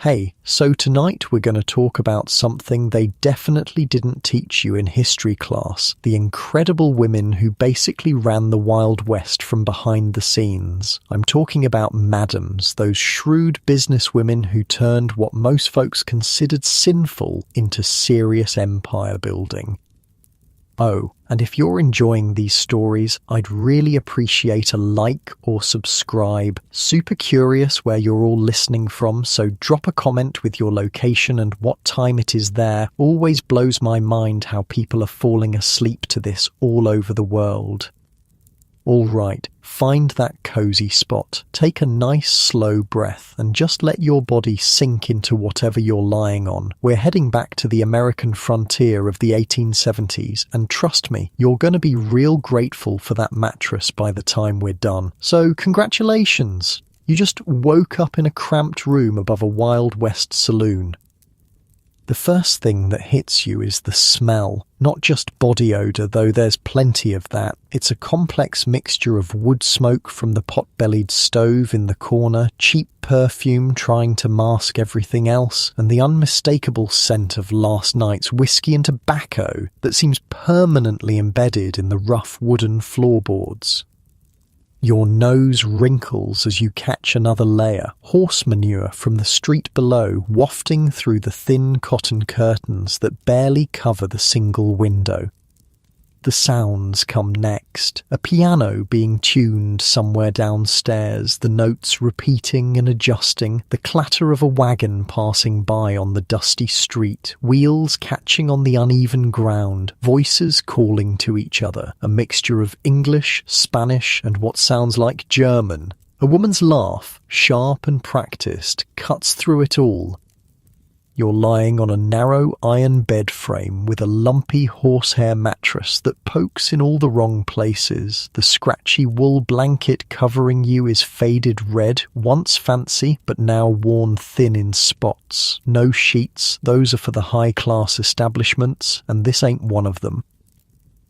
Hey, so tonight we're going to talk about something they definitely didn't teach you in history class, the incredible women who basically ran the Wild West from behind the scenes. I'm talking about madams, those shrewd businesswomen who turned what most folks considered sinful into serious empire building. Oh, and if you're enjoying these stories, I'd really appreciate a like or subscribe. Super curious where you're all listening from, so drop a comment with your location and what time it is there. Always blows my mind how people are falling asleep to this all over the world. All right, find that cozy spot, take a nice slow breath and just let your body sink into whatever you're lying on. We're heading back to the American frontier of the 1870s, and trust me, you're going to be real grateful for that mattress by the time we're done. So congratulations! You just woke up in a cramped room above a Wild West saloon. The first thing that hits you is the smell, not just body odour, though there's plenty of that. It's a complex mixture of wood smoke from the pot-bellied stove in the corner, cheap perfume trying to mask everything else, and the unmistakable scent of last night's whiskey and tobacco that seems permanently embedded in the rough wooden floorboards. Your nose wrinkles as you catch another layer, horse manure from the street below wafting through the thin cotton curtains that barely cover the single window. The sounds come next, a piano being tuned somewhere downstairs, the notes repeating and adjusting, the clatter of a wagon passing by on the dusty street, wheels catching on the uneven ground, voices calling to each other, a mixture of English, Spanish, and what sounds like German. A woman's laugh, sharp and practiced, cuts through it all. You're lying on a narrow iron bed frame with a lumpy horsehair mattress that pokes in all the wrong places. The scratchy wool blanket covering you is faded red, once fancy but now worn thin in spots. No sheets, those are for the high-class establishments, and this ain't one of them.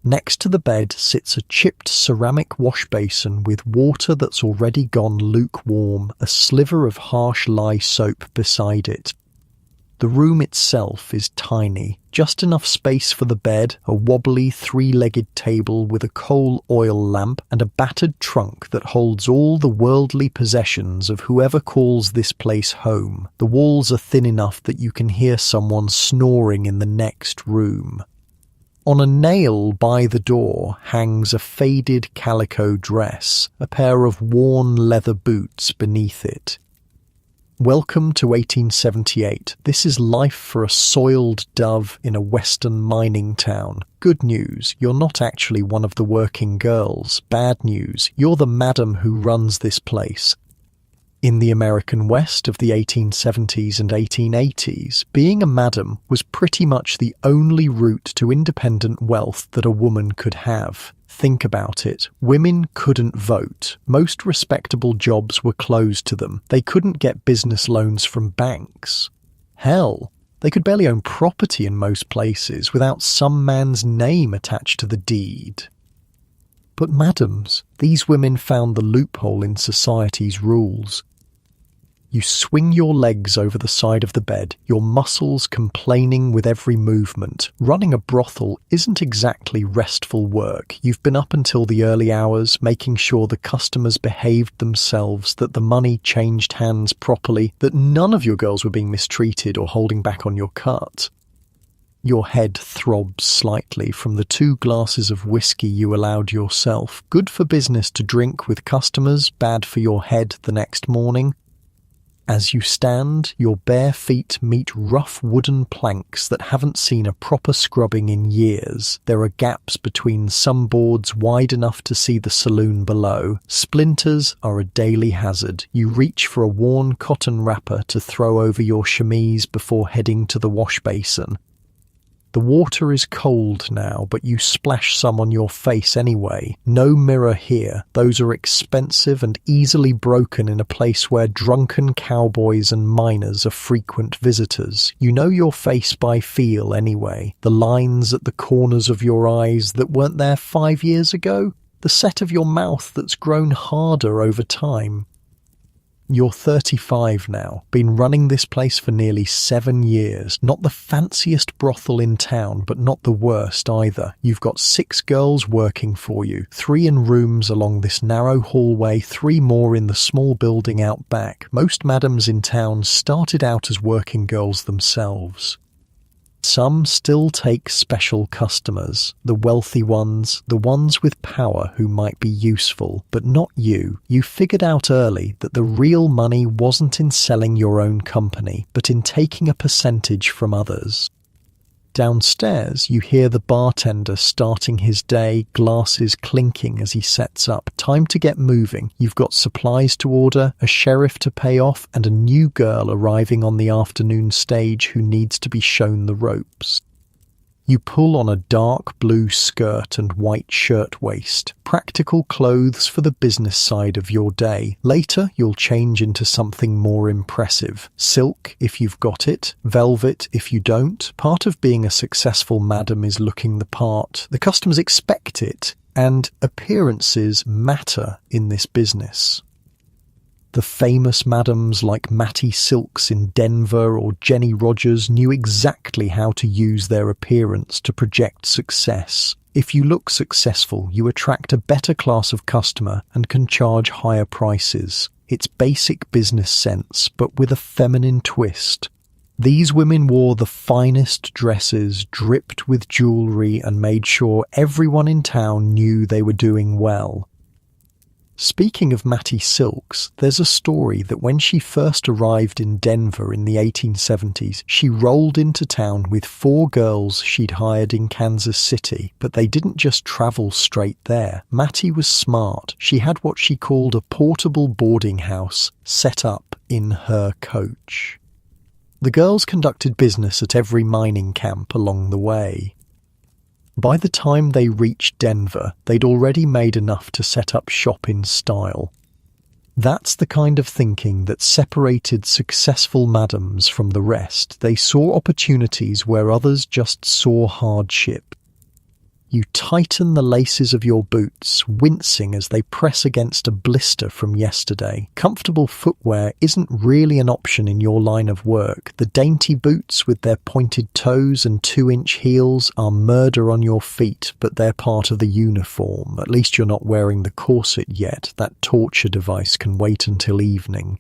Next to the bed sits a chipped ceramic wash basin with water that's already gone lukewarm, a sliver of harsh lye soap beside it. The room itself is tiny, just enough space for the bed, a wobbly three-legged table with a coal oil lamp and a battered trunk that holds all the worldly possessions of whoever calls this place home. The walls are thin enough that you can hear someone snoring in the next room. On a nail by the door hangs a faded calico dress, a pair of worn leather boots beneath it. Welcome to 1878. This is life for a soiled dove in a western mining town. Good news, you're not actually one of the working girls. Bad news, you're the madam who runs this place. In the American West of the 1870s and 1880s, being a madam was pretty much the only route to independent wealth that a woman could have. Think about it. Women couldn't vote. Most respectable jobs were closed to them. They couldn't get business loans from banks. Hell, they could barely own property in most places without some man's name attached to the deed. But madams, these women found the loophole in society's rules. You swing your legs over the side of the bed, your muscles complaining with every movement. Running a brothel isn't exactly restful work. You've been up until the early hours, making sure the customers behaved themselves, that the money changed hands properly, that none of your girls were being mistreated or holding back on your cut. Your head throbs slightly from the 2 glasses of whiskey you allowed yourself. Good for business to drink with customers, bad for your head the next morning. As you stand, your bare feet meet rough wooden planks that haven't seen a proper scrubbing in years. There are gaps between some boards wide enough to see the saloon below. Splinters are a daily hazard. You reach for a worn cotton wrapper to throw over your chemise before heading to the wash basin. The water is cold now, but you splash some on your face anyway. No mirror here. Those are expensive and easily broken in a place where drunken cowboys and miners are frequent visitors. You know your face by feel anyway. The lines at the corners of your eyes that weren't there 5 years ago. The set of your mouth that's grown harder over time. You're 35 now, been running this place for nearly 7 years. Not the fanciest brothel in town, but not the worst either. You've got 6 girls working for you, 3 in rooms along this narrow hallway, 3 more in the small building out back. Most madams in town started out as working girls themselves. Some still take special customers, the wealthy ones, the ones with power who might be useful, but not you. You figured out early that the real money wasn't in selling your own company, but in taking a percentage from others. Downstairs, you hear the bartender starting his day, glasses clinking as he sets up. Time to get moving. You've got supplies to order, a sheriff to pay off, and a new girl arriving on the afternoon stage who needs to be shown the ropes. You pull on a dark blue skirt and white shirtwaist, practical clothes for the business side of your day. Later, you'll change into something more impressive. Silk, if you've got it. Velvet, if you don't. Part of being a successful madam is looking the part. The customers expect it, and appearances matter in this business. The famous madams like Mattie Silks in Denver or Jenny Rogers knew exactly how to use their appearance to project success. If you look successful, you attract a better class of customer and can charge higher prices. It's basic business sense, but with a feminine twist. These women wore the finest dresses, dripped with jewelry, and made sure everyone in town knew they were doing well. Speaking of Mattie Silks, there's a story that when she first arrived in Denver in the 1870s, she rolled into town with 4 girls she'd hired in Kansas City, but they didn't just travel straight there. Mattie was smart. She had what she called a portable boarding house set up in her coach. The girls conducted business at every mining camp along the way. By the time they reached Denver, they'd already made enough to set up shop in style. That's the kind of thinking that separated successful madams from the rest. They saw opportunities where others just saw hardship. You tighten the laces of your boots, wincing as they press against a blister from yesterday. Comfortable footwear isn't really an option in your line of work. The dainty boots with their pointed toes and 2-inch heels are murder on your feet, but they're part of the uniform. At least you're not wearing the corset yet. That torture device can wait until evening.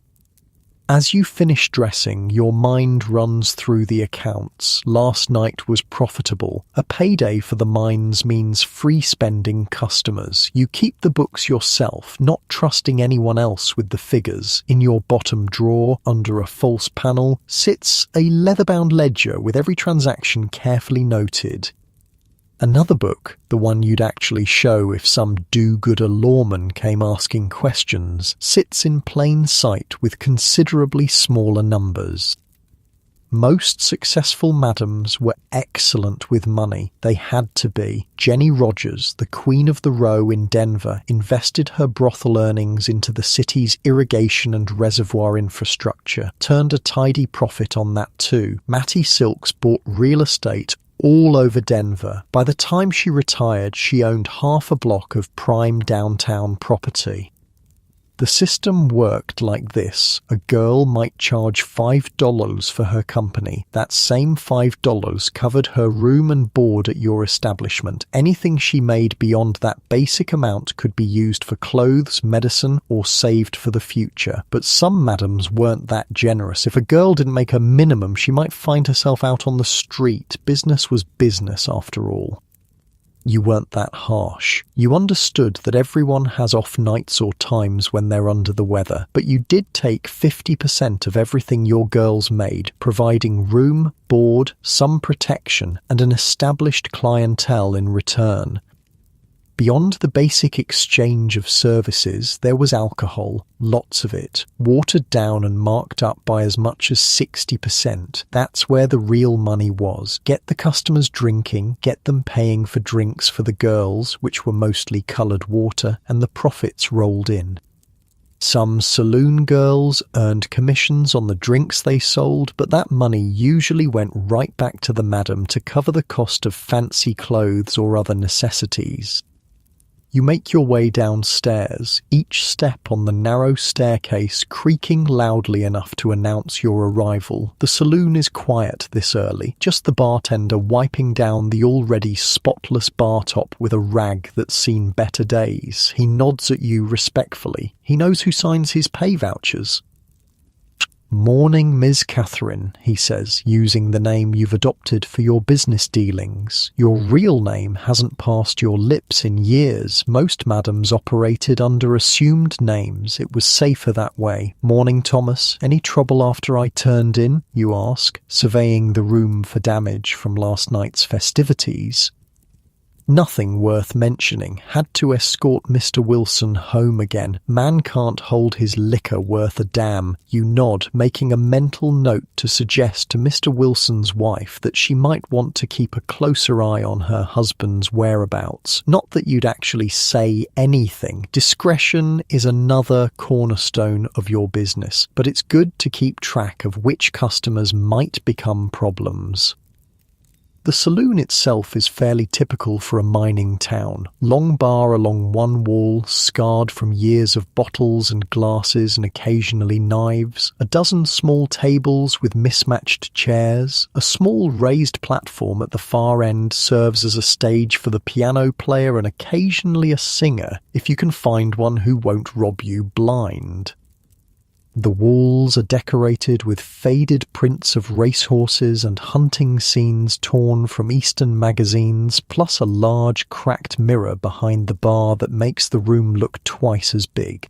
As you finish dressing, your mind runs through the accounts. Last night was profitable. A payday for the mines means free-spending customers. You keep the books yourself, not trusting anyone else with the figures. In your bottom drawer, under a false panel, sits a leather-bound ledger with every transaction carefully noted. Another book, the one you'd actually show if some do-gooder lawman came asking questions, sits in plain sight with considerably smaller numbers. Most successful madams were excellent with money. They had to be. Jenny Rogers, the queen of the row in Denver, invested her brothel earnings into the city's irrigation and reservoir infrastructure, turned a tidy profit on that too. Mattie Silks bought real estate all over Denver. By the time she retired, she owned half a block of prime downtown property. The system worked like this. A girl might charge $5 for her company. That same $5 covered her room and board at your establishment. Anything she made beyond that basic amount could be used for clothes, medicine, or saved for the future. But some madams weren't that generous. If a girl didn't make a minimum, she might find herself out on the street. Business was business after all. You weren't that harsh. You understood that everyone has off nights or times when they're under the weather, but you did take 50% of everything your girls made, providing room, board, some protection, and an established clientele in return. Beyond the basic exchange of services, there was alcohol, lots of it, watered down and marked up by as much as 60%. That's where the real money was. Get the customers drinking, get them paying for drinks for the girls, which were mostly coloured water, and the profits rolled in. Some saloon girls earned commissions on the drinks they sold, but that money usually went right back to the madam to cover the cost of fancy clothes or other necessities. You make your way downstairs, each step on the narrow staircase creaking loudly enough to announce your arrival. The saloon is quiet this early, just the bartender wiping down the already spotless bar top with a rag that's seen better days. He nods at you respectfully. He knows who signs his pay vouchers. "Morning, Ms. Catherine," he says, using the name you've adopted for your business dealings. Your real name hasn't passed your lips in years. Most madams operated under assumed names. It was safer that way. "Morning, Thomas. Any trouble after I turned in?" you ask, surveying the room for damage from last night's festivities. "Nothing worth mentioning. Had to escort Mr. Wilson home again. Man can't hold his liquor worth a damn." You nod, making a mental note to suggest to Mr. Wilson's wife that she might want to keep a closer eye on her husband's whereabouts. Not that you'd actually say anything. Discretion is another cornerstone of your business, but it's good to keep track of which customers might become problems. The saloon itself is fairly typical for a mining town. Long bar along one wall, scarred from years of bottles and glasses and occasionally knives. A dozen small tables with mismatched chairs. A small raised platform at the far end serves as a stage for the piano player and occasionally a singer, if you can find one who won't rob you blind. The walls are decorated with faded prints of racehorses and hunting scenes torn from Eastern magazines, plus a large cracked mirror behind the bar that makes the room look twice as big.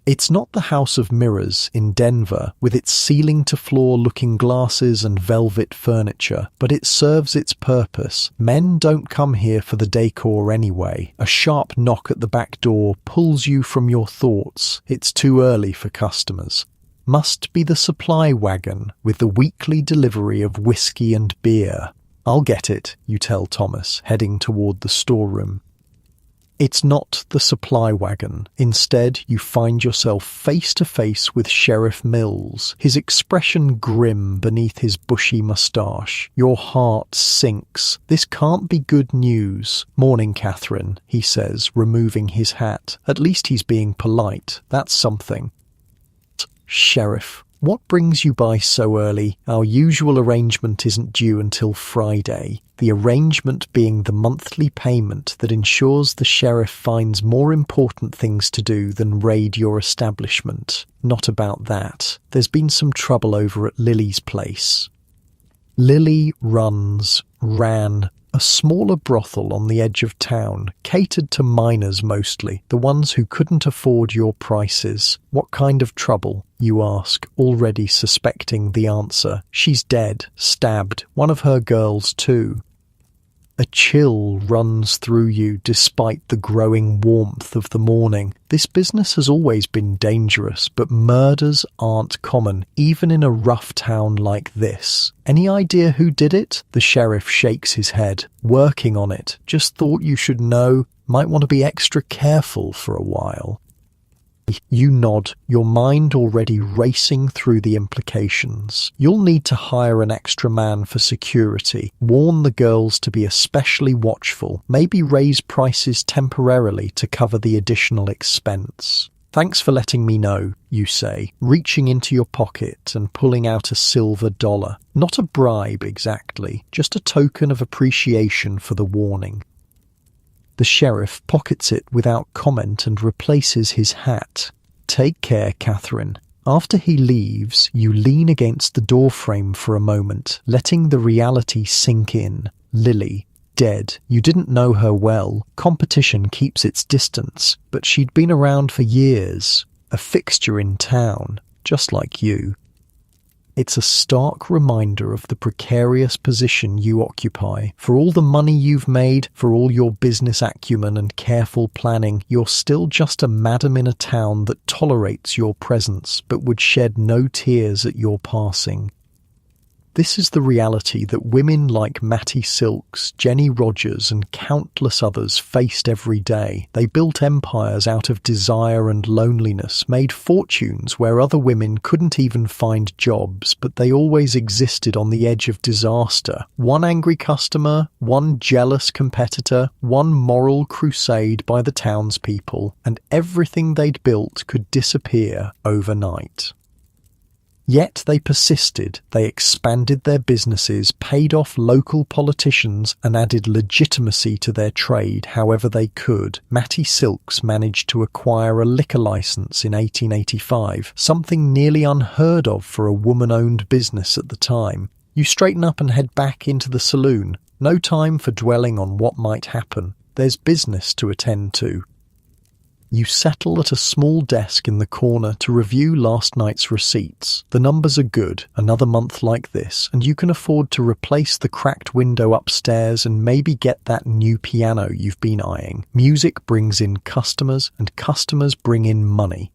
It's not the House of Mirrors in Denver, with its ceiling-to-floor looking glasses and velvet furniture, but it serves its purpose. Men don't come here for the decor anyway. A sharp knock at the back door pulls you from your thoughts. It's too early for customers. Must be the supply wagon, with the weekly delivery of whiskey and beer. "I'll get it," you tell Thomas, heading toward the storeroom. It's not the supply wagon. Instead, you find yourself face to face with Sheriff Mills, his expression grim beneath his bushy moustache. Your heart sinks. This can't be good news. "Morning, Catherine," he says, removing his hat. At least he's being polite. That's something. "Sheriff, what brings you by so early? Our usual arrangement isn't due until Friday." The arrangement being the monthly payment that ensures the sheriff finds more important things to do than raid your establishment. Not about that. There's been some trouble over at Lily's place. Lily ran a smaller brothel on the edge of town, catered to minors mostly, the ones who couldn't afford your prices. "What kind of trouble?" you ask, already suspecting the answer. "She's dead, stabbed, one of her girls too." A chill runs through you despite the growing warmth of the morning. This business has always been dangerous, but murders aren't common, even in a rough town like this. "Any idea who did it?" The sheriff shakes his head. "Working on it. Just thought you should know. Might want to be extra careful for a while." You nod, your mind already racing through the implications. You'll need to hire an extra man for security, warn the girls to be especially watchful, maybe raise prices temporarily to cover the additional expense. "Thanks for letting me know," you say, reaching into your pocket and pulling out a silver dollar. Not a bribe exactly, just a token of appreciation for the warning. The sheriff pockets it without comment and replaces his hat. "Take care, Catherine." After he leaves, you lean against the doorframe for a moment, letting the reality sink in. Lily, dead. You didn't know her well. Competition keeps its distance, but she'd been around for years. A fixture in town, just like you. It's a stark reminder of the precarious position you occupy. For all the money you've made, for all your business acumen and careful planning, you're still just a madam in a town that tolerates your presence but would shed no tears at your passing. This is the reality that women like Mattie Silks, Jenny Rogers, and countless others faced every day. They built empires out of desire and loneliness, made fortunes where other women couldn't even find jobs, but they always existed on the edge of disaster. One angry customer, one jealous competitor, one moral crusade by the townspeople, and everything they'd built could disappear overnight. Yet they persisted, they expanded their businesses, paid off local politicians, and added legitimacy to their trade however they could. Mattie Silks managed to acquire a liquor license in 1885, something nearly unheard of for a woman-owned business at the time. You straighten up and head back into the saloon. No time for dwelling on what might happen. There's business to attend to. You settle at a small desk in the corner to review last night's receipts. The numbers are good, another month like this, and you can afford to replace the cracked window upstairs and maybe get that new piano you've been eyeing. Music brings in customers, and customers bring in money.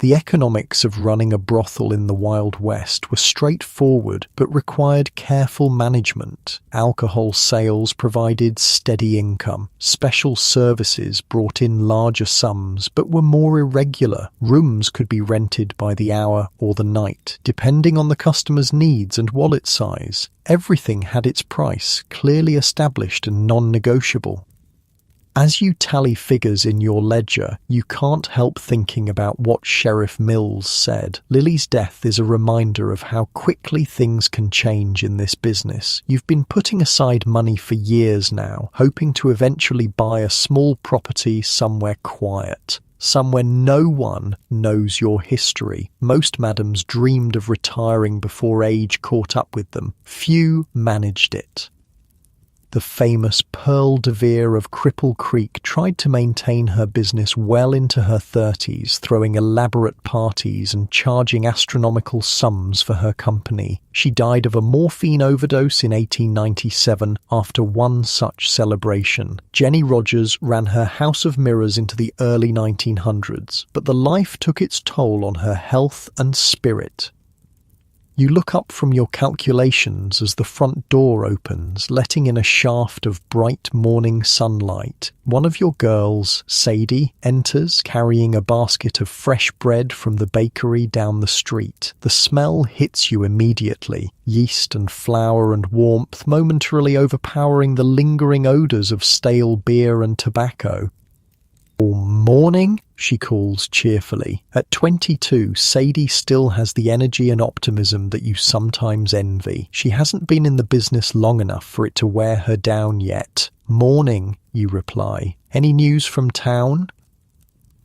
The economics of running a brothel in the Wild West were straightforward but required careful management. Alcohol sales provided steady income. Special services brought in larger sums but were more irregular. Rooms could be rented by the hour or the night, depending on the customer's needs and wallet size. Everything had its price, clearly established and non-negotiable. As you tally figures in your ledger, you can't help thinking about what Sheriff Mills said. Lily's death is a reminder of how quickly things can change in this business. You've been putting aside money for years now, hoping to eventually buy a small property somewhere quiet, somewhere no one knows your history. Most madams dreamed of retiring before age caught up with them. Few managed it. The famous Pearl de Vere of Cripple Creek tried to maintain her business well into her 30s, throwing elaborate parties and charging astronomical sums for her company. She died of a morphine overdose in 1897 after one such celebration. Jenny Rogers ran her House of Mirrors into the early 1900s, but the life took its toll on her health and spirit. You look up from your calculations as the front door opens, letting in a shaft of bright morning sunlight. One of your girls, Sadie, enters carrying a basket of fresh bread from the bakery down the street. The smell hits you immediately, yeast and flour and warmth momentarily overpowering the lingering odours of stale beer and tobacco. Morning, she calls cheerfully. At 22, Sadie still has the energy and optimism that you sometimes envy. She hasn't been in the business long enough for it to wear her down yet. Morning, you reply. Any news from town?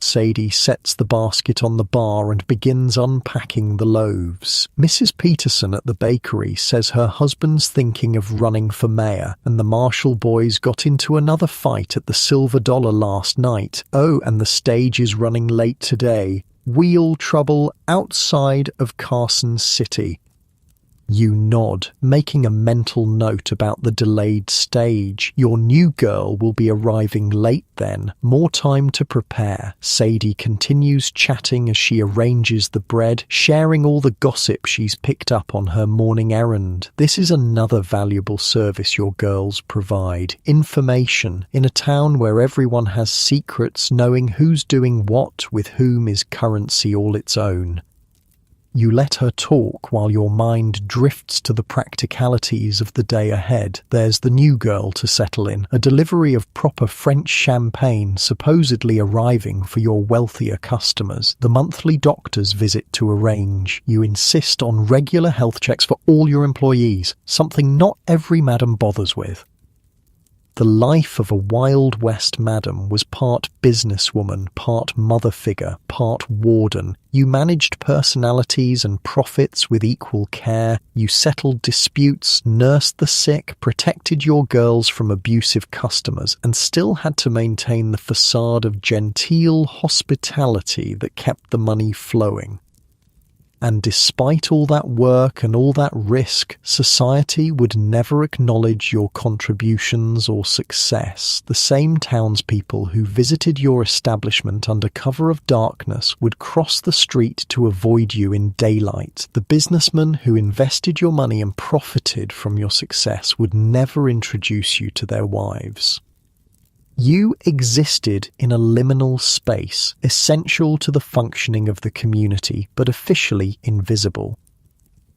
Sadie sets the basket on the bar and begins unpacking the loaves. Mrs. Peterson at the bakery says her husband's thinking of running for mayor, and the Marshall boys got into another fight at the Silver Dollar last night. Oh, and the stage is running late today. Wheel trouble outside of Carson City. You nod, making a mental note about the delayed stage. Your new girl will be arriving late then. More time to prepare. Sadie continues chatting as she arranges the bread, sharing all the gossip she's picked up on her morning errand. This is another valuable service your girls provide. Information. In a town where everyone has secrets, knowing who's doing what with whom is currency all its own. You let her talk while your mind drifts to the practicalities of the day ahead. There's the new girl to settle in, a delivery of proper French champagne supposedly arriving for your wealthier customers, the monthly doctor's visit to arrange. You insist on regular health checks for all your employees, something not every madam bothers with. The life of a Wild West madam was part businesswoman, part mother figure, part warden. You managed personalities and profits with equal care. You settled disputes, nursed the sick, protected your girls from abusive customers, and still had to maintain the facade of genteel hospitality that kept the money flowing. And despite all that work and all that risk, society would never acknowledge your contributions or success. The same townspeople who visited your establishment under cover of darkness would cross the street to avoid you in daylight. The businessmen who invested your money and profited from your success would never introduce you to their wives. You existed in a liminal space, essential to the functioning of the community, but officially invisible.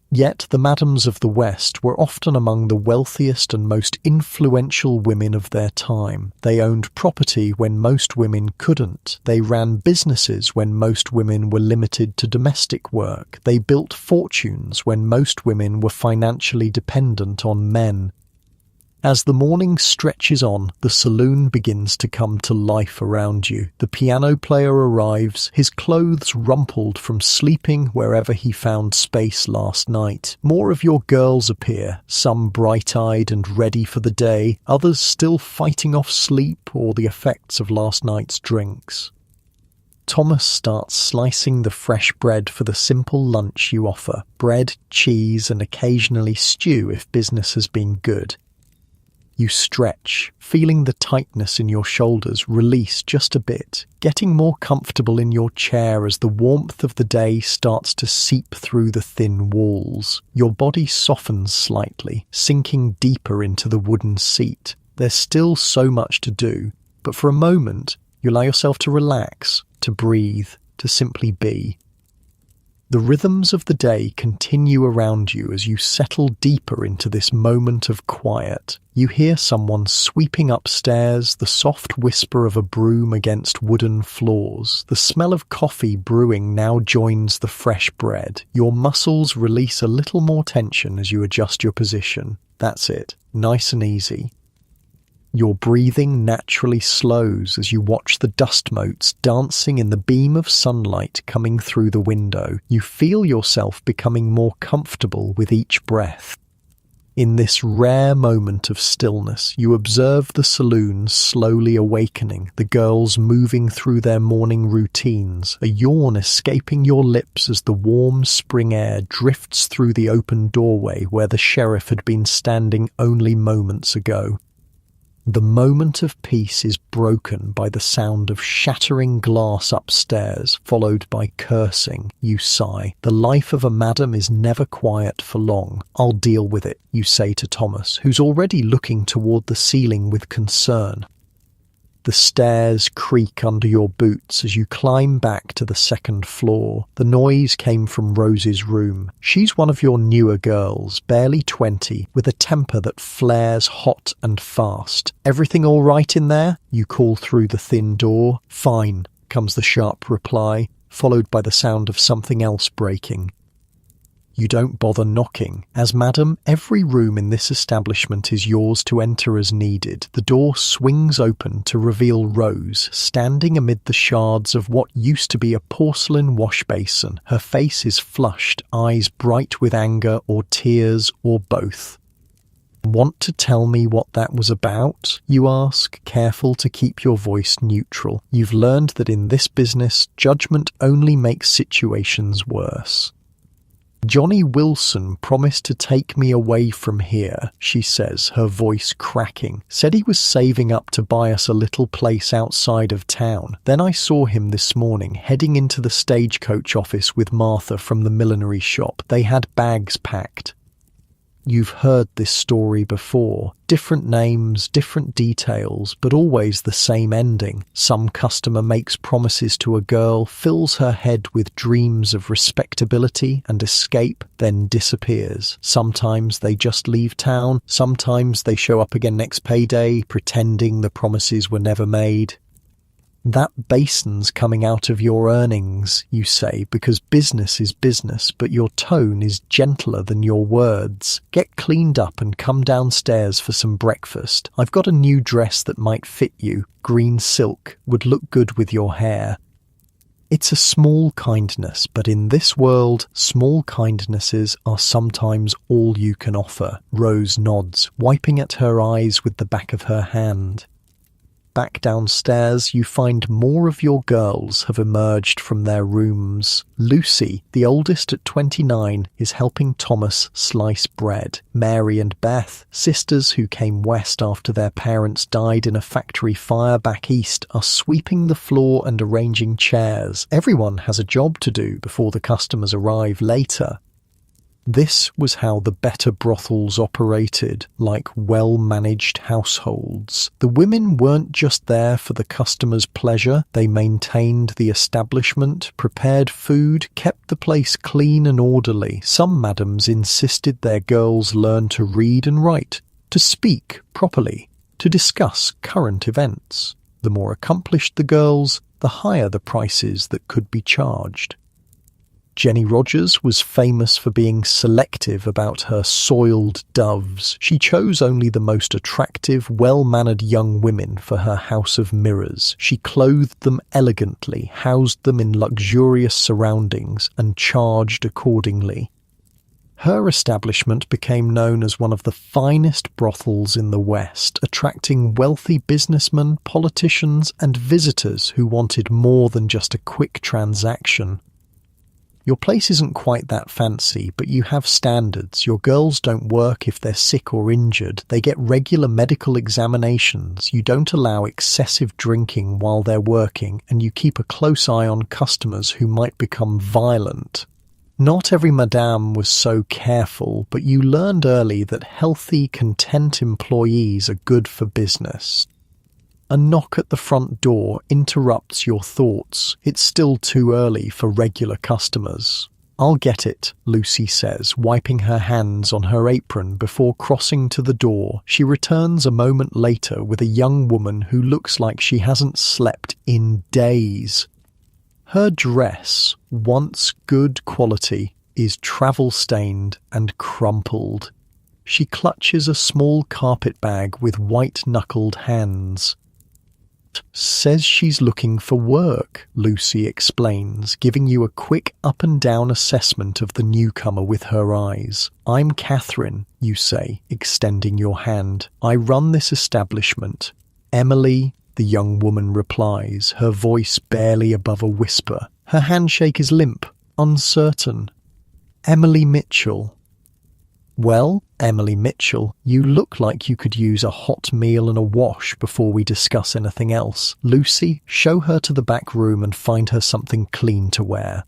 Yet the madams of the West were often among the wealthiest and most influential women of their time. They owned property when most women couldn't. They ran businesses when most women were limited to domestic work. They built fortunes when most women were financially dependent on men. As the morning stretches on, the saloon begins to come to life around you. The piano player arrives, his clothes rumpled from sleeping wherever he found space last night. More of your girls appear, some bright-eyed and ready for the day, others still fighting off sleep or the effects of last night's drinks. Thomas starts slicing the fresh bread for the simple lunch you offer. Bread, cheese, and occasionally stew if business has been good. You stretch, feeling the tightness in your shoulders release just a bit, getting more comfortable in your chair as the warmth of the day starts to seep through the thin walls. Your body softens slightly, sinking deeper into the wooden seat. There's still so much to do, but for a moment, you allow yourself to relax, to breathe, to simply be. The rhythms of the day continue around you as you settle deeper into this moment of quiet. You hear someone sweeping upstairs, the soft whisper of a broom against wooden floors. The smell of coffee brewing now joins the fresh bread. Your muscles release a little more tension as you adjust your position. That's it, nice and easy. Your breathing naturally slows as you watch the dust motes dancing in the beam of sunlight coming through the window. You feel yourself becoming more comfortable with each breath. In this rare moment of stillness, you observe the saloon slowly awakening, the girls moving through their morning routines, a yawn escaping your lips as the warm spring air drifts through the open doorway where the sheriff had been standing only moments ago. The moment of peace is broken by the sound of shattering glass upstairs, followed by cursing. You sigh. The life of a madam is never quiet for long. I'll deal with it, you say to Thomas, who's already looking toward the ceiling with concern. The stairs creak under your boots as you climb back to the second floor. The noise came from Rose's room. She's one of your newer girls, barely 20, with a temper that flares hot and fast. Everything all right in there? You call through the thin door. Fine, comes the sharp reply, followed by the sound of something else breaking. You don't bother knocking. As madam, every room in this establishment is yours to enter as needed. The door swings open to reveal Rose, standing amid the shards of what used to be a porcelain wash basin. Her face is flushed, eyes bright with anger or tears or both. Want to tell me what that was about? You ask, careful to keep your voice neutral. You've learned that in this business, judgment only makes situations worse. Johnny Wilson promised to take me away from here, she says, her voice cracking. Said he was saving up to buy us a little place outside of town. Then I saw him this morning heading into the stagecoach office with Martha from the millinery shop. They had bags packed. You've heard this story before. Different names, different details, but always the same ending. Some customer makes promises to a girl, fills her head with dreams of respectability and escape, then disappears. Sometimes they just leave town. Sometimes they show up again next payday, pretending the promises were never made. That basin's coming out of your earnings, you say, because business is business, but your tone is gentler than your words. Get cleaned up and come downstairs for some breakfast. I've got a new dress that might fit you. Green silk would look good with your hair. It's a small kindness, but in this world, small kindnesses are sometimes all you can offer. Rose nods, wiping at her eyes with the back of her hand. back downstairs, you find more of your girls have emerged from their rooms. Lucy, the oldest at 29, is helping Thomas slice bread. Mary and Beth, sisters who came west after their parents died in a factory fire back east, are sweeping the floor and arranging chairs. Everyone has a job to do before the customers arrive later. This was how the better brothels operated, like well-managed households. The women weren't just there for the customers' pleasure. They maintained the establishment, prepared food, kept the place clean and orderly. Some madams insisted their girls learn to read and write, to speak properly, to discuss current events. The more accomplished the girls, the higher the prices that could be charged. Jenny Rogers was famous for being selective about her soiled doves. She chose only the most attractive, well-mannered young women for her house of mirrors. She clothed them elegantly, housed them in luxurious surroundings, and charged accordingly. Her establishment became known as one of the finest brothels in the West, attracting wealthy businessmen, politicians, and visitors who wanted more than just a quick transaction. Your place isn't quite that fancy, but you have standards. Your girls don't work if they're sick or injured. They get regular medical examinations. You don't allow excessive drinking while they're working, and you keep a close eye on customers who might become violent. Not every madame was so careful, but you learned early that healthy, content employees are good for business. A knock at the front door interrupts your thoughts. It's still too early for regular customers. "I'll get it," Lucy says, wiping her hands on her apron before crossing to the door. She returns a moment later with a young woman who looks like she hasn't slept in days. Her dress, once good quality, is travel-stained and crumpled. She clutches a small carpet bag with white-knuckled hands. "Says she's looking for work," Lucy explains, giving you a quick up-and-down assessment of the newcomer with her eyes. "I'm Catherine," you say, extending your hand. "I run this establishment." "Emily," the young woman replies, her voice barely above a whisper. Her handshake is limp, uncertain. "Emily Mitchell." "Well, Emily Mitchell, you look like you could use a hot meal and a wash before we discuss anything else. Lucy, show her to the back room and find her something clean to wear."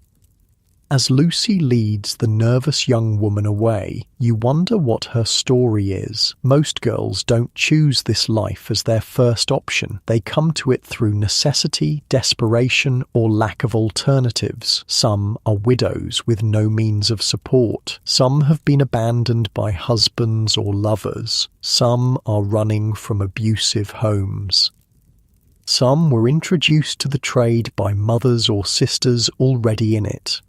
As Lucy leads the nervous young woman away, you wonder what her story is. Most girls don't choose this life as their first option. They come to it through necessity, desperation, or lack of alternatives. Some are widows with no means of support. Some have been abandoned by husbands or lovers. Some are running from abusive homes. Some were introduced to the trade by mothers or sisters already in it.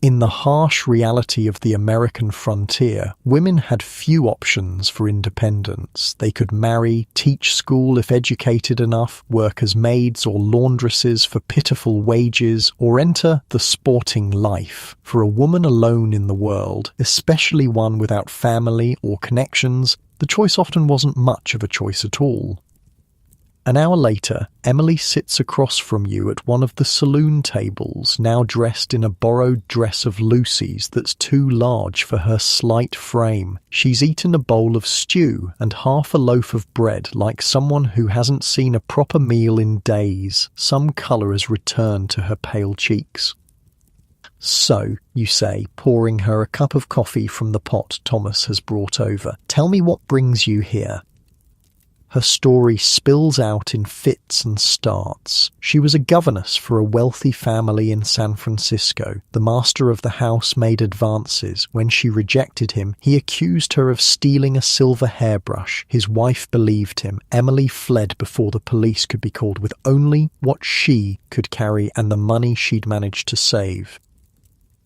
In the harsh reality of the American frontier, women had few options for independence. They could marry, teach school if educated enough, work as maids or laundresses for pitiful wages, or enter the sporting life. For a woman alone in the world, especially one without family or connections, the choice often wasn't much of a choice at all. An hour later, Emily sits across from you at one of the saloon tables, now dressed in a borrowed dress of Lucy's that's too large for her slight frame. She's eaten a bowl of stew and half a loaf of bread like someone who hasn't seen a proper meal in days. Some colour has returned to her pale cheeks. "So," you say, pouring her a cup of coffee from the pot Thomas has brought over, "tell me what brings you here." Her story spills out in fits and starts. She was a governess for a wealthy family in San Francisco. The master of the house made advances. When she rejected him, he accused her of stealing a silver hairbrush. His wife believed him. Emily fled before the police could be called with only what she could carry and the money she'd managed to save.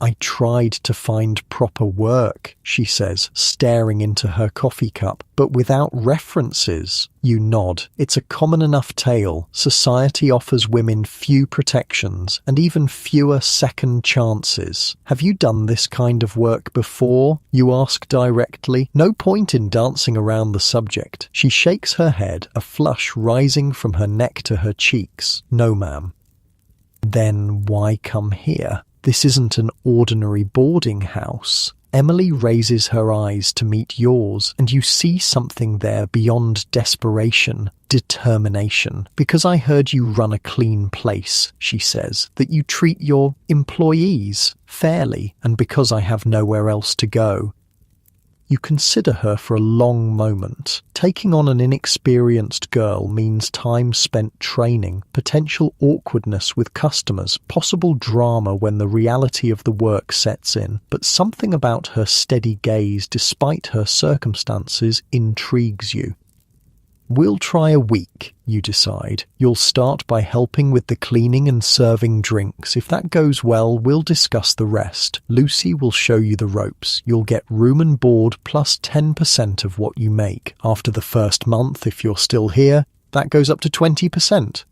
I tried to find proper work, she says, staring into her coffee cup, but without references. You nod. It's a common enough tale. Society offers women few protections and even fewer second chances. Have you done this kind of work before? You ask directly. No point in dancing around the subject. She shakes her head, a flush rising from her neck to her cheeks. No, ma'am. Then why come here? This isn't an ordinary boarding house. Emily raises her eyes to meet yours, and you see something there beyond desperation, determination. Because I heard you run a clean place, she says, that you treat your employees fairly, and because I have nowhere else to go. You consider her for a long moment. Taking on an inexperienced girl means time spent training, potential awkwardness with customers, possible drama when the reality of the work sets in. But something about her steady gaze, despite her circumstances, intrigues you. We'll try a week, you decide. You'll start by helping with the cleaning and serving drinks. If that goes well, we'll discuss the rest. Lucy will show you the ropes. You'll get room and board plus 10% of what you make. After the first month, if you're still here, that goes up to 20%.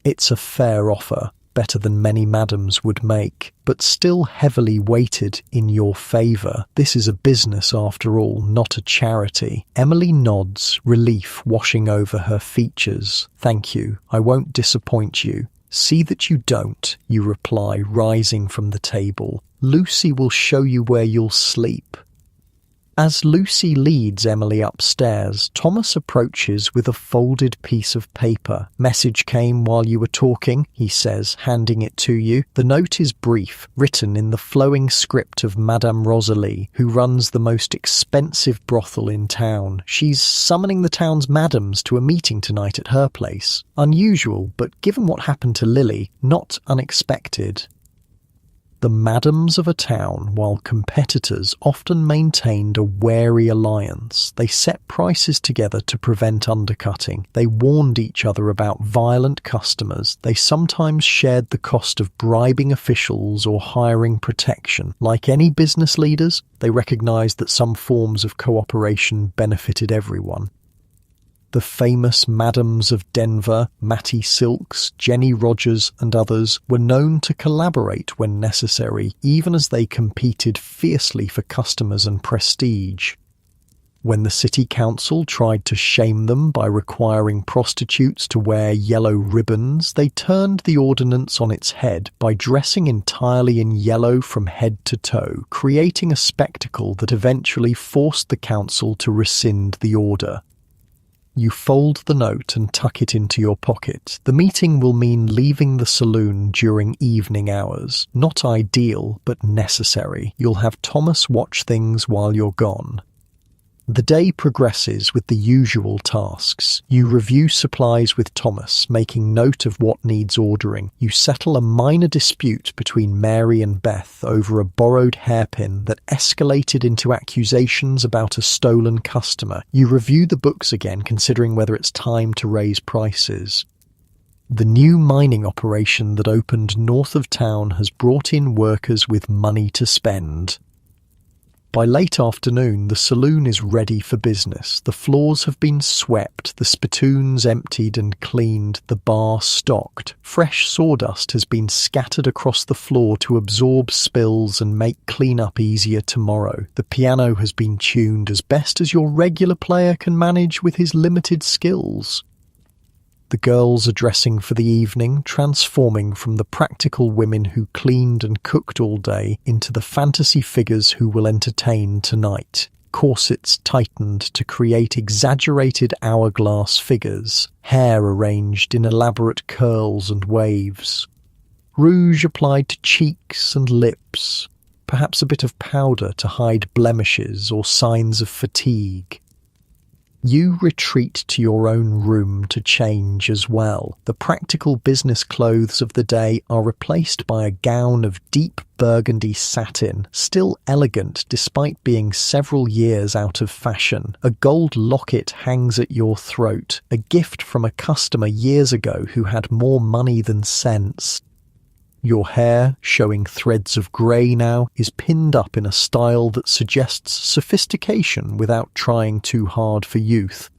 It's a fair offer. Better than many madams would make, but still heavily weighted in your favour. This is a business after all, not a charity. Emily nods, relief washing over her features. Thank you, I won't disappoint you. See that you don't, you reply, rising from the table. Lucy will show you where you'll sleep. As Lucy leads Emily upstairs, Thomas approaches with a folded piece of paper. Message came while you were talking, he says, handing it to you. The note is brief, written in the flowing script of Madame Rosalie, who runs the most expensive brothel in town. She's summoning the town's madams to a meeting tonight at her place. Unusual, but given what happened to Lily, not unexpected. The madams of a town, while competitors, often maintained a wary alliance. They set prices together to prevent undercutting. They warned each other about violent customers. They sometimes shared the cost of bribing officials or hiring protection. Like any business leaders, they recognized that some forms of cooperation benefited everyone. The famous Madams of Denver, Mattie Silks, Jenny Rogers and others were known to collaborate when necessary, even as they competed fiercely for customers and prestige. When the city council tried to shame them by requiring prostitutes to wear yellow ribbons, they turned the ordinance on its head by dressing entirely in yellow from head to toe, creating a spectacle that eventually forced the council to rescind the order. You fold the note and tuck it into your pocket. The meeting will mean leaving the saloon during evening hours. Not ideal, but necessary. You'll have Thomas watch things while you're gone. The day progresses with the usual tasks. You review supplies with Thomas, making note of what needs ordering. You settle a minor dispute between Mary and Beth over a borrowed hairpin that escalated into accusations about a stolen customer. You review the books again, considering whether it's time to raise prices. The new mining operation that opened north of town has brought in workers with money to spend. By late afternoon, the saloon is ready for business. The floors have been swept, the spittoons emptied and cleaned, the bar stocked. Fresh sawdust has been scattered across the floor to absorb spills and make cleanup easier tomorrow. The piano has been tuned as best as your regular player can manage with his limited skills. The girls are dressing for the evening, transforming from the practical women who cleaned and cooked all day into the fantasy figures who will entertain tonight. Corsets tightened to create exaggerated hourglass figures, hair arranged in elaborate curls and waves. Rouge applied to cheeks and lips, perhaps a bit of powder to hide blemishes or signs of fatigue. You retreat to your own room to change as well. The practical business clothes of the day are replaced by a gown of deep burgundy satin, still elegant despite being several years out of fashion. A gold locket hangs at your throat, a gift from a customer years ago who had more money than sense. Your hair, showing threads of grey now, is pinned up in a style that suggests sophistication without trying too hard for youth.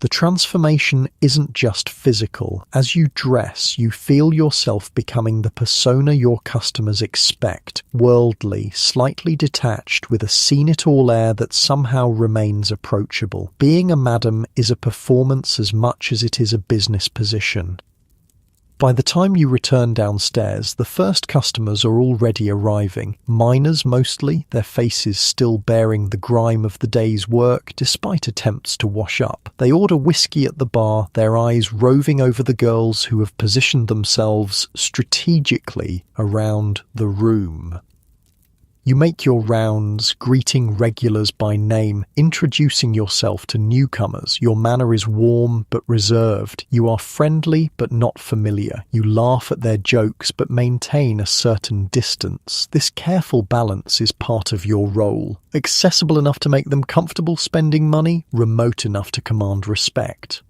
The transformation isn't just physical. As you dress, you feel yourself becoming the persona your customers expect, worldly, slightly detached, with a seen-it-all air that somehow remains approachable. Being a madam is a performance as much as it is a business position. By the time you return downstairs, the first customers are already arriving. Miners mostly, their faces still bearing the grime of the day's work despite attempts to wash up. They order whiskey at the bar, their eyes roving over the girls who have positioned themselves strategically around the room. You make your rounds, greeting regulars by name, introducing yourself to newcomers. Your manner is warm but reserved. You are friendly but not familiar. You laugh at their jokes but maintain a certain distance. This careful balance is part of your role. Accessible enough to make them comfortable spending money, remote enough to command respect.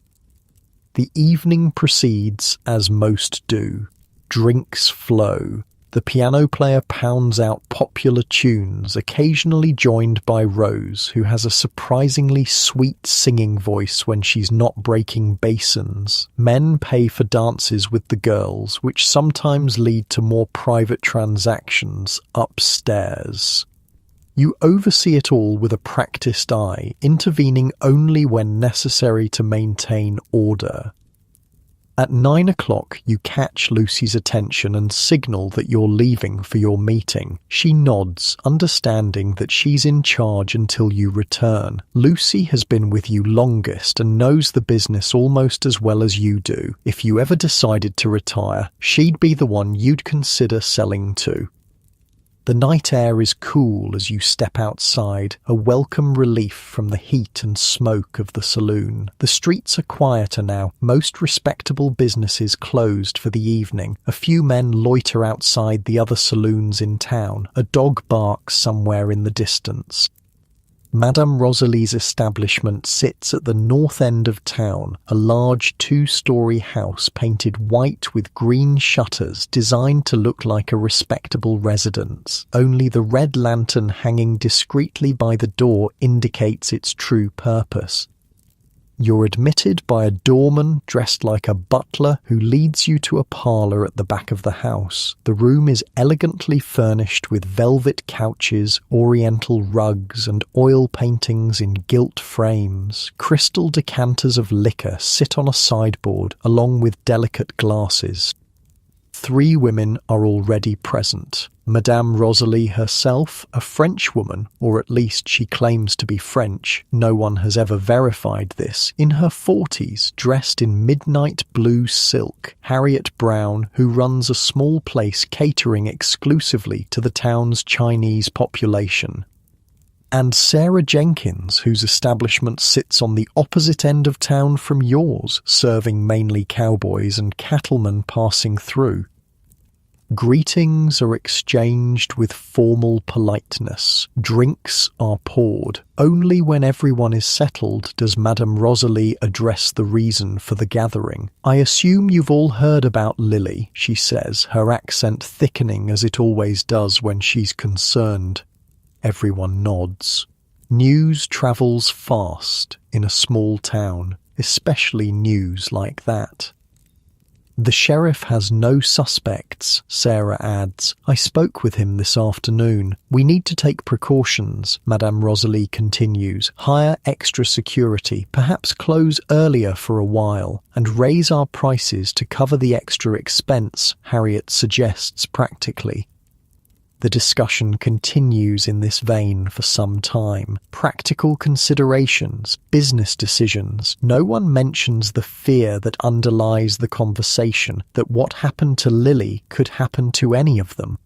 The evening proceeds as most do. Drinks flow. The piano player pounds out popular tunes, occasionally joined by Rose, who has a surprisingly sweet singing voice when she's not breaking basins. Men pay for dances with the girls, which sometimes lead to more private transactions upstairs. You oversee it all with a practiced eye, intervening only when necessary to maintain order. At 9 o'clock, you catch Lucy's attention and signal that you're leaving for your meeting. She nods, understanding that she's in charge until you return. Lucy has been with you longest and knows the business almost as well as you do. If you ever decided to retire, she'd be the one you'd consider selling to. The night air is cool as you step outside, a welcome relief from the heat and smoke of the saloon. The streets are quieter now, most respectable businesses closed for the evening. A few men loiter outside the other saloons in town. A dog barks somewhere in the distance. Madame Rosalie's establishment sits at the north end of town, a large two-story house painted white with green shutters designed to look like a respectable residence. Only the red lantern hanging discreetly by the door indicates its true purpose. You're admitted by a doorman dressed like a butler who leads you to a parlour at the back of the house. The room is elegantly furnished with velvet couches, oriental rugs, and oil paintings in gilt frames. Crystal decanters of liquor sit on a sideboard, along with delicate glasses. 3 women are already present. Madame Rosalie herself, a French woman, or at least she claims to be French. No one has ever verified this. In her 40s, dressed in midnight blue silk. Harriet Brown, who runs a small place catering exclusively to the town's Chinese population. And Sarah Jenkins, whose establishment sits on the opposite end of town from yours, serving mainly cowboys and cattlemen passing through. Greetings are exchanged with formal politeness. Drinks are poured. Only when everyone is settled does Madame Rosalie address the reason for the gathering. "I assume you've all heard about Lily," she says, her accent thickening as it always does when she's concerned. Everyone nods. News travels fast in a small town, especially news like that. "The sheriff has no suspects," Sarah adds. "I spoke with him this afternoon. We need to take precautions," Madame Rosalie continues. "Hire extra security, perhaps close earlier for a while, and raise our prices to cover the extra expense," Harriet suggests practically. The discussion continues in this vein for some time. Practical considerations, business decisions. No one mentions the fear that underlies the conversation, that what happened to Lily could happen to any of them.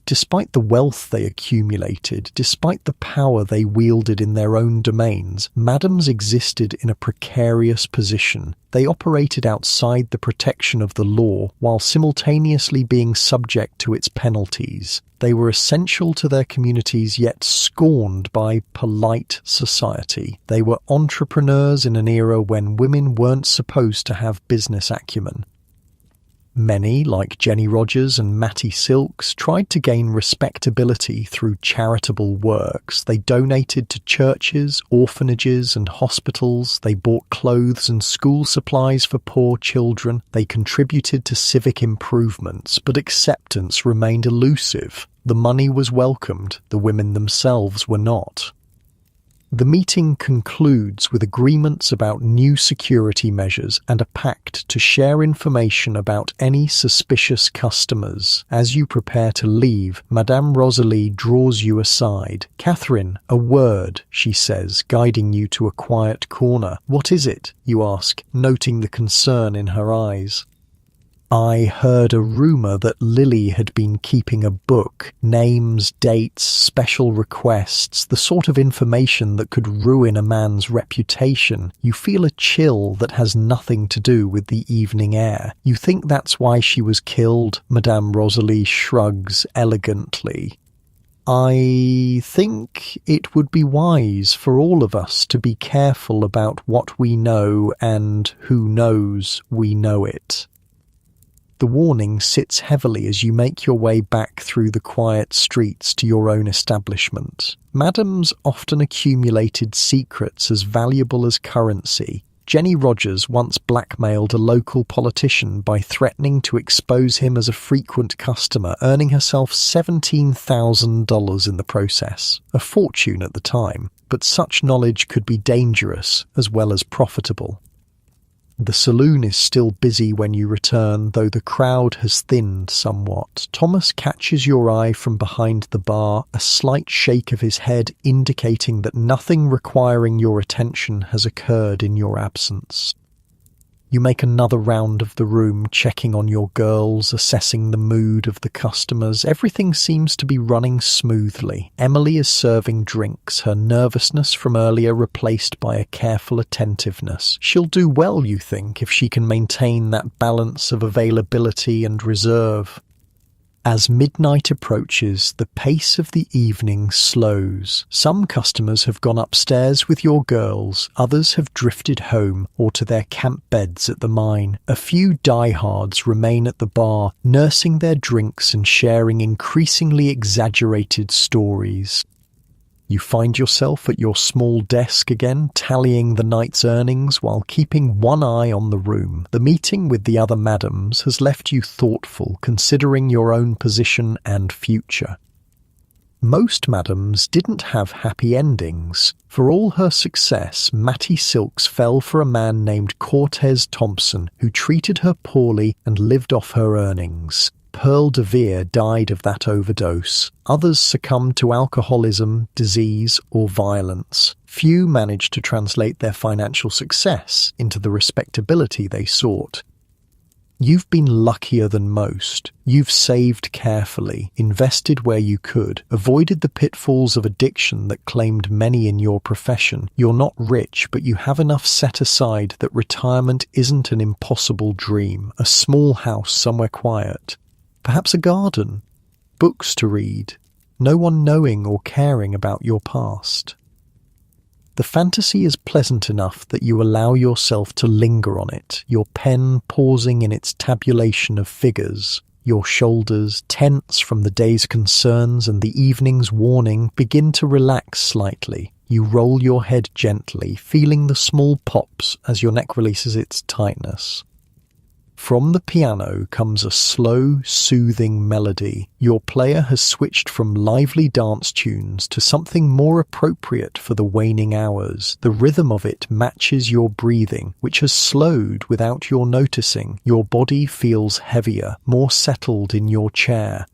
Despite the wealth they accumulated, despite the power they wielded in their own domains, madams existed in a precarious position. They operated outside the protection of the law while simultaneously being subject to its penalties. They were essential to their communities yet scorned by polite society. They were entrepreneurs in an era when women weren't supposed to have business acumen. Many, like Jenny Rogers and Matty Silks, tried to gain respectability through charitable works. They donated to churches, orphanages, and hospitals. They bought clothes and school supplies for poor children. They contributed to civic improvements, but acceptance remained elusive. The money was welcomed, the women themselves were not. The meeting concludes with agreements about new security measures and a pact to share information about any suspicious customers. As you prepare to leave, Madame Rosalie draws you aside. "Catherine, a word," she says, guiding you to a quiet corner. "What is it?" you ask, noting the concern in her eyes. "I heard a rumour that Lily had been keeping a book. Names, dates, special requests, the sort of information that could ruin a man's reputation. You feel a chill that has nothing to do with the evening air. You think that's why she was killed?" Madame Rosalie shrugs elegantly. "I think it would be wise for all of us to be careful about what we know and who knows we know it." The warning sits heavily as you make your way back through the quiet streets to your own establishment. Madams often accumulated secrets as valuable as currency. Jenny Rogers once blackmailed a local politician by threatening to expose him as a frequent customer, earning herself $17,000 in the process. A fortune at the time, but such knowledge could be dangerous as well as profitable. The saloon is still busy when you return, though the crowd has thinned somewhat. Thomas catches your eye from behind the bar, a slight shake of his head indicating that nothing requiring your attention has occurred in your absence. You make another round of the room, checking on your girls, assessing the mood of the customers. Everything seems to be running smoothly. Emily is serving drinks, her nervousness from earlier replaced by a careful attentiveness. She'll do well, you think, if she can maintain that balance of availability and reserve. As midnight approaches, the pace of the evening slows. Some customers have gone upstairs with your girls, others have drifted home or to their camp beds at the mine. A few diehards remain at the bar, nursing their drinks and sharing increasingly exaggerated stories. You find yourself at your small desk again, tallying the night's earnings while keeping one eye on the room. The meeting with the other madams has left you thoughtful, considering your own position and future. Most madams didn't have happy endings. For all her success, Matty Silks fell for a man named Cortez Thompson, who treated her poorly and lived off her earnings. Pearl DeVere died of that overdose. Others succumbed to alcoholism, disease, or violence. Few managed to translate their financial success into the respectability they sought. You've been luckier than most. You've saved carefully, invested where you could, avoided the pitfalls of addiction that claimed many in your profession. You're not rich, but you have enough set aside that retirement isn't an impossible dream. A small house somewhere quiet. Perhaps a garden, books to read, no one knowing or caring about your past. The fantasy is pleasant enough that you allow yourself to linger on it, your pen pausing in its tabulation of figures. Your shoulders, tense from the day's concerns and the evening's warning, begin to relax slightly. You roll your head gently, feeling the small pops as your neck releases its tightness. From the piano comes a slow, soothing melody. Your player has switched from lively dance tunes to something more appropriate for the waning hours. The rhythm of it matches your breathing, which has slowed without your noticing. Your body feels heavier, more settled in your chair.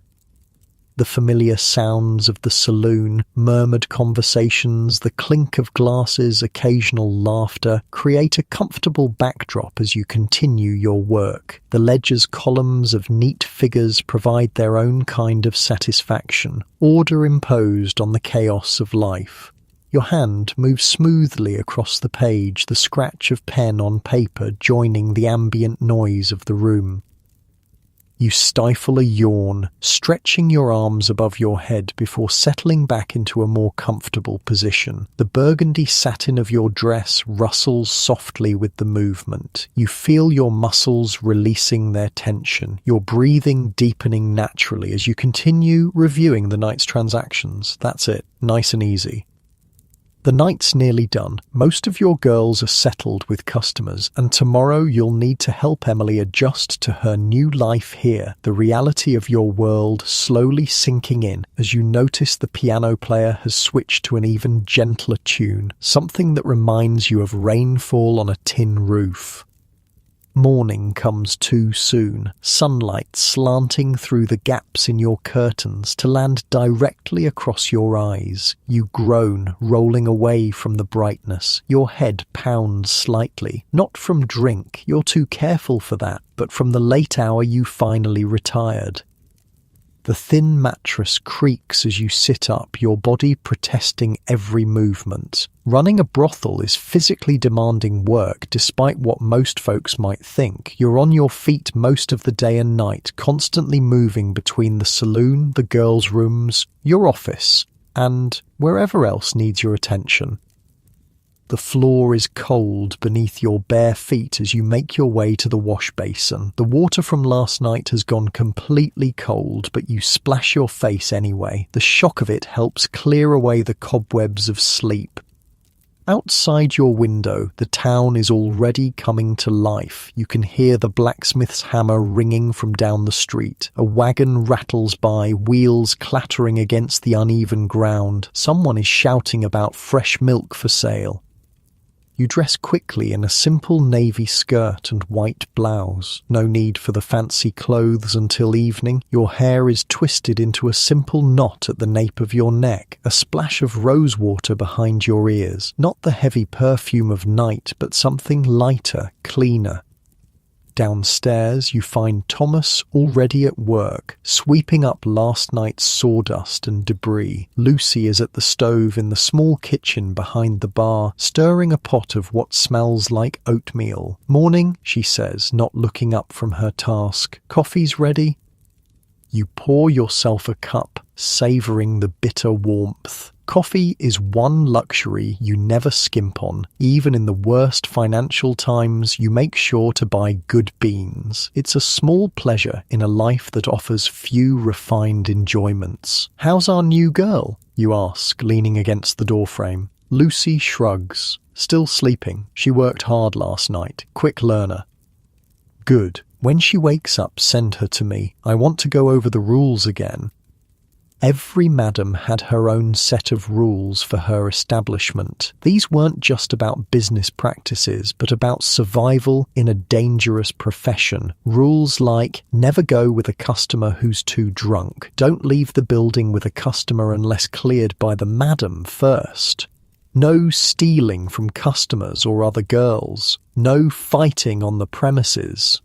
The familiar sounds of the saloon, murmured conversations, the clink of glasses, occasional laughter, create a comfortable backdrop as you continue your work. The ledger's columns of neat figures provide their own kind of satisfaction, order imposed on the chaos of life. Your hand moves smoothly across the page, the scratch of pen on paper joining the ambient noise of the room. You stifle a yawn, stretching your arms above your head before settling back into a more comfortable position. The burgundy satin of your dress rustles softly with the movement. You feel your muscles releasing their tension, your breathing deepening naturally as you continue reviewing the night's transactions. That's it, nice and easy. The night's nearly done. Most of your girls are settled with customers, and tomorrow you'll need to help Emily adjust to her new life here, the reality of your world slowly sinking in as you notice the piano player has switched to an even gentler tune, something that reminds you of rainfall on a tin roof. Morning comes too soon, sunlight slanting through the gaps in your curtains to land directly across your eyes. You groan, rolling away from the brightness. Your head pounds slightly, not from drink, you're too careful for that, but from the late hour you finally retired. The thin mattress creaks as you sit up, your body protesting every movement. Running a brothel is physically demanding work, despite what most folks might think. You're on your feet most of the day and night, constantly moving between the saloon, the girls' rooms, your office, and wherever else needs your attention. The floor is cold beneath your bare feet as you make your way to the wash basin. The water from last night has gone completely cold, but you splash your face anyway. The shock of it helps clear away the cobwebs of sleep. Outside your window, the town is already coming to life. You can hear the blacksmith's hammer ringing from down the street. A wagon rattles by, wheels clattering against the uneven ground. Someone is shouting about fresh milk for sale. You dress quickly in a simple navy skirt and white blouse. No need for the fancy clothes until evening. Your hair is twisted into a simple knot at the nape of your neck, a splash of rose water behind your ears. Not the heavy perfume of night, but something lighter, cleaner. Downstairs, you find Thomas already at work, sweeping up last night's sawdust and debris. Lucy is at the stove in the small kitchen behind the bar, stirring a pot of what smells like oatmeal. "Morning," she says, not looking up from her task. "Coffee's ready?" You pour yourself a cup, savouring the bitter warmth. Coffee is one luxury you never skimp on. Even in the worst financial times, you make sure to buy good beans. It's a small pleasure in a life that offers few refined enjoyments. "How's our new girl?" you ask, leaning against the doorframe. Lucy shrugs. "Still sleeping. She worked hard last night. Quick learner." "Good. When she wakes up, send her to me. I want to go over the rules again." Every madam had her own set of rules for her establishment. These weren't just about business practices, but about survival in a dangerous profession. Rules like, never go with a customer who's too drunk. Don't leave the building with a customer unless cleared by the madam first. No stealing from customers or other girls. No fighting on the premises.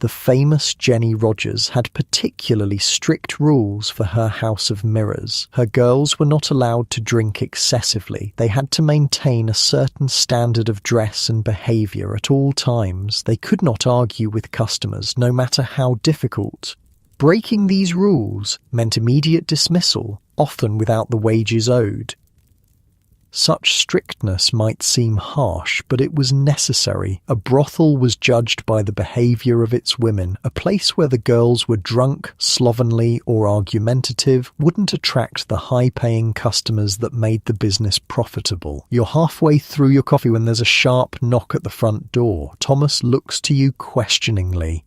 The famous Jenny Rogers had particularly strict rules for her house of mirrors. Her girls were not allowed to drink excessively. They had to maintain a certain standard of dress and behaviour at all times. They could not argue with customers, no matter how difficult. Breaking these rules meant immediate dismissal, often without the wages owed. Such strictness might seem harsh, but it was necessary. A brothel was judged by the behaviour of its women. A place where the girls were drunk, slovenly, or argumentative wouldn't attract the high-paying customers that made the business profitable. You're halfway through your coffee when there's a sharp knock at the front door. Thomas looks to you questioningly.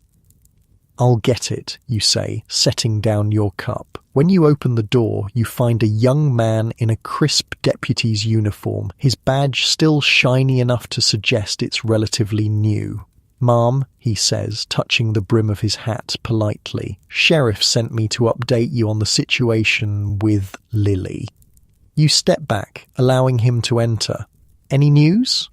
"I'll get it," you say, setting down your cup. When you open the door, you find a young man in a crisp deputy's uniform, his badge still shiny enough to suggest it's relatively new. "Ma'am," he says, touching the brim of his hat politely. "Sheriff sent me to update you on the situation with Lily." You step back, allowing him to enter. "Any news?"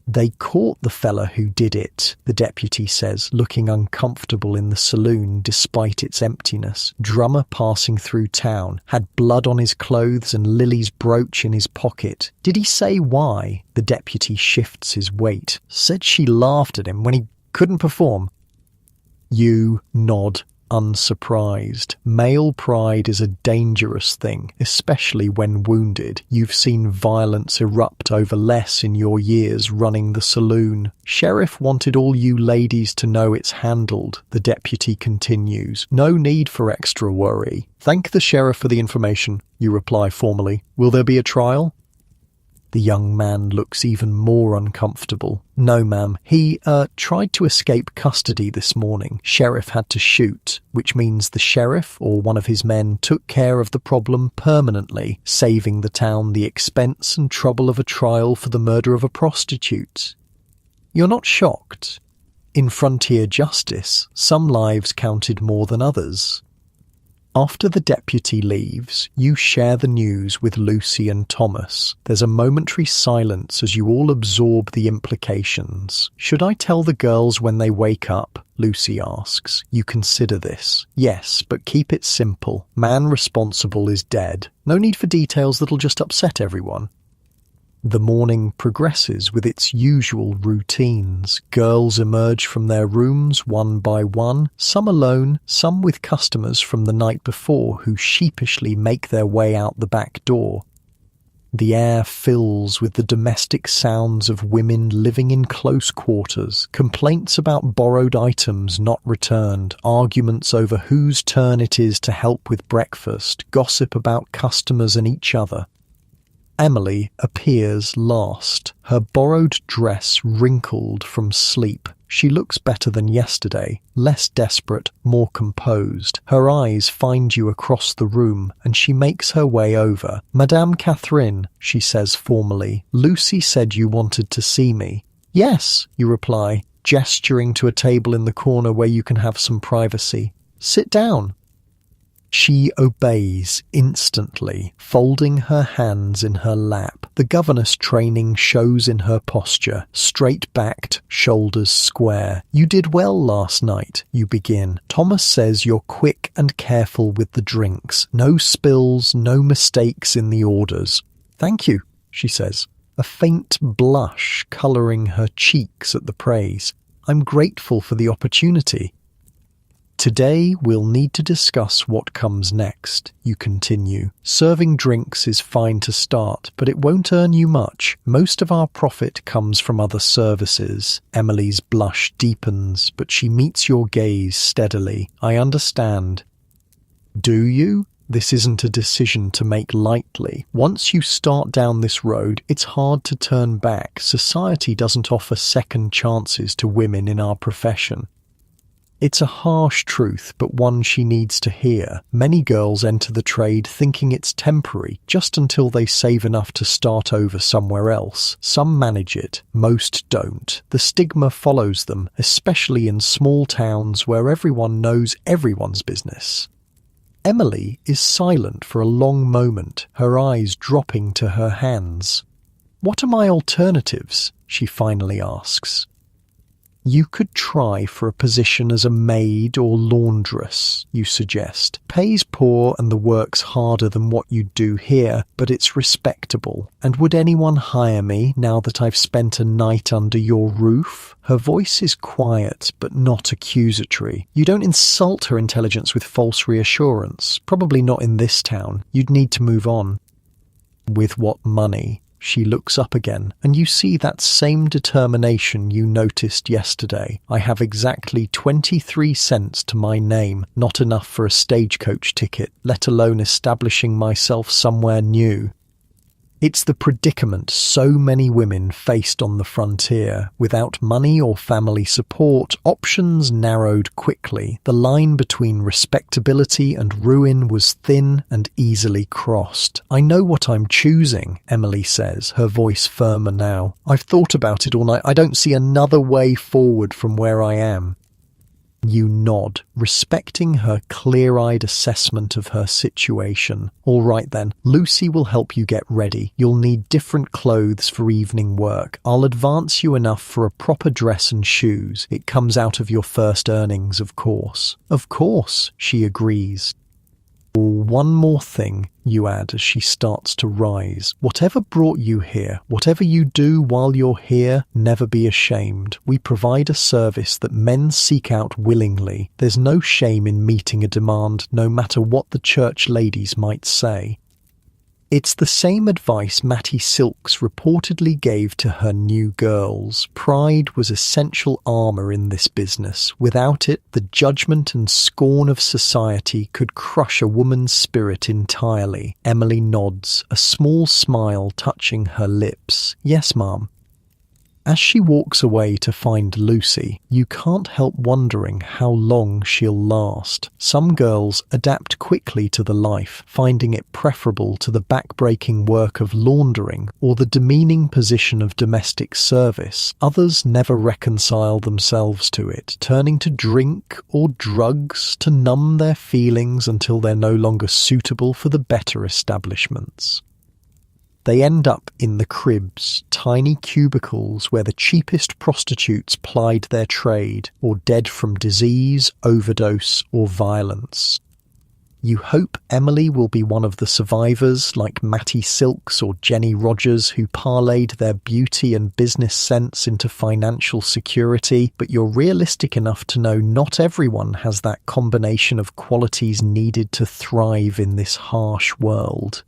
"They caught the fella who did it," the deputy says, looking uncomfortable in the saloon despite its emptiness. "Drummer passing through town, had blood on his clothes and Lily's brooch in his pocket. Did he say why?" The deputy shifts his weight. "Said she laughed at him when he couldn't perform." You nod, unsurprised. Male pride is a dangerous thing, especially when wounded. You've seen violence erupt over less in your years running the saloon. Sheriff wanted all you ladies to know it's handled, the deputy continues. No need for extra worry. Thank the sheriff for the information, you reply formally. Will there be a trial? The young man looks even more uncomfortable. No, ma'am. He, tried to escape custody this morning. Sheriff had to shoot, which means the sheriff or one of his men took care of the problem permanently, saving the town the expense and trouble of a trial for the murder of a prostitute. You're not shocked. In frontier justice, some lives counted more than others. After the deputy leaves, you share the news with Lucy and Thomas. There's a momentary silence as you all absorb the implications. Should I tell the girls when they wake up? Lucy asks. You consider this. Yes, but keep it simple. Man responsible is dead. No need for details that'll just upset everyone. The morning progresses with its usual routines. Girls emerge from their rooms one by one, some alone, some with customers from the night before who sheepishly make their way out the back door. The air fills with the domestic sounds of women living in close quarters, complaints about borrowed items not returned, arguments over whose turn it is to help with breakfast, gossip about customers and each other. Emily appears last, her borrowed dress wrinkled from sleep. She looks better than yesterday, less desperate, more composed. Her eyes find you across the room, and she makes her way over. Madame Catherine, she says formally, Lucy said you wanted to see me. Yes, you reply, gesturing to a table in the corner where you can have some privacy. Sit down. She obeys instantly, folding her hands in her lap. The governess training shows in her posture, straight-backed, shoulders square. You did well last night, you begin. Thomas says you're quick and careful with the drinks. No spills, no mistakes in the orders. Thank you, she says, a faint blush colouring her cheeks at the praise. I'm grateful for the opportunity. Today we'll need to discuss what comes next, you continue. Serving drinks is fine to start, but it won't earn you much. Most of our profit comes from other services. Emily's blush deepens, but she meets your gaze steadily. I understand. Do you? This isn't a decision to make lightly. Once you start down this road, it's hard to turn back. Society doesn't offer second chances to women in our profession. It's a harsh truth, but one she needs to hear. Many girls enter the trade thinking it's temporary, just until they save enough to start over somewhere else. Some manage it, most don't. The stigma follows them, especially in small towns where everyone knows everyone's business. Emily is silent for a long moment, her eyes dropping to her hands. What are my alternatives? She finally asks. You could try for a position as a maid or laundress, you suggest. Pays poor and the work's harder than what you'd do here, but it's respectable. And would anyone hire me now that I've spent a night under your roof? Her voice is quiet, but not accusatory. You don't insult her intelligence with false reassurance. Probably not in this town. You'd need to move on. With what money? She looks up again, and you see that same determination you noticed yesterday. I have exactly 23 cents to my name, not enough for a stagecoach ticket, let alone establishing myself somewhere new. It's the predicament so many women faced on the frontier. Without money or family support, options narrowed quickly. The line between respectability and ruin was thin and easily crossed. I know what I'm choosing, Emily says, her voice firmer now. I've thought about it all night. I don't see another way forward from where I am. You nod, respecting her clear-eyed assessment of her situation. All right then, Lucy will help you get ready. You'll need different clothes for evening work. I'll advance you enough for a proper dress and shoes. It comes out of your first earnings, of course. Of course, she agrees. One more thing, you add as she starts to rise. Whatever brought you here, whatever you do while you're here, never be ashamed. We provide a service that men seek out willingly. There's no shame in meeting a demand, no matter what the church ladies might say. It's the same advice Mattie Silks reportedly gave to her new girls. Pride was essential armour in this business. Without it, the judgment and scorn of society could crush a woman's spirit entirely. Emily nods, a small smile touching her lips. Yes, ma'am. As she walks away to find Lucy, you can't help wondering how long she'll last. Some girls adapt quickly to the life, finding it preferable to the back-breaking work of laundering or the demeaning position of domestic service. Others never reconcile themselves to it, turning to drink or drugs to numb their feelings until they're no longer suitable for the better establishments. They end up in the cribs, tiny cubicles where the cheapest prostitutes plied their trade, or dead from disease, overdose, or violence. You hope Emily will be one of the survivors like Mattie Silks or Jenny Rogers who parlayed their beauty and business sense into financial security, but you're realistic enough to know not everyone has that combination of qualities needed to thrive in this harsh world.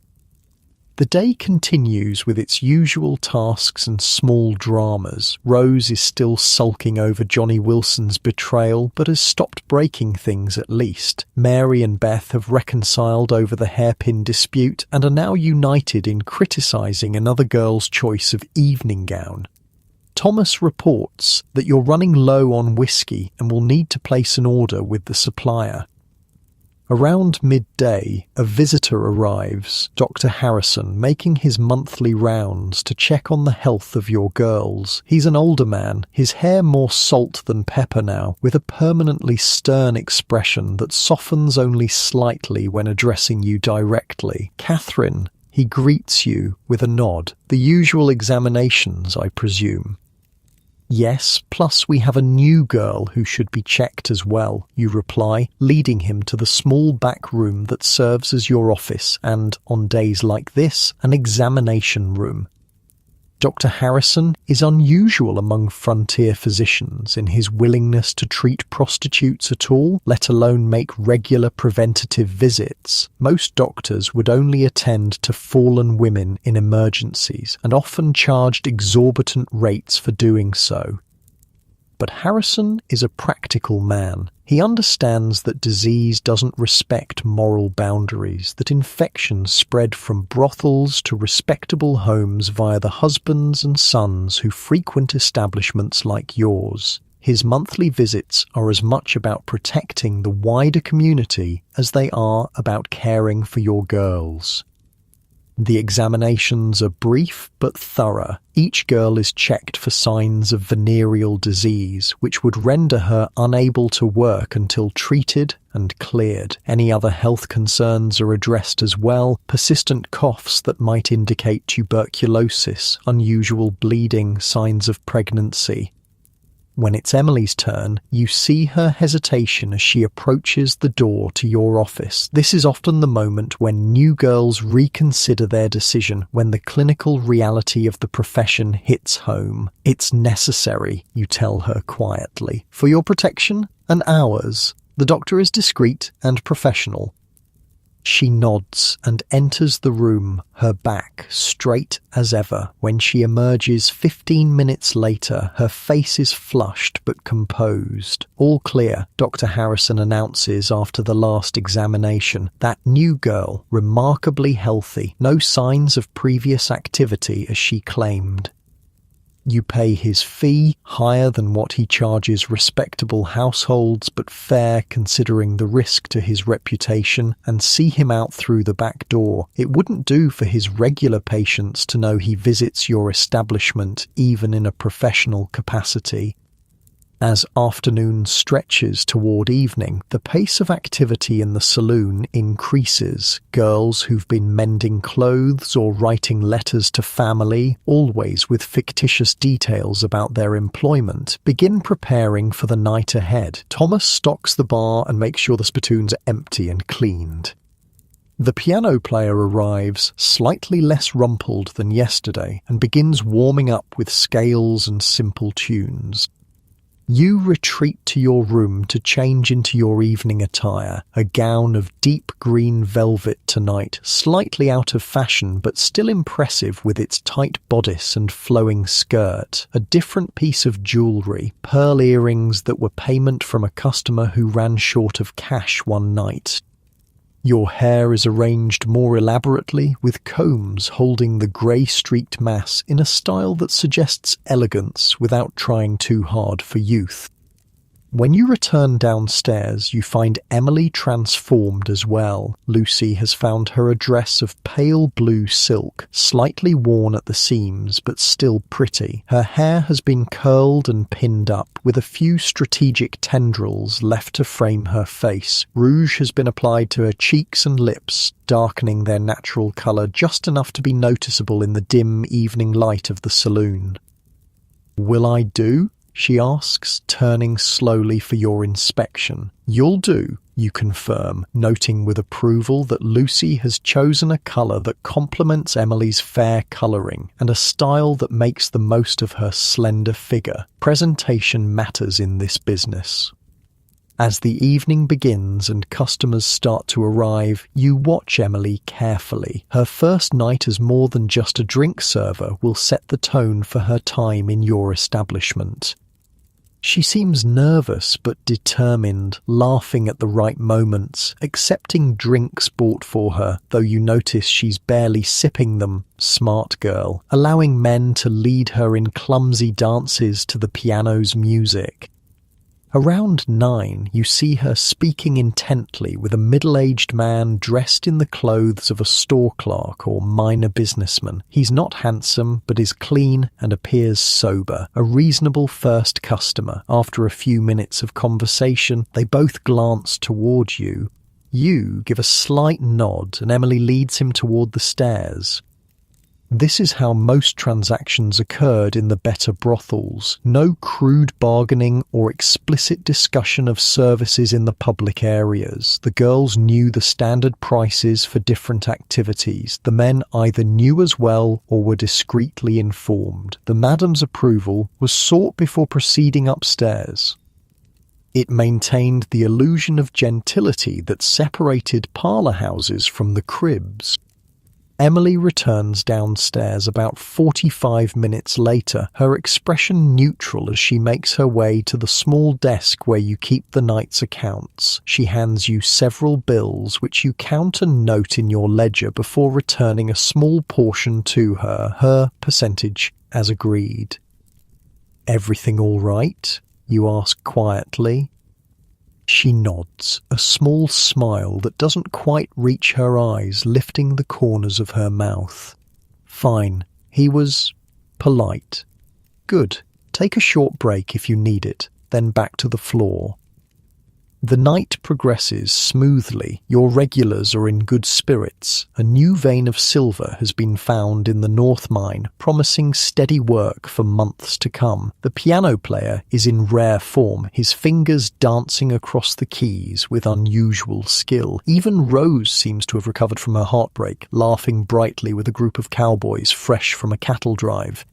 The day continues with its usual tasks and small dramas. Rose is still sulking over Johnny Wilson's betrayal, but has stopped breaking things at least. Mary and Beth have reconciled over the hairpin dispute and are now united in criticising another girl's choice of evening gown. Thomas reports that you're running low on whiskey and will need to place an order with the supplier. Around midday, a visitor arrives, Dr. Harrison, making his monthly rounds to check on the health of your girls. He's an older man, his hair more salt than pepper now, with a permanently stern expression that softens only slightly when addressing you directly. Catherine, he greets you with a nod. The usual examinations, I presume. Yes, plus we have a new girl who should be checked as well, you reply, leading him to the small back room that serves as your office and, on days like this, an examination room. Dr. Harrison is unusual among frontier physicians in his willingness to treat prostitutes at all, let alone make regular preventative visits. Most doctors would only attend to fallen women in emergencies and often charged exorbitant rates for doing so. But Harrison is a practical man. He understands that disease doesn't respect moral boundaries, that infections spread from brothels to respectable homes via the husbands and sons who frequent establishments like yours. His monthly visits are as much about protecting the wider community as they are about caring for your girls. The examinations are brief but thorough. Each girl is checked for signs of venereal disease, which would render her unable to work until treated and cleared. Any other health concerns are addressed as well, persistent coughs that might indicate tuberculosis, unusual bleeding, signs of pregnancy. When it's Emily's turn, you see her hesitation as she approaches the door to your office. This is often the moment when new girls reconsider their decision, when the clinical reality of the profession hits home. It's necessary, you tell her quietly, for your protection and ours. The doctor is discreet and professional. She nods and enters the room, her back straight as ever. When she emerges 15 minutes later, her face is flushed but composed. All clear, Dr. Harrison announces after the last examination. That new girl, remarkably healthy, no signs of previous activity as she claimed. You pay his fee, higher than what he charges respectable households, but fair considering the risk to his reputation, and see him out through the back door. It wouldn't do for his regular patients to know he visits your establishment, even in a professional capacity. As afternoon stretches toward evening, the pace of activity in the saloon increases. Girls who've been mending clothes or writing letters to family, always with fictitious details about their employment, begin preparing for the night ahead. Thomas stocks the bar and makes sure the spittoons are empty and cleaned. The piano player arrives, slightly less rumpled than yesterday, and begins warming up with scales and simple tunes. You retreat to your room to change into your evening attire, a gown of deep green velvet tonight, slightly out of fashion but still impressive with its tight bodice and flowing skirt, a different piece of jewellery, pearl earrings that were payment from a customer who ran short of cash one night. Your hair is arranged more elaborately, with combs holding the grey-streaked mass in a style that suggests elegance without trying too hard for youth. When you return downstairs, you find Emily transformed as well. Lucy has found her a dress of pale blue silk, slightly worn at the seams, but still pretty. Her hair has been curled and pinned up, with a few strategic tendrils left to frame her face. Rouge has been applied to her cheeks and lips, darkening their natural colour just enough to be noticeable in the dim evening light of the saloon. "Will I do?" she asks, turning slowly for your inspection. "You'll do," you confirm, noting with approval that Lucy has chosen a colour that complements Emily's fair colouring and a style that makes the most of her slender figure. Presentation matters in this business. As the evening begins and customers start to arrive, you watch Emily carefully. Her first night as more than just a drink server will set the tone for her time in your establishment. She seems nervous but determined, laughing at the right moments, accepting drinks bought for her, though you notice she's barely sipping them. Smart girl, allowing men to lead her in clumsy dances to the piano's music. Around 9, you see her speaking intently with a middle-aged man dressed in the clothes of a store clerk or minor businessman. He's not handsome, but is clean and appears sober, a reasonable first customer. After a few minutes of conversation, they both glance toward you. You give a slight nod, and Emily leads him toward the stairs. This is how most transactions occurred in the better brothels. No crude bargaining or explicit discussion of services in the public areas. The girls knew the standard prices for different activities. The men either knew as well or were discreetly informed. The madam's approval was sought before proceeding upstairs. It maintained the illusion of gentility that separated parlour houses from the cribs. Emily returns downstairs about 45 minutes later, her expression neutral as she makes her way to the small desk where you keep the night's accounts. She hands you several bills, which you count and note in your ledger before returning a small portion to her percentage, as agreed. "Everything all right?" you ask quietly. She nods, a small smile that doesn't quite reach her eyes lifting the corners of her mouth. "Fine. He was polite." "Good. Take a short break if you need it, then back to the floor." The night progresses smoothly. Your regulars are in good spirits. A new vein of silver has been found in the North Mine, promising steady work for months to come. The piano player is in rare form, his fingers dancing across the keys with unusual skill. Even Rose seems to have recovered from her heartbreak, laughing brightly with a group of cowboys fresh from a cattle drive.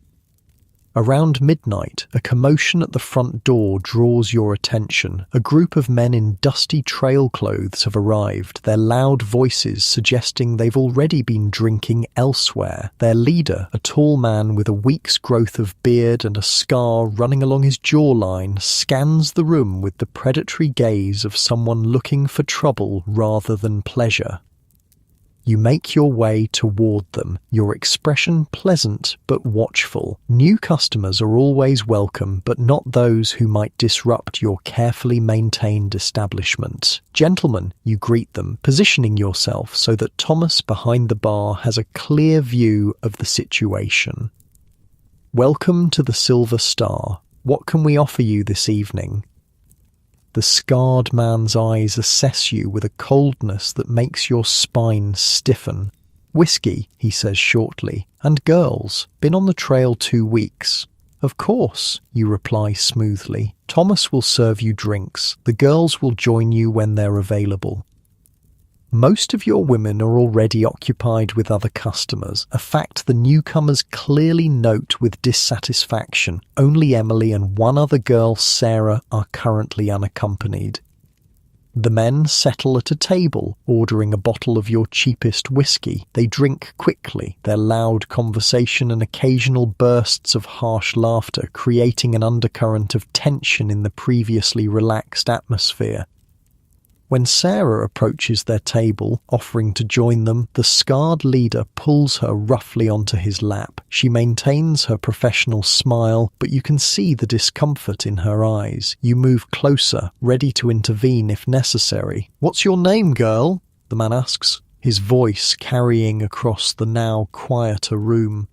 Around midnight, a commotion at the front door draws your attention. A group of men in dusty trail clothes have arrived, their loud voices suggesting they've already been drinking elsewhere. Their leader, a tall man with a week's growth of beard and a scar running along his jawline, scans the room with the predatory gaze of someone looking for trouble rather than pleasure. You make your way toward them, your expression pleasant but watchful. New customers are always welcome, but not those who might disrupt your carefully maintained establishment. "Gentlemen," you greet them, positioning yourself so that Thomas behind the bar has a clear view of the situation. "Welcome to the Silver Star. What can we offer you this evening?" The scarred man's eyes assess you with a coldness that makes your spine stiffen. "Whiskey," he says shortly. "And girls. Been on the trail 2 weeks." "Of course," you reply smoothly. "Thomas will serve you drinks. The girls will join you when they're available." Most of your women are already occupied with other customers, a fact the newcomers clearly note with dissatisfaction. Only Emily and one other girl, Sarah, are currently unaccompanied. The men settle at a table, ordering a bottle of your cheapest whiskey. They drink quickly, their loud conversation and occasional bursts of harsh laughter creating an undercurrent of tension in the previously relaxed atmosphere. When Sarah approaches their table, offering to join them, the scarred leader pulls her roughly onto his lap. She maintains her professional smile, but you can see the discomfort in her eyes. You move closer, ready to intervene if necessary. "What's your name, girl?" the man asks, his voice carrying across the now quieter room.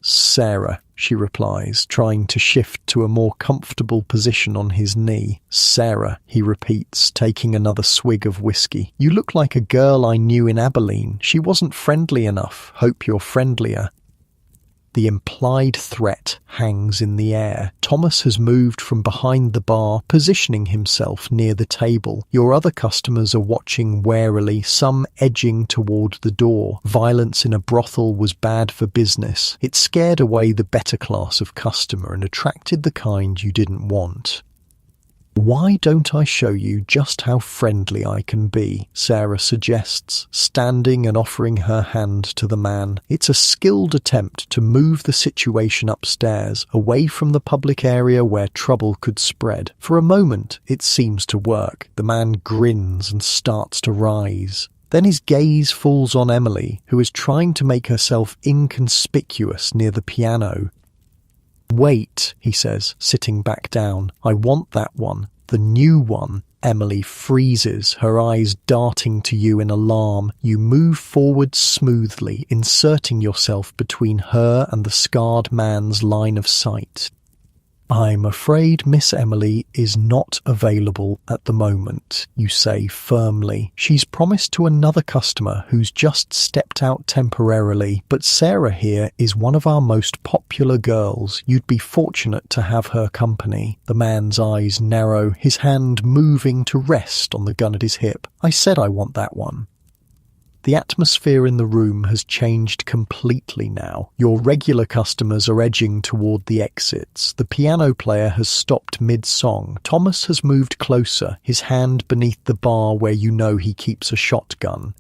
"Sarah," she replies, trying to shift to a more comfortable position on his knee. "Sarah," he repeats, taking another swig of whiskey. "You look like a girl I knew in Abilene. She wasn't friendly enough. Hope you're friendlier." The implied threat hangs in the air. Thomas has moved from behind the bar, positioning himself near the table. Your other customers are watching warily, some edging toward the door. Violence in a brothel was bad for business. It scared away the better class of customer and attracted the kind you didn't want. "Why don't I show you just how friendly I can be?" Sarah suggests, standing and offering her hand to the man. It's a skilled attempt to move the situation upstairs, away from the public area where trouble could spread. For a moment, it seems to work. The man grins and starts to rise. Then his gaze falls on Emily, who is trying to make herself inconspicuous near the piano. "Wait," he says, sitting back down. "I want that one. The new one." Emily freezes, her eyes darting to you in alarm. You move forward smoothly, inserting yourself between her and the scarred man's line of sight. "I'm afraid Miss Emily is not available at the moment," you say firmly. "She's promised to another customer who's just stepped out temporarily, but Sarah here is one of our most popular girls. You'd be fortunate to have her company." The man's eyes narrow, his hand moving to rest on the gun at his hip. "I said I want that one." The atmosphere in the room has changed completely now. Your regular customers are edging toward the exits. The piano player has stopped mid-song. Thomas has moved closer, his hand beneath the bar where you know he keeps a shotgun.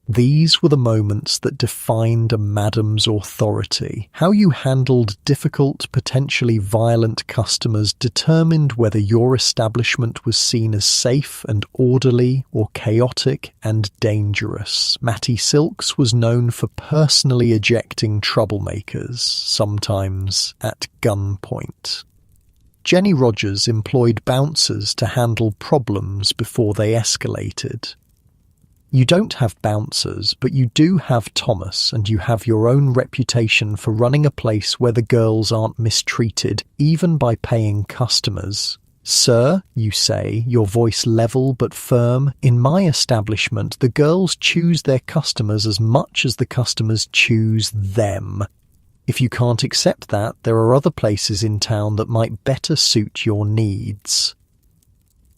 These were the moments that defined a madam's authority. How you handled difficult, potentially violent customers determined whether your establishment was seen as safe and orderly or chaotic and dangerous. Matty Silks was known for personally ejecting troublemakers, sometimes at gunpoint. Jenny Rogers employed bouncers to handle problems before they escalated. You don't have bouncers, but you do have Thomas, and you have your own reputation for running a place where the girls aren't mistreated, even by paying customers. "Sir," you say, your voice level but firm, "in my establishment, the girls choose their customers as much as the customers choose them. If you can't accept that, there are other places in town that might better suit your needs."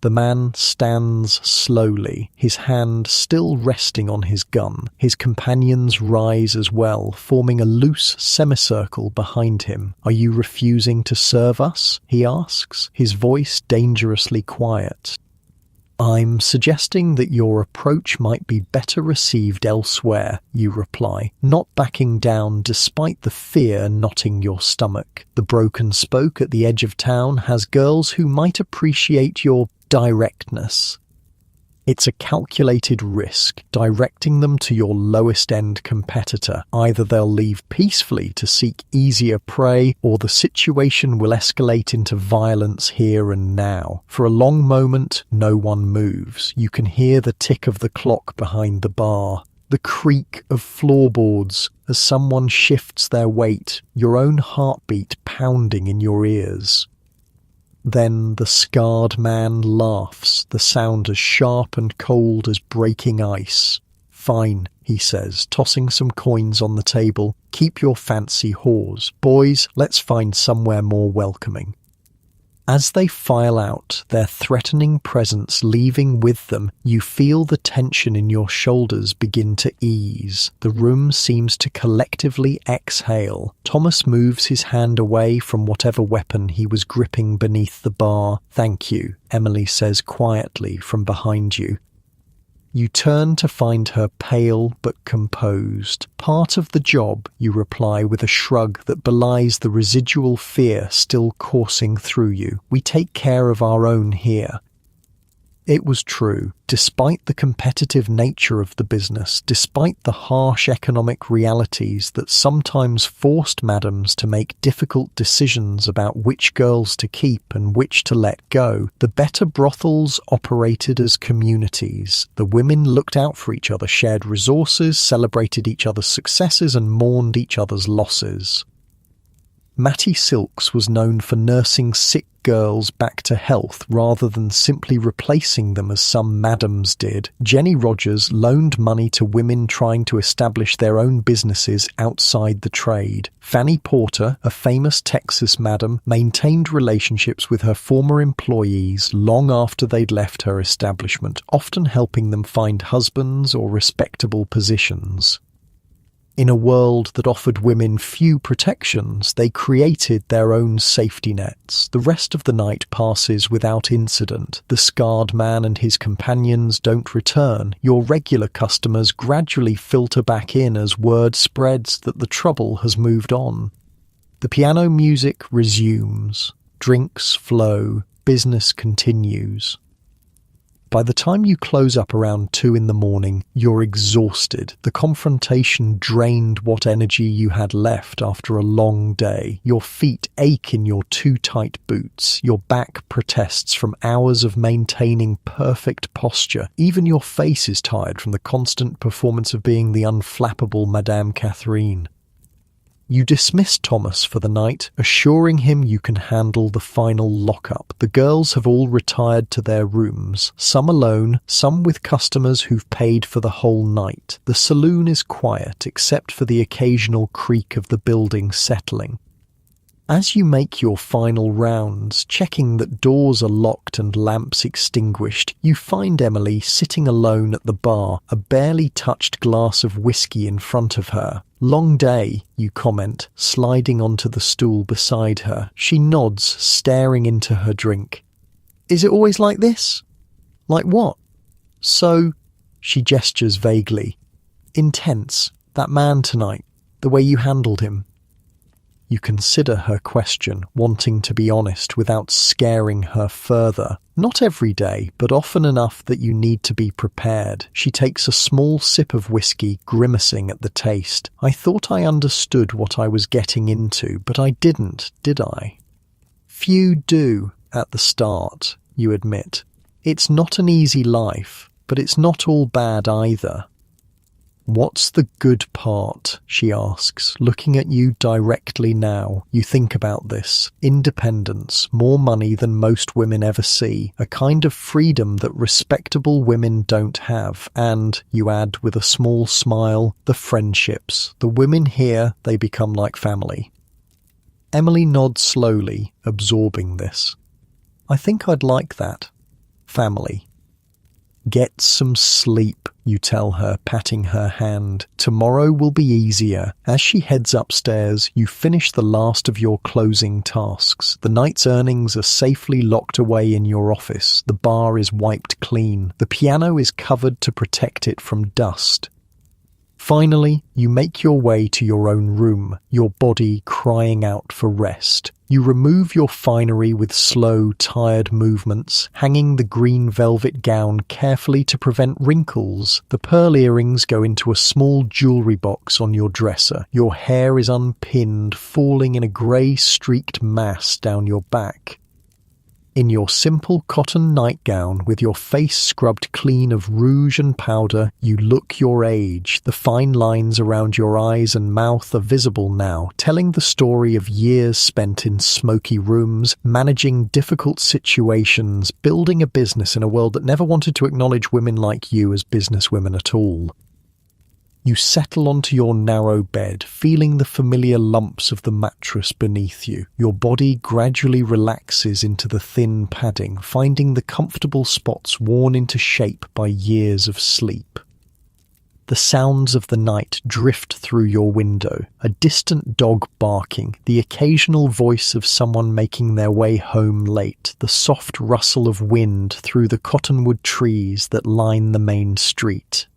The man stands slowly, his hand still resting on his gun. His companions rise as well, forming a loose semicircle behind him. "Are you refusing to serve us?" he asks, his voice dangerously quiet. "I'm suggesting that your approach might be better received elsewhere," you reply, not backing down despite the fear knotting your stomach. The broken spoke at the edge of town has girls who might appreciate your directness. It's a calculated risk, directing them to your lowest-end competitor. Either they'll leave peacefully to seek easier prey, or the situation will escalate into violence here and now. For a long moment, no one moves. You can hear the tick of the clock behind the bar, the creak of floorboards as someone shifts their weight, your own heartbeat pounding in your ears. Then the scarred man laughs, the sound as sharp and cold as breaking ice. "Fine," he says, tossing some coins on the table. "Keep your fancy whores. Boys, let's find somewhere more welcoming." As they file out, their threatening presence leaving with them, you feel the tension in your shoulders begin to ease. The room seems to collectively exhale. Thomas moves his hand away from whatever weapon he was gripping beneath the bar. "Thank you," Emily says quietly from behind you. You turn to find her pale but composed. "Part of the job," you reply with a shrug that belies the residual fear still coursing through you. "We take care of our own here." It was true. Despite the competitive nature of the business, despite the harsh economic realities that sometimes forced madams to make difficult decisions about which girls to keep and which to let go, the better brothels operated as communities. The women looked out for each other, shared resources, celebrated each other's successes, and mourned each other's losses. Mattie Silks was known for nursing sick girls back to health rather than simply replacing them as some madams did. Jenny Rogers loaned money to women trying to establish their own businesses outside the trade. Fanny Porter, a famous Texas madam, maintained relationships with her former employees long after they'd left her establishment, often helping them find husbands or respectable positions. In a world that offered women few protections, they created their own safety nets. The rest of the night passes without incident. The scarred man and his companions don't return. Your regular customers gradually filter back in as word spreads that the trouble has moved on. The piano music resumes. Drinks flow. Business continues. By the time you close up around 2 a.m, you're exhausted. The confrontation drained what energy you had left after a long day. Your feet ache in your too tight boots. Your back protests from hours of maintaining perfect posture. Even your face is tired from the constant performance of being the unflappable Madame Catherine. You dismiss Thomas for the night, assuring him you can handle the final lockup. The girls have all retired to their rooms, some alone, some with customers who've paid for the whole night. The saloon is quiet, except for the occasional creak of the building settling. As you make your final rounds, checking that doors are locked and lamps extinguished, you find Emily sitting alone at the bar, a barely touched glass of whiskey in front of her. "Long day," you comment, sliding onto the stool beside her. She nods, staring into her drink. "Is it always like this?" "Like what?" "So," she gestures vaguely. "Intense. That man tonight. The way you handled him." You consider her question, wanting to be honest without scaring her further. Not every day, but often enough that you need to be prepared. She takes a small sip of whiskey, grimacing at the taste. "I thought I understood what I was getting into, but I didn't, did I?" "Few do at the start," you admit. "It's not an easy life, but it's not all bad either." "What's the good part?" she asks, looking at you directly now. You think about this. Independence, more money than most women ever see, a kind of freedom that respectable women don't have, and, you add with a small smile, the friendships. The women here, they become like family. Emily nods slowly, absorbing this. "I think I'd like that. Family." "Get some sleep," you tell her, patting her hand. "Tomorrow will be easier." As she heads upstairs, you finish the last of your closing tasks. The night's earnings are safely locked away in your office. The bar is wiped clean. The piano is covered to protect it from dust. Finally, you make your way to your own room, your body crying out for rest. You remove your finery with slow, tired movements, hanging the green velvet gown carefully to prevent wrinkles. The pearl earrings go into a small jewellery box on your dresser. Your hair is unpinned, falling in a grey-streaked mass down your back. In your simple cotton nightgown, with your face scrubbed clean of rouge and powder, you look your age. The fine lines around your eyes and mouth are visible now, telling the story of years spent in smoky rooms, managing difficult situations, building a business in a world that never wanted to acknowledge women like you as businesswomen at all. You settle onto your narrow bed, feeling the familiar lumps of the mattress beneath you. Your body gradually relaxes into the thin padding, finding the comfortable spots worn into shape by years of sleep. The sounds of the night drift through your window, a distant dog barking, the occasional voice of someone making their way home late, the soft rustle of wind through the cottonwood trees that line the main street.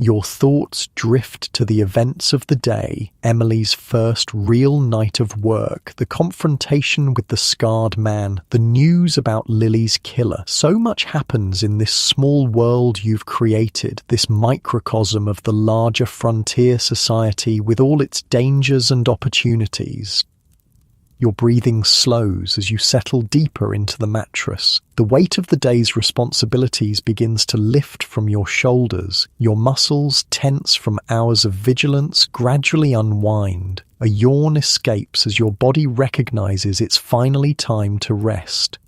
Your thoughts drift to the events of the day, Emily's first real night of work, the confrontation with the scarred man, the news about Lily's killer. So much happens in this small world you've created, this microcosm of the larger frontier society with all its dangers and opportunities. Your breathing slows as you settle deeper into the mattress. The weight of the day's responsibilities begins to lift from your shoulders. Your muscles, tense from hours of vigilance, gradually unwind. A yawn escapes as your body recognizes it's finally time to rest.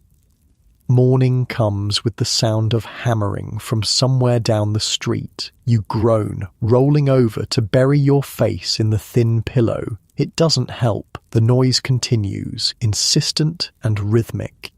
Morning comes with the sound of hammering from somewhere down the street. You groan, rolling over to bury your face in the thin pillow. It doesn't help. The noise continues, insistent and rhythmic.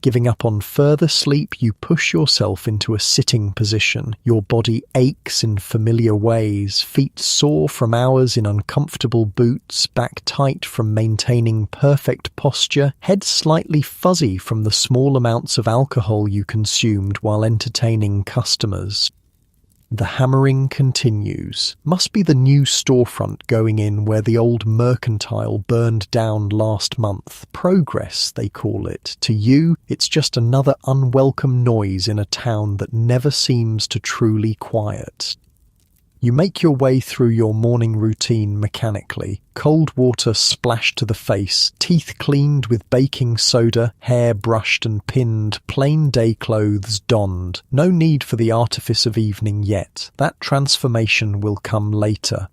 Giving up on further sleep, you push yourself into a sitting position. Your body aches in familiar ways, feet sore from hours in uncomfortable boots, back tight from maintaining perfect posture, head slightly fuzzy from the small amounts of alcohol you consumed while entertaining customers. The hammering continues. Must be the new storefront going in where the old mercantile burned down last month. Progress, they call it. To you, it's just another unwelcome noise in a town that never seems to truly quiet. You make your way through your morning routine mechanically. Cold water splashed to the face, teeth cleaned with baking soda, hair brushed and pinned, plain day clothes donned. No need for the artifice of evening yet. That transformation will come later.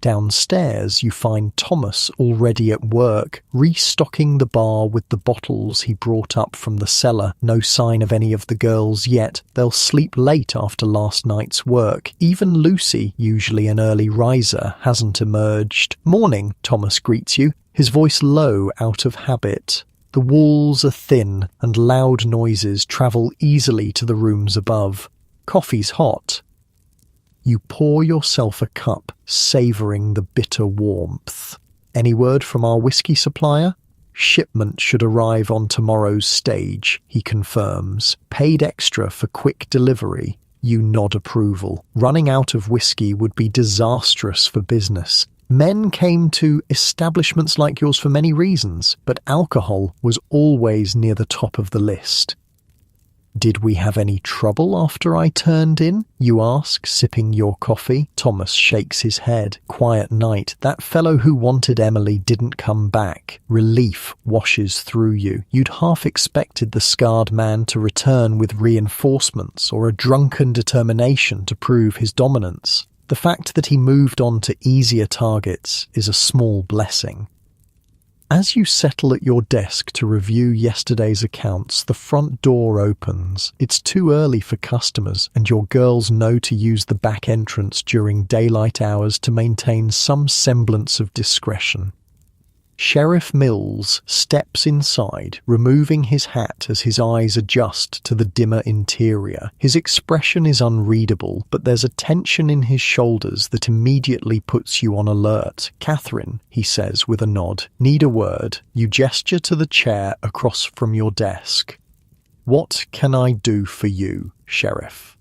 Downstairs, you find Thomas already at work, restocking the bar with the bottles he brought up from the cellar. No sign of any of the girls yet. They'll sleep late after last night's work. Even Lucy, usually an early riser, hasn't emerged. "Morning," Thomas greets you, his voice low out of habit. The walls are thin, and loud noises travel easily to the rooms above. Coffee's hot. You pour yourself a cup, savouring the bitter warmth. "Any word from our whiskey supplier?" "Shipment should arrive on tomorrow's stage," he confirms. "Paid extra for quick delivery." You nod approval. Running out of whiskey would be disastrous for business. Men came to establishments like yours for many reasons, but alcohol was always near the top of the list. "Did we have any trouble after I turned in?" you ask, sipping your coffee. Thomas shakes his head. "Quiet night. That fellow who wanted Emily didn't come back." Relief washes through you. You'd half expected the scarred man to return with reinforcements or a drunken determination to prove his dominance. The fact that he moved on to easier targets is a small blessing. As you settle at your desk to review yesterday's accounts, the front door opens. It's too early for customers, and your girls know to use the back entrance during daylight hours to maintain some semblance of discretion. Sheriff Mills steps inside, removing his hat as his eyes adjust to the dimmer interior. His expression is unreadable, but there's a tension in his shoulders that immediately puts you on alert. "Catherine," he says with a nod, "need a word." You gesture to the chair across from your desk. "What can I do for you, Sheriff?"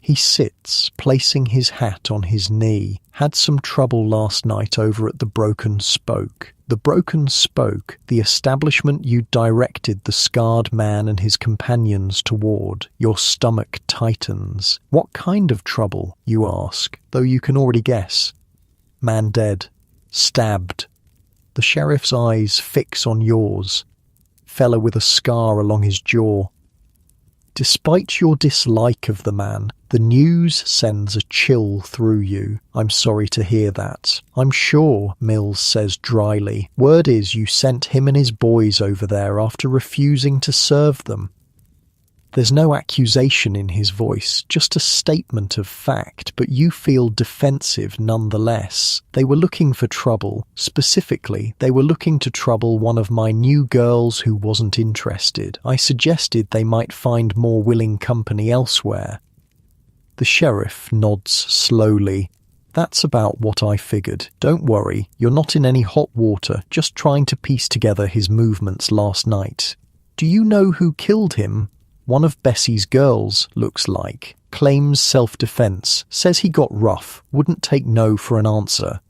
He sits, placing his hat on his knee. "Had some trouble last night over at the Broken Spoke." The Broken Spoke, the establishment you directed the scarred man and his companions toward. Your stomach tightens. "What kind of trouble?" you ask, though you can already guess. "Man dead. Stabbed." The sheriff's eyes fix on yours. Fella with a scar along his jaw. Despite your dislike of the man, the news sends a chill through you. "I'm sorry to hear that." "I'm sure," Mills says dryly. "Word is you sent him and his boys over there after refusing to serve them." There's no accusation in his voice, just a statement of fact, but you feel defensive nonetheless. They were looking for trouble. Specifically, they were looking to trouble one of my new girls who wasn't interested. I suggested they might find more willing company elsewhere. The sheriff nods slowly. That's about what I figured. Don't worry, you're not in any hot water, just trying to piece together his movements last night. Do you know who killed him? One of Bessie's girls, looks like. Claims self-defense, says he got rough, wouldn't take no for an answer.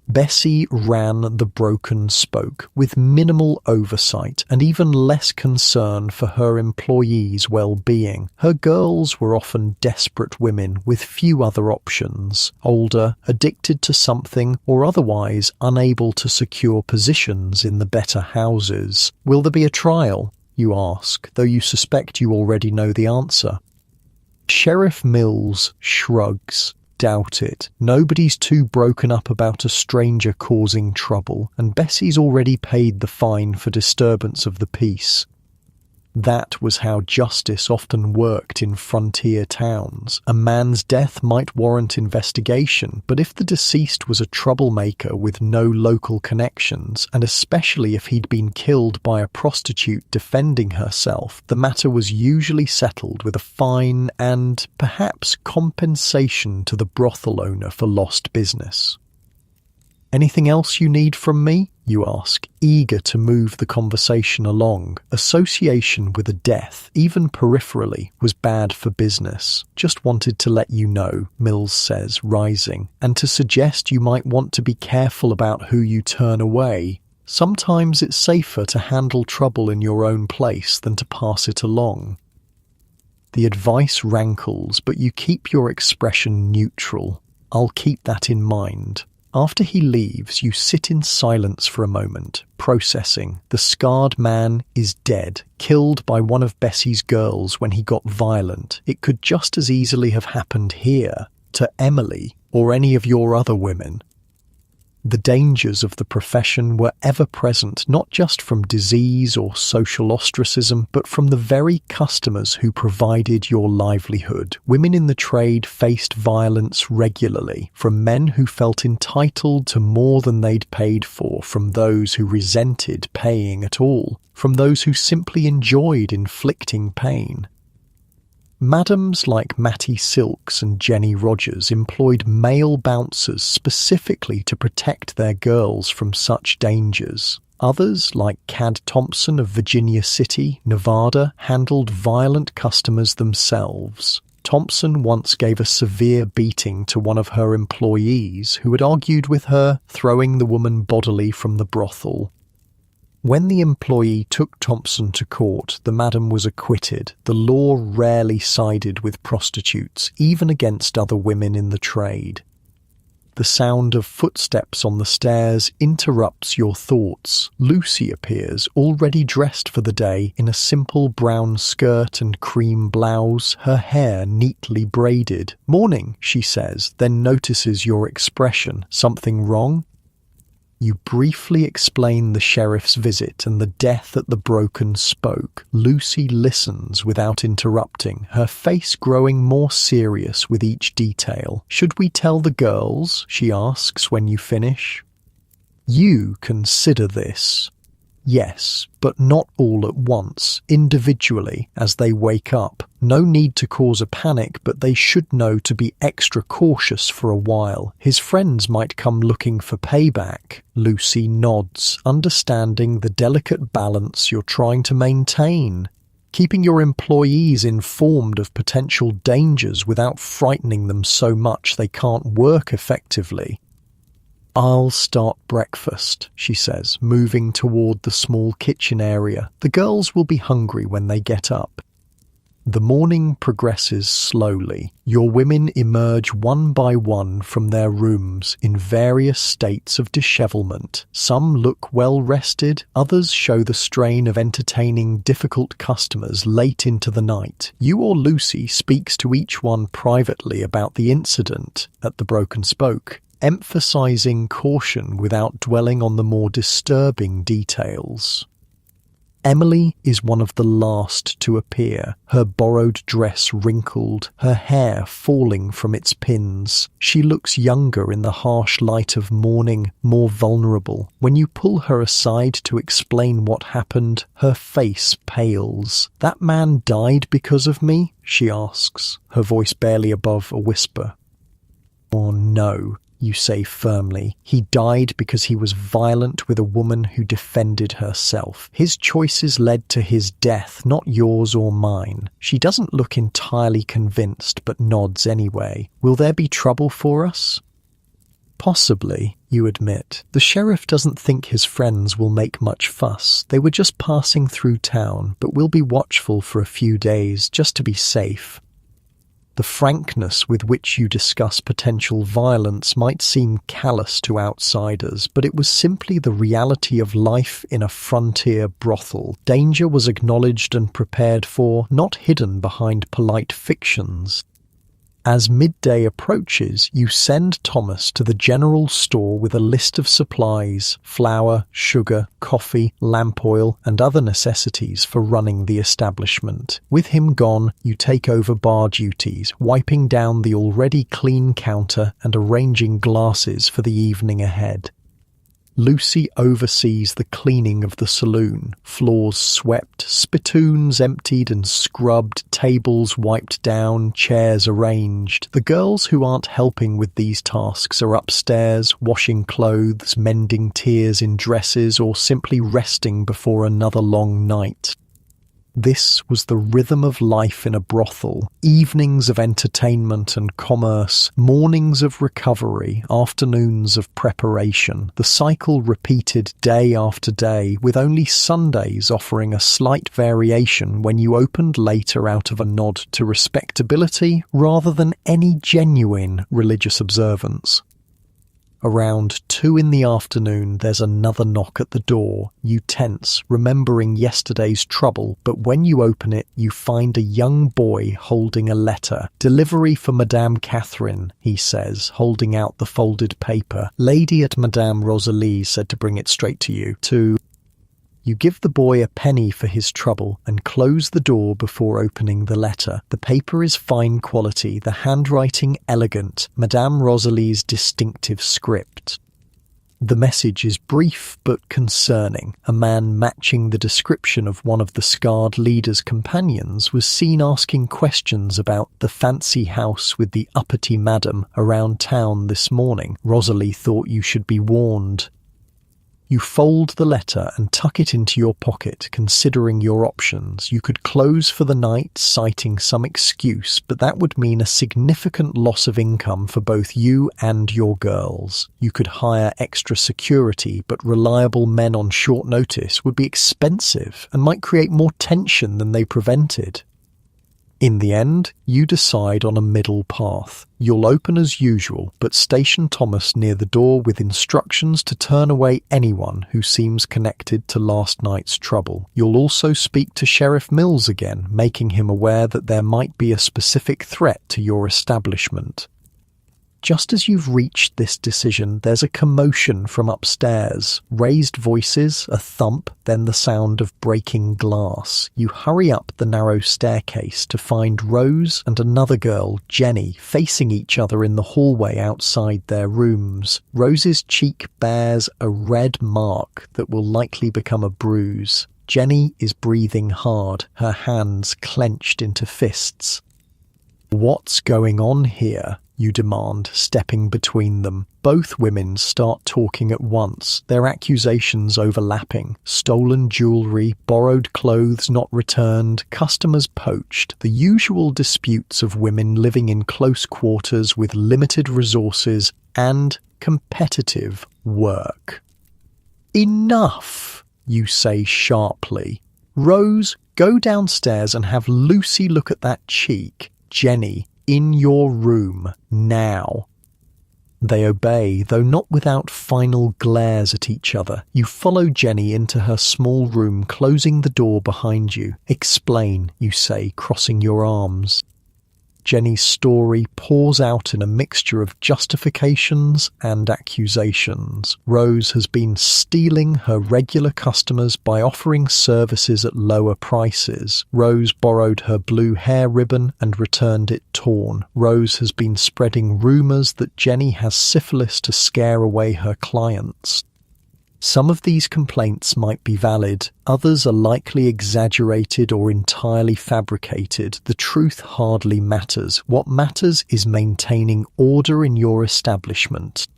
Bessie ran the Broken Spoke with minimal oversight and even less concern for her employees' well-being. Her girls were often desperate women with few other options, older, addicted to something, or otherwise unable to secure positions in the better houses. Will there be a trial? You ask, though you suspect you already know the answer. Sheriff Mills shrugs. Doubt it. Nobody's too broken up about a stranger causing trouble, and Bessie's already paid the fine for disturbance of the peace. That was how justice often worked in frontier towns. A man's death might warrant investigation, but if the deceased was a troublemaker with no local connections, and especially if he'd been killed by a prostitute defending herself, the matter was usually settled with a fine and, perhaps, compensation to the brothel owner for lost business. Anything else you need from me? You ask, eager to move the conversation along. Association with a death, even peripherally, was bad for business. Just wanted to let you know, Mills says, rising, and to suggest you might want to be careful about who you turn away. Sometimes it's safer to handle trouble in your own place than to pass it along. The advice rankles, but you keep your expression neutral. I'll keep that in mind. After he leaves, you sit in silence for a moment, processing. The scarred man is dead, killed by one of Bessie's girls when he got violent. It could just as easily have happened here, to Emily, or any of your other women. The dangers of the profession were ever present, not just from disease or social ostracism, but from the very customers who provided your livelihood. Women in the trade faced violence regularly, from men who felt entitled to more than they'd paid for, from those who resented paying at all, from those who simply enjoyed inflicting pain. Madams like Mattie Silks and Jenny Rogers employed male bouncers specifically to protect their girls from such dangers. Others, like Cad Thompson of Virginia City, Nevada, handled violent customers themselves. Thompson once gave a severe beating to one of her employees who had argued with her, throwing the woman bodily from the brothel. When the employee took Thompson to court, the madam was acquitted. The law rarely sided with prostitutes, even against other women in the trade. The sound of footsteps on the stairs interrupts your thoughts. Lucy appears, already dressed for the day, in a simple brown skirt and cream blouse, her hair neatly braided. "Morning," she says, then notices your expression. Something wrong? You briefly explain the sheriff's visit and the death at the Broken Spoke. Lucy listens without interrupting, her face growing more serious with each detail. "Should we tell the girls?" she asks when you finish. You consider this. Yes, but not all at once, individually, as they wake up. No need to cause a panic, but they should know to be extra cautious for a while. His friends might come looking for payback. Lucy nods, understanding the delicate balance you're trying to maintain. Keeping your employees informed of potential dangers without frightening them so much they can't work effectively. "I'll start breakfast," she says, moving toward the small kitchen area. "The girls will be hungry when they get up." The morning progresses slowly. Your women emerge one by one from their rooms in various states of dishevelment. Some look well rested, others show the strain of entertaining difficult customers late into the night. You or Lucy speaks to each one privately about the incident at the Broken Spoke, emphasizing caution without dwelling on the more disturbing details. Emily is one of the last to appear, her borrowed dress wrinkled, her hair falling from its pins. She looks younger in the harsh light of morning, more vulnerable. When you pull her aside to explain what happened, her face pales. "That man died because of me?" she asks, her voice barely above a whisper. "Oh no," you say firmly. "He died because he was violent with a woman who defended herself. His choices led to his death, not yours or mine." She doesn't look entirely convinced, but nods anyway. "Will there be trouble for us?" "Possibly," you admit. "The sheriff doesn't think his friends will make much fuss. They were just passing through town, but we'll be watchful for a few days, just to be safe." The frankness with which you discuss potential violence might seem callous to outsiders, but it was simply the reality of life in a frontier brothel. Danger was acknowledged and prepared for, not hidden behind polite fictions. As midday approaches, you send Thomas to the general store with a list of supplies: flour, sugar, coffee, lamp oil, and other necessities for running the establishment. With him gone, you take over bar duties, wiping down the already clean counter and arranging glasses for the evening ahead. Lucy oversees the cleaning of the saloon, floors swept, spittoons emptied and scrubbed, tables wiped down, chairs arranged. The girls who aren't helping with these tasks are upstairs, washing clothes, mending tears in dresses, or simply resting before another long night. This was the rhythm of life in a brothel: evenings of entertainment and commerce, mornings of recovery, afternoons of preparation. The cycle repeated day after day, with only Sundays offering a slight variation when you opened later out of a nod to respectability rather than any genuine religious observance. Around 2 p.m, there's another knock at the door. You tense, remembering yesterday's trouble, but when you open it, you find a young boy holding a letter. "Delivery for Madame Catherine," he says, holding out the folded paper. "Lady at Madame Rosalie said to bring it straight to you, to..." You give the boy a penny for his trouble and close the door before opening the letter. The paper is fine quality, the handwriting elegant, Madame Rosalie's distinctive script. The message is brief but concerning. A man matching the description of one of the scarred leader's companions was seen asking questions about the fancy house with the uppity madam around town this morning. Rosalie thought you should be warned. You fold the letter and tuck it into your pocket, considering your options. You could close for the night, citing some excuse, but that would mean a significant loss of income for both you and your girls. You could hire extra security, but reliable men on short notice would be expensive and might create more tension than they prevented. In the end, you decide on a middle path. You'll open as usual, but station Thomas near the door with instructions to turn away anyone who seems connected to last night's trouble. You'll also speak to Sheriff Mills again, making him aware that there might be a specific threat to your establishment. Just as you've reached this decision, there's a commotion from upstairs. Raised voices, a thump, then the sound of breaking glass. You hurry up the narrow staircase to find Rose and another girl, Jenny, facing each other in the hallway outside their rooms. Rose's cheek bears a red mark that will likely become a bruise. Jenny is breathing hard, her hands clenched into fists. "What's going on here?" you demand, stepping between them. Both women start talking at once, their accusations overlapping. Stolen jewellery, borrowed clothes not returned, customers poached, the usual disputes of women living in close quarters with limited resources and competitive work. "Enough," you say sharply. "Rose, go downstairs and have Lucy look at that cheek. Jenny, in your room, now." They obey, though not without final glares at each other. You follow Jenny into her small room, closing the door behind you. "Explain," you say, crossing your arms. Jenny's story pours out in a mixture of justifications and accusations. Rose has been stealing her regular customers by offering services at lower prices. Rose borrowed her blue hair ribbon and returned it torn. Rose has been spreading rumors that Jenny has syphilis to scare away her clients. Some of these complaints might be valid, others are likely exaggerated or entirely fabricated. The truth hardly matters. What matters is maintaining order in your establishment.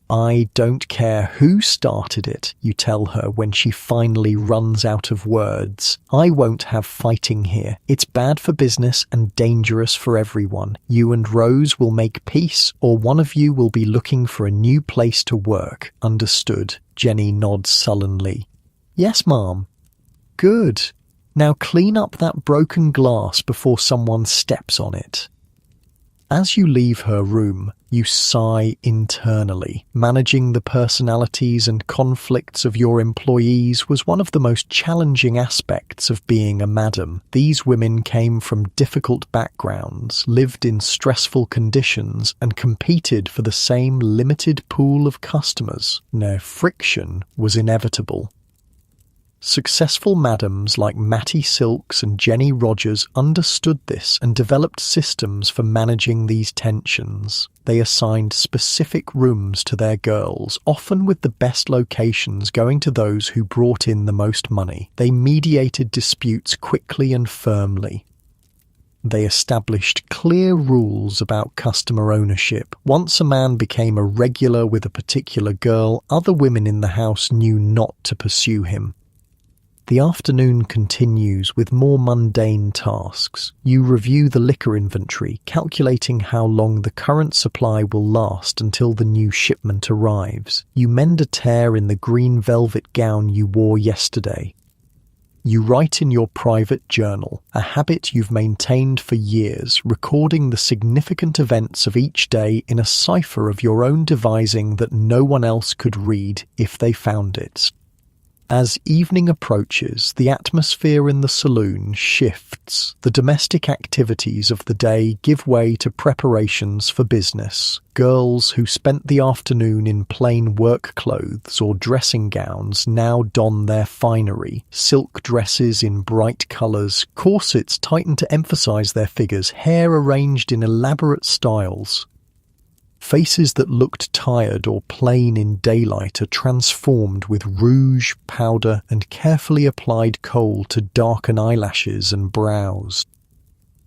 I don't care who started it, you tell her when she finally runs out of words. I won't have fighting here. It's bad for business and dangerous for everyone. You and Rose will make peace, or one of you will be looking for a new place to work. Understood? Jenny nods sullenly. Yes, ma'am. Good. Now clean up that broken glass before someone steps on it. As you leave her room, you sigh internally. Managing the personalities and conflicts of your employees was one of the most challenging aspects of being a madam. These women came from difficult backgrounds, lived in stressful conditions, and competed for the same limited pool of customers. Their friction was inevitable. Successful madams like Mattie Silks and Jenny Rogers understood this and developed systems for managing these tensions. They assigned specific rooms to their girls, often with the best locations going to those who brought in the most money. They mediated disputes quickly and firmly. They established clear rules about customer ownership. Once a man became a regular with a particular girl, other women in the house knew not to pursue him. The afternoon continues with more mundane tasks. You review the liquor inventory, calculating how long the current supply will last until the new shipment arrives. You mend a tear in the green velvet gown you wore yesterday. You write in your private journal, a habit you've maintained for years, recording the significant events of each day in a cipher of your own devising that no one else could read if they found it. As evening approaches, the atmosphere in the saloon shifts. The domestic activities of the day give way to preparations for business. Girls who spent the afternoon in plain work clothes or dressing gowns now don their finery. Silk dresses in bright colours, corsets tightened to emphasise their figures, hair arranged in elaborate styles. Faces that looked tired or plain in daylight are transformed with rouge, powder, and carefully applied kohl to darken eyelashes and brows.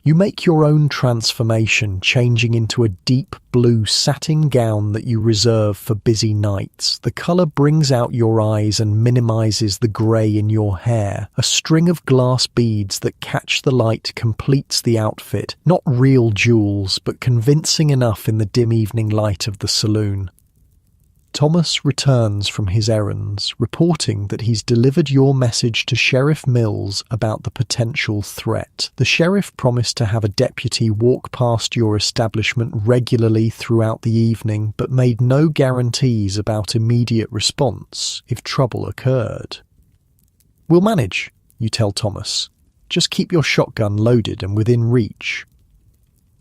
You make your own transformation, changing into a deep blue satin gown that you reserve for busy nights. The colour brings out your eyes and minimises the grey in your hair. A string of glass beads that catch the light completes the outfit. Not real jewels, but convincing enough in the dim evening light of the saloon. Thomas returns from his errands, reporting that he's delivered your message to Sheriff Mills about the potential threat. The sheriff promised to have a deputy walk past your establishment regularly throughout the evening, but made no guarantees about immediate response if trouble occurred. We'll manage, you tell Thomas. Just keep your shotgun loaded and within reach.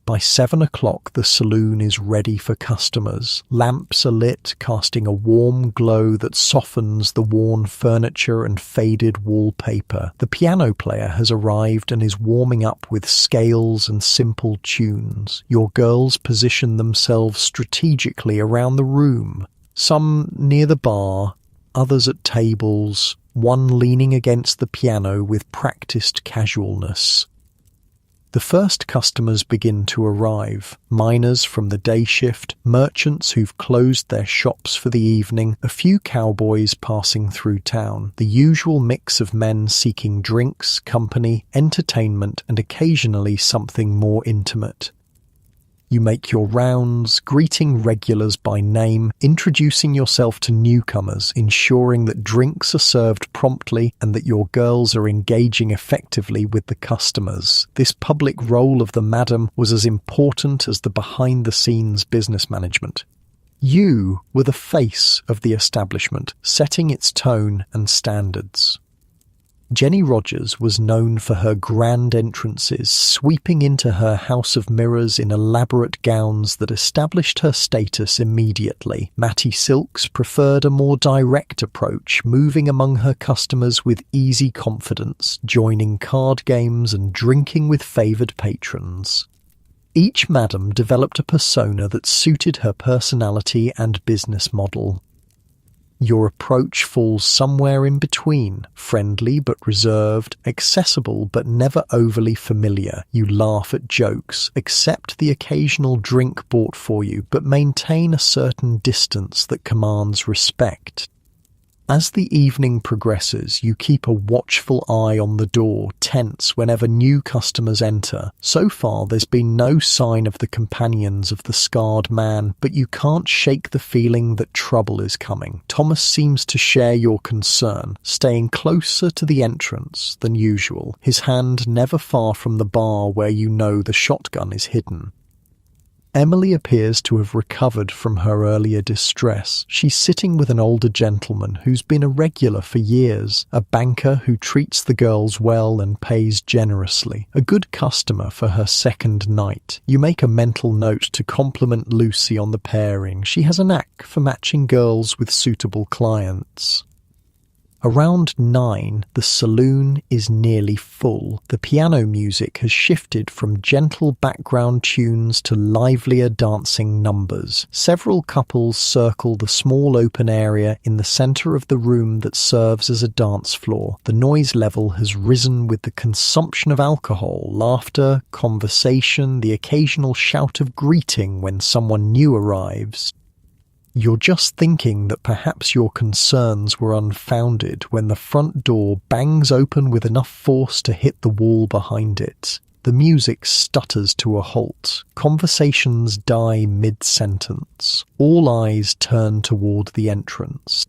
By 7 o'clock, the saloon is ready for customers. Lamps are lit, casting a warm glow that softens the worn furniture and faded wallpaper. The piano player has arrived and is warming up with scales and simple tunes. Your girls position themselves strategically around the room, some near the bar, others at tables, one leaning against the piano with practiced casualness. The first customers begin to arrive. Miners from the day shift, merchants who've closed their shops for the evening, a few cowboys passing through town. The usual mix of men seeking drinks, company, entertainment, and occasionally something more intimate. You make your rounds, greeting regulars by name, introducing yourself to newcomers, ensuring that drinks are served promptly and that your girls are engaging effectively with the customers. This public role of the madam was as important as the behind-the-scenes business management. You were the face of the establishment, setting its tone and standards. Jenny Rogers was known for her grand entrances, sweeping into her house of mirrors in elaborate gowns that established her status immediately. Matty Silks preferred a more direct approach, moving among her customers with easy confidence, joining card games and drinking with favoured patrons. Each madam developed a persona that suited her personality and business model. Your approach falls somewhere in between, friendly but reserved, accessible but never overly familiar. You laugh at jokes, accept the occasional drink bought for you, but maintain a certain distance that commands respect. As the evening progresses, you keep a watchful eye on the door, tense whenever new customers enter. So far, there's been no sign of the companions of the scarred man, but you can't shake the feeling that trouble is coming. Thomas seems to share your concern, staying closer to the entrance than usual, his hand never far from the bar where you know the shotgun is hidden. Emily appears to have recovered from her earlier distress. She's sitting with an older gentleman who's been a regular for years, a banker who treats the girls well and pays generously, a good customer for her second night. You make a mental note to compliment Lucy on the pairing. She has a knack for matching girls with suitable clients. Around 9, the saloon is nearly full. The piano music has shifted from gentle background tunes to livelier dancing numbers. Several couples circle the small open area in the centre of the room that serves as a dance floor. The noise level has risen with the consumption of alcohol, laughter, conversation, the occasional shout of greeting when someone new arrives. You're just thinking that perhaps your concerns were unfounded when the front door bangs open with enough force to hit the wall behind it. The music stutters to a halt. Conversations die mid-sentence. All eyes turn toward the entrance.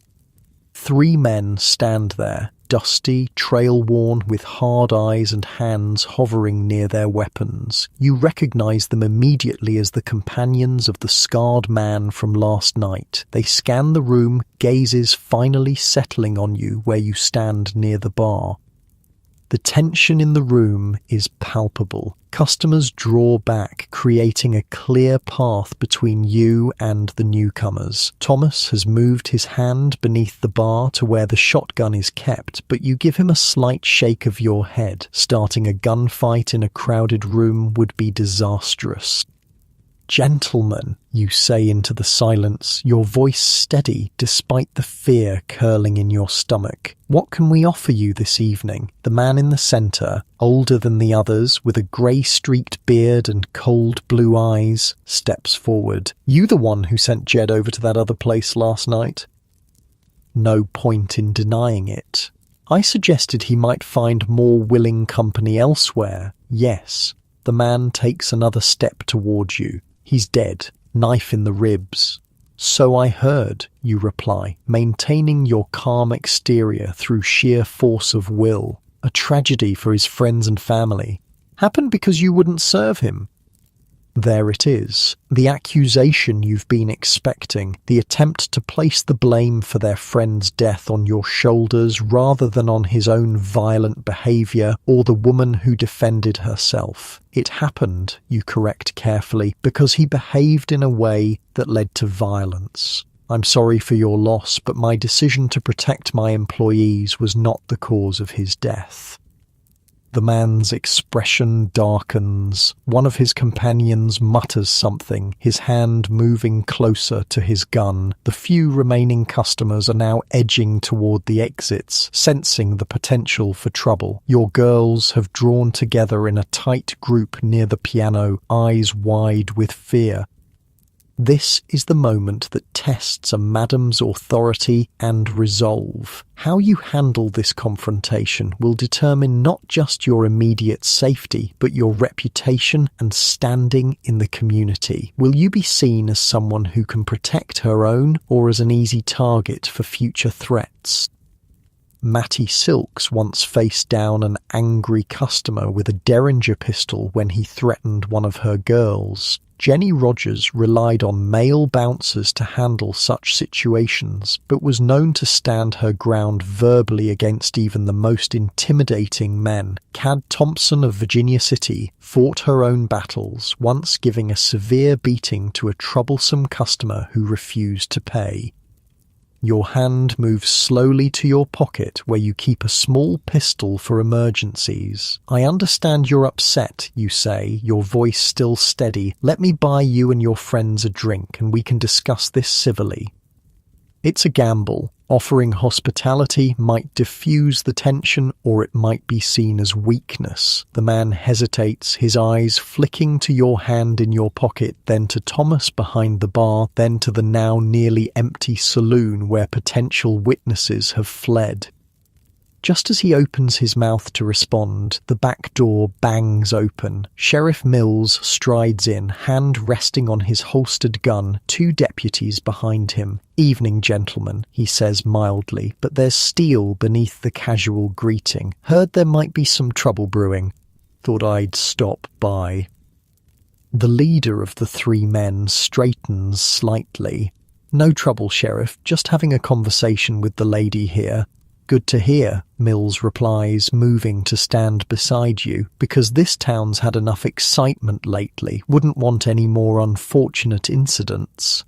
3 men stand there, dusty, trail-worn, with hard eyes and hands hovering near their weapons. You recognize them immediately as the companions of the scarred man from last night. They scan the room, gazes finally settling on you where you stand near the bar. The tension in the room is palpable. Customers draw back, creating a clear path between you and the newcomers. Thomas has moved his hand beneath the bar to where the shotgun is kept, but you give him a slight shake of your head. Starting a gunfight in a crowded room would be disastrous. "Gentlemen," you say into the silence, your voice steady despite the fear curling in your stomach. "What can we offer you this evening?" The man in the centre, older than the others, with a grey-streaked beard and cold blue eyes, steps forward. "You the one who sent Jed over to that other place last night?" No point in denying it. "I suggested he might find more willing company elsewhere." "Yes." The man takes another step towards you. "He's dead, knife in the ribs." "So I heard," you reply, maintaining your calm exterior through sheer force of will. "A tragedy for his friends and family. Happened because you wouldn't serve him." There it is, the accusation you've been expecting, the attempt to place the blame for their friend's death on your shoulders rather than on his own violent behaviour or the woman who defended herself. "It happened," you correct carefully, "because he behaved in a way that led to violence. I'm sorry for your loss, but my decision to protect my employees was not the cause of his death." The man's expression darkens. One of his companions mutters something, his hand moving closer to his gun. The few remaining customers are now edging toward the exits, sensing the potential for trouble. Your girls have drawn together in a tight group near the piano, eyes wide with fear. This is the moment that tests a madam's authority and resolve. How you handle this confrontation will determine not just your immediate safety, but your reputation and standing in the community. Will you be seen as someone who can protect her own, or as an easy target for future threats? Matty Silks once faced down an angry customer with a Derringer pistol when he threatened one of her girls. Jenny Rogers relied on male bouncers to handle such situations, but was known to stand her ground verbally against even the most intimidating men. Cad Thompson of Virginia City fought her own battles, once giving a severe beating to a troublesome customer who refused to pay. Your hand moves slowly to your pocket where you keep a small pistol for emergencies. I understand you're upset, you say, your voice still steady. Let me buy you and your friends a drink and we can discuss this civilly. It's a gamble. Offering hospitality might diffuse the tension, or it might be seen as weakness. The man hesitates, his eyes flicking to your hand in your pocket, then to Thomas behind the bar, then to the now nearly empty saloon where potential witnesses have fled. Just as he opens his mouth to respond, the back door bangs open. Sheriff Mills strides in, hand resting on his holstered gun, 2 deputies behind him. "Evening, gentlemen," he says mildly, but there's steel beneath the casual greeting. "Heard there might be some trouble brewing. Thought I'd stop by." The leader of the 3 men straightens slightly. "No trouble, Sheriff. Just having a conversation with the lady here." "Good to hear," Mills replies, moving to stand beside you, "because this town's had enough excitement lately. Wouldn't want any more unfortunate incidents."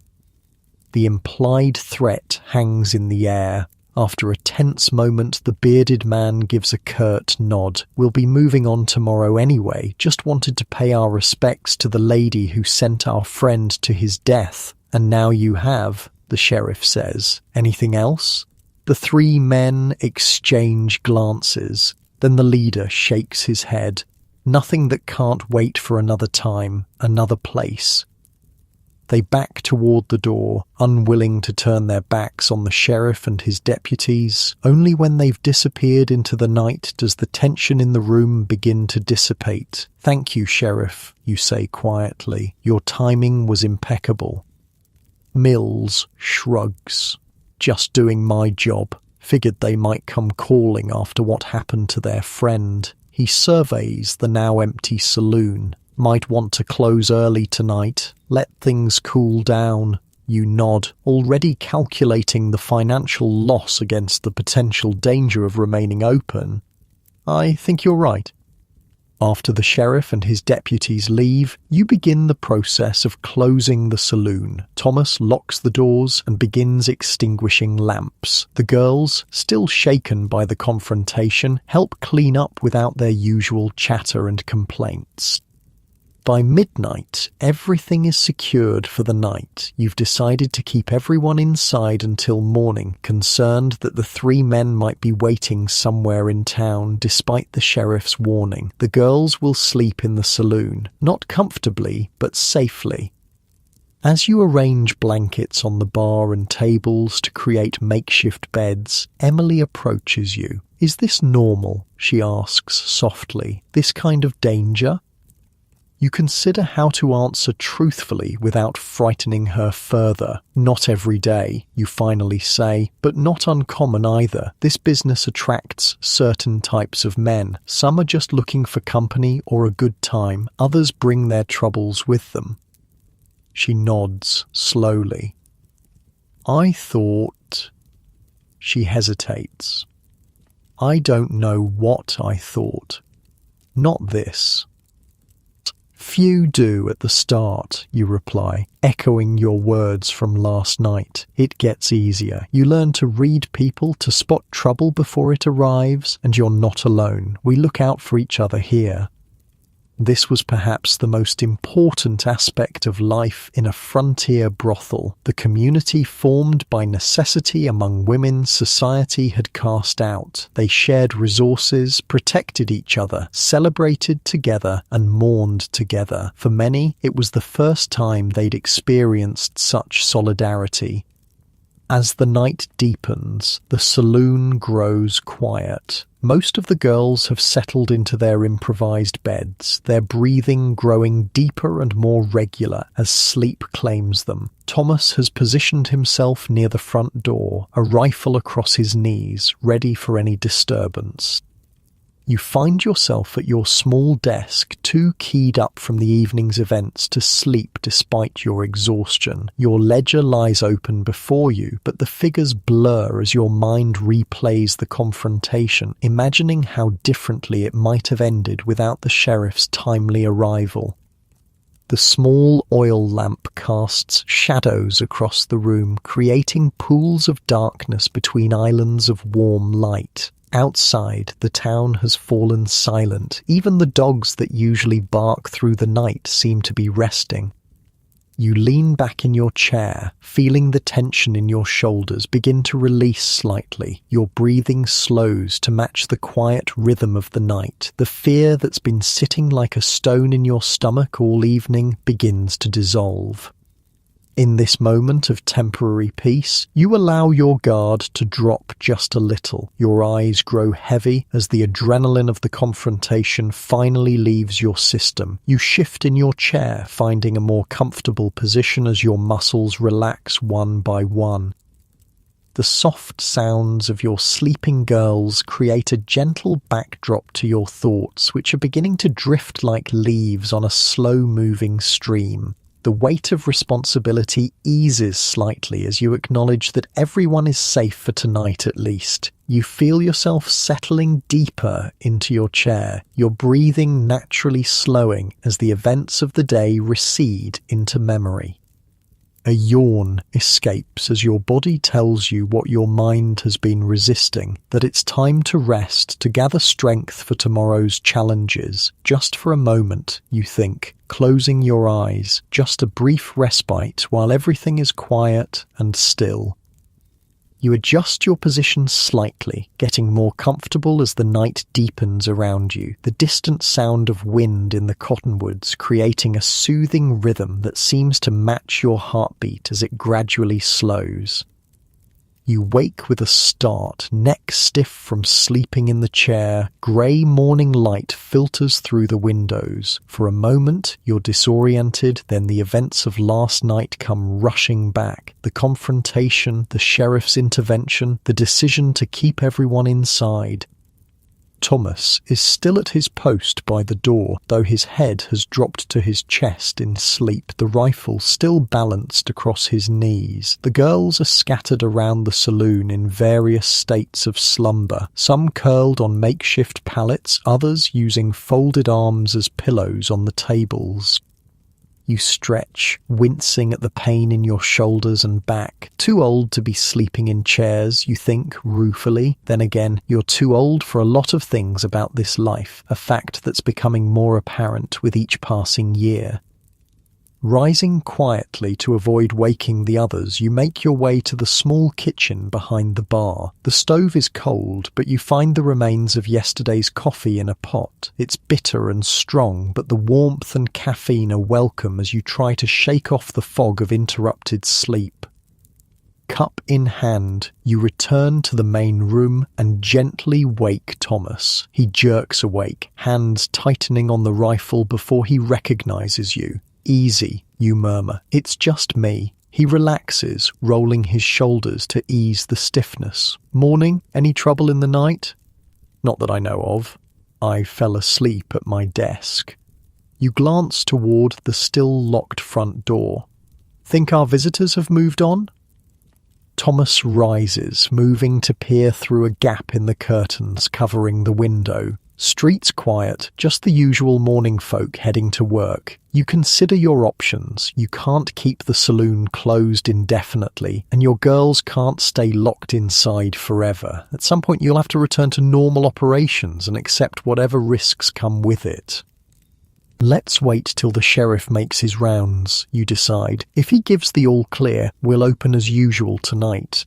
The implied threat hangs in the air. After a tense moment, the bearded man gives a curt nod. "We'll be moving on tomorrow anyway. Just wanted to pay our respects to the lady who sent our friend to his death." "And now you have," the sheriff says. "Anything else?" The 3 men exchange glances. Then the leader shakes his head. "Nothing that can't wait for another time, another place." They back toward the door, unwilling to turn their backs on the sheriff and his deputies. Only when they've disappeared into the night does the tension in the room begin to dissipate. "Thank you, Sheriff," you say quietly. "Your timing was impeccable." Mills shrugs. "Just doing my job. Figured they might come calling after what happened to their friend." He surveys the now empty saloon. "Might want to close early tonight. Let things cool down." You nod, already calculating the financial loss against the potential danger of remaining open. "I think you're right." After the sheriff and his deputies leave, you begin the process of closing the saloon. Thomas locks the doors and begins extinguishing lamps. The girls, still shaken by the confrontation, help clean up without their usual chatter and complaints. By midnight, everything is secured for the night. You've decided to keep everyone inside until morning, concerned that the 3 men might be waiting somewhere in town despite the sheriff's warning. The girls will sleep in the saloon, not comfortably, but safely. As you arrange blankets on the bar and tables to create makeshift beds, Emily approaches you. "Is this normal?" she asks softly. "This kind of danger?" You consider how to answer truthfully without frightening her further. "Not every day," you finally say, "but not uncommon either. This business attracts certain types of men. Some are just looking for company or a good time. Others bring their troubles with them." She nods slowly. "I thought..." She hesitates. "I don't know what I thought. Not this." "Few do at the start," you reply, echoing your words from last night. "It gets easier. You learn to read people, to spot trouble before it arrives, and you're not alone. We look out for each other here." This was perhaps the most important aspect of life in a frontier brothel. The community formed by necessity among women society had cast out. They shared resources, protected each other, celebrated together, and mourned together. For many, it was the first time they'd experienced such solidarity. As the night deepens, the saloon grows quiet. Most of the girls have settled into their improvised beds, their breathing growing deeper and more regular as sleep claims them. Thomas has positioned himself near the front door, a rifle across his knees, ready for any disturbance. You find yourself at your small desk, too keyed up from the evening's events to sleep despite your exhaustion. Your ledger lies open before you, but the figures blur as your mind replays the confrontation, imagining how differently it might have ended without the sheriff's timely arrival. The small oil lamp casts shadows across the room, creating pools of darkness between islands of warm light. Outside, the town has fallen silent. Even the dogs that usually bark through the night seem to be resting. You lean back in your chair, feeling the tension in your shoulders begin to release slightly. Your breathing slows to match the quiet rhythm of the night. The fear that's been sitting like a stone in your stomach all evening begins to dissolve. In this moment of temporary peace, you allow your guard to drop just a little. Your eyes grow heavy as the adrenaline of the confrontation finally leaves your system. You shift in your chair, finding a more comfortable position as your muscles relax one by one. The soft sounds of your sleeping girls create a gentle backdrop to your thoughts, which are beginning to drift like leaves on a slow-moving stream. The weight of responsibility eases slightly as you acknowledge that everyone is safe for tonight at least. You feel yourself settling deeper into your chair, your breathing naturally slowing as the events of the day recede into memory. A yawn escapes as your body tells you what your mind has been resisting, that it's time to rest, to gather strength for tomorrow's challenges. Just for a moment, you think, closing your eyes, just a brief respite while everything is quiet and still. You adjust your position slightly, getting more comfortable as the night deepens around you, the distant sound of wind in the cottonwoods creating a soothing rhythm that seems to match your heartbeat as it gradually slows. You wake with a start, neck stiff from sleeping in the chair. Grey morning light filters through the windows. For a moment, you're disoriented, then the events of last night come rushing back. The confrontation, the sheriff's intervention, the decision to keep everyone inside. Thomas is still at his post by the door, though his head has dropped to his chest in sleep, the rifle still balanced across his knees. The girls are scattered around the saloon in various states of slumber, some curled on makeshift pallets, others using folded arms as pillows on the tables. You stretch, wincing at the pain in your shoulders and back. Too old to be sleeping in chairs, you think ruefully. Then again, you're too old for a lot of things about this life, a fact that's becoming more apparent with each passing year. Rising quietly to avoid waking the others, you make your way to the small kitchen behind the bar. The stove is cold, but you find the remains of yesterday's coffee in a pot. It's bitter and strong, but the warmth and caffeine are welcome as you try to shake off the fog of interrupted sleep. Cup in hand, you return to the main room and gently wake Thomas. He jerks awake, hands tightening on the rifle before he recognizes you. "Easy," you murmur. "It's just me." He relaxes, rolling his shoulders to ease the stiffness. "Morning? Any trouble in the night?" "Not that I know of. I fell asleep at my desk." You glance toward the still locked front door. "Think our visitors have moved on?" Thomas rises, moving to peer through a gap in the curtains covering the window. Streets quiet, just the usual morning folk heading to work. You consider your options. You can't keep the saloon closed indefinitely, and your girls can't stay locked inside forever. At some point you'll have to return to normal operations and accept whatever risks come with it. Let's wait till the sheriff makes his rounds, you decide. If he gives the all clear, we'll open as usual tonight.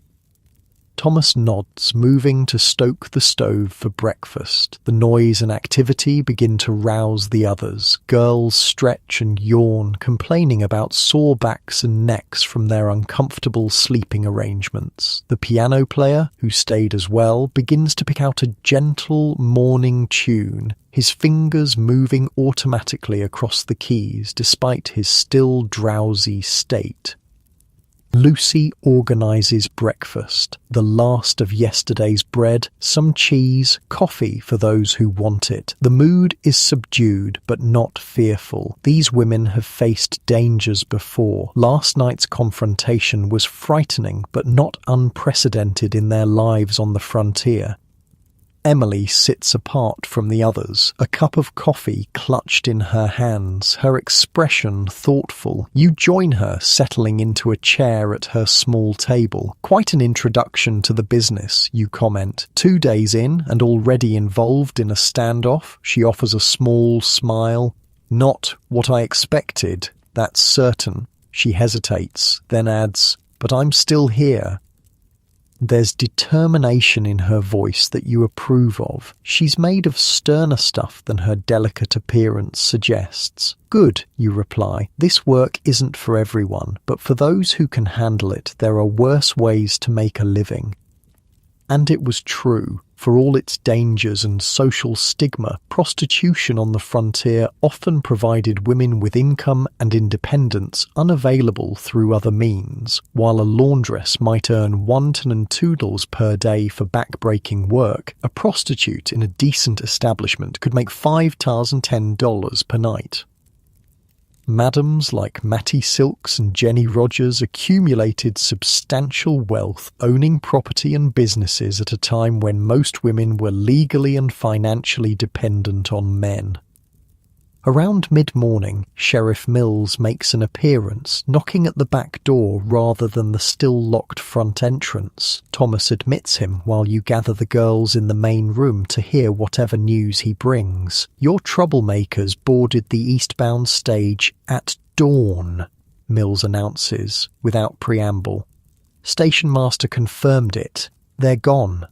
Thomas nods, moving to stoke the stove for breakfast. The noise and activity begin to rouse the others. Girls stretch and yawn, complaining about sore backs and necks from their uncomfortable sleeping arrangements. The piano player, who stayed as well, begins to pick out a gentle morning tune, his fingers moving automatically across the keys despite his still drowsy state. Lucy organises breakfast, the last of yesterday's bread, some cheese, coffee for those who want it. The mood is subdued but not fearful. These women have faced dangers before. Last night's confrontation was frightening but not unprecedented in their lives on the frontier. Emily sits apart from the others, a cup of coffee clutched in her hands, her expression thoughtful. You join her, settling into a chair at her small table. Quite an introduction to the business, you comment. 2 days in and already involved in a standoff, she offers a small smile. Not what I expected, that's certain. She hesitates, then adds, but I'm still here. There's determination in her voice that you approve of. She's made of sterner stuff than her delicate appearance suggests. Good, you reply. This work isn't for everyone, but for those who can handle it, there are worse ways to make a living. And it was true. For all its dangers and social stigma, prostitution on the frontier often provided women with income and independence unavailable through other means. While a laundress might earn $1 per day for back-breaking work, a prostitute in a decent establishment could make $5,010 per night. Madams like Mattie Silks and Jenny Rogers accumulated substantial wealth, owning property and businesses at a time when most women were legally and financially dependent on men. Around mid-morning, Sheriff Mills makes an appearance, knocking at the back door rather than the still-locked front entrance. Thomas admits him while you gather the girls in the main room to hear whatever news he brings. Your troublemakers boarded the eastbound stage at dawn, Mills announces, without preamble. Station master confirmed it. They're gone.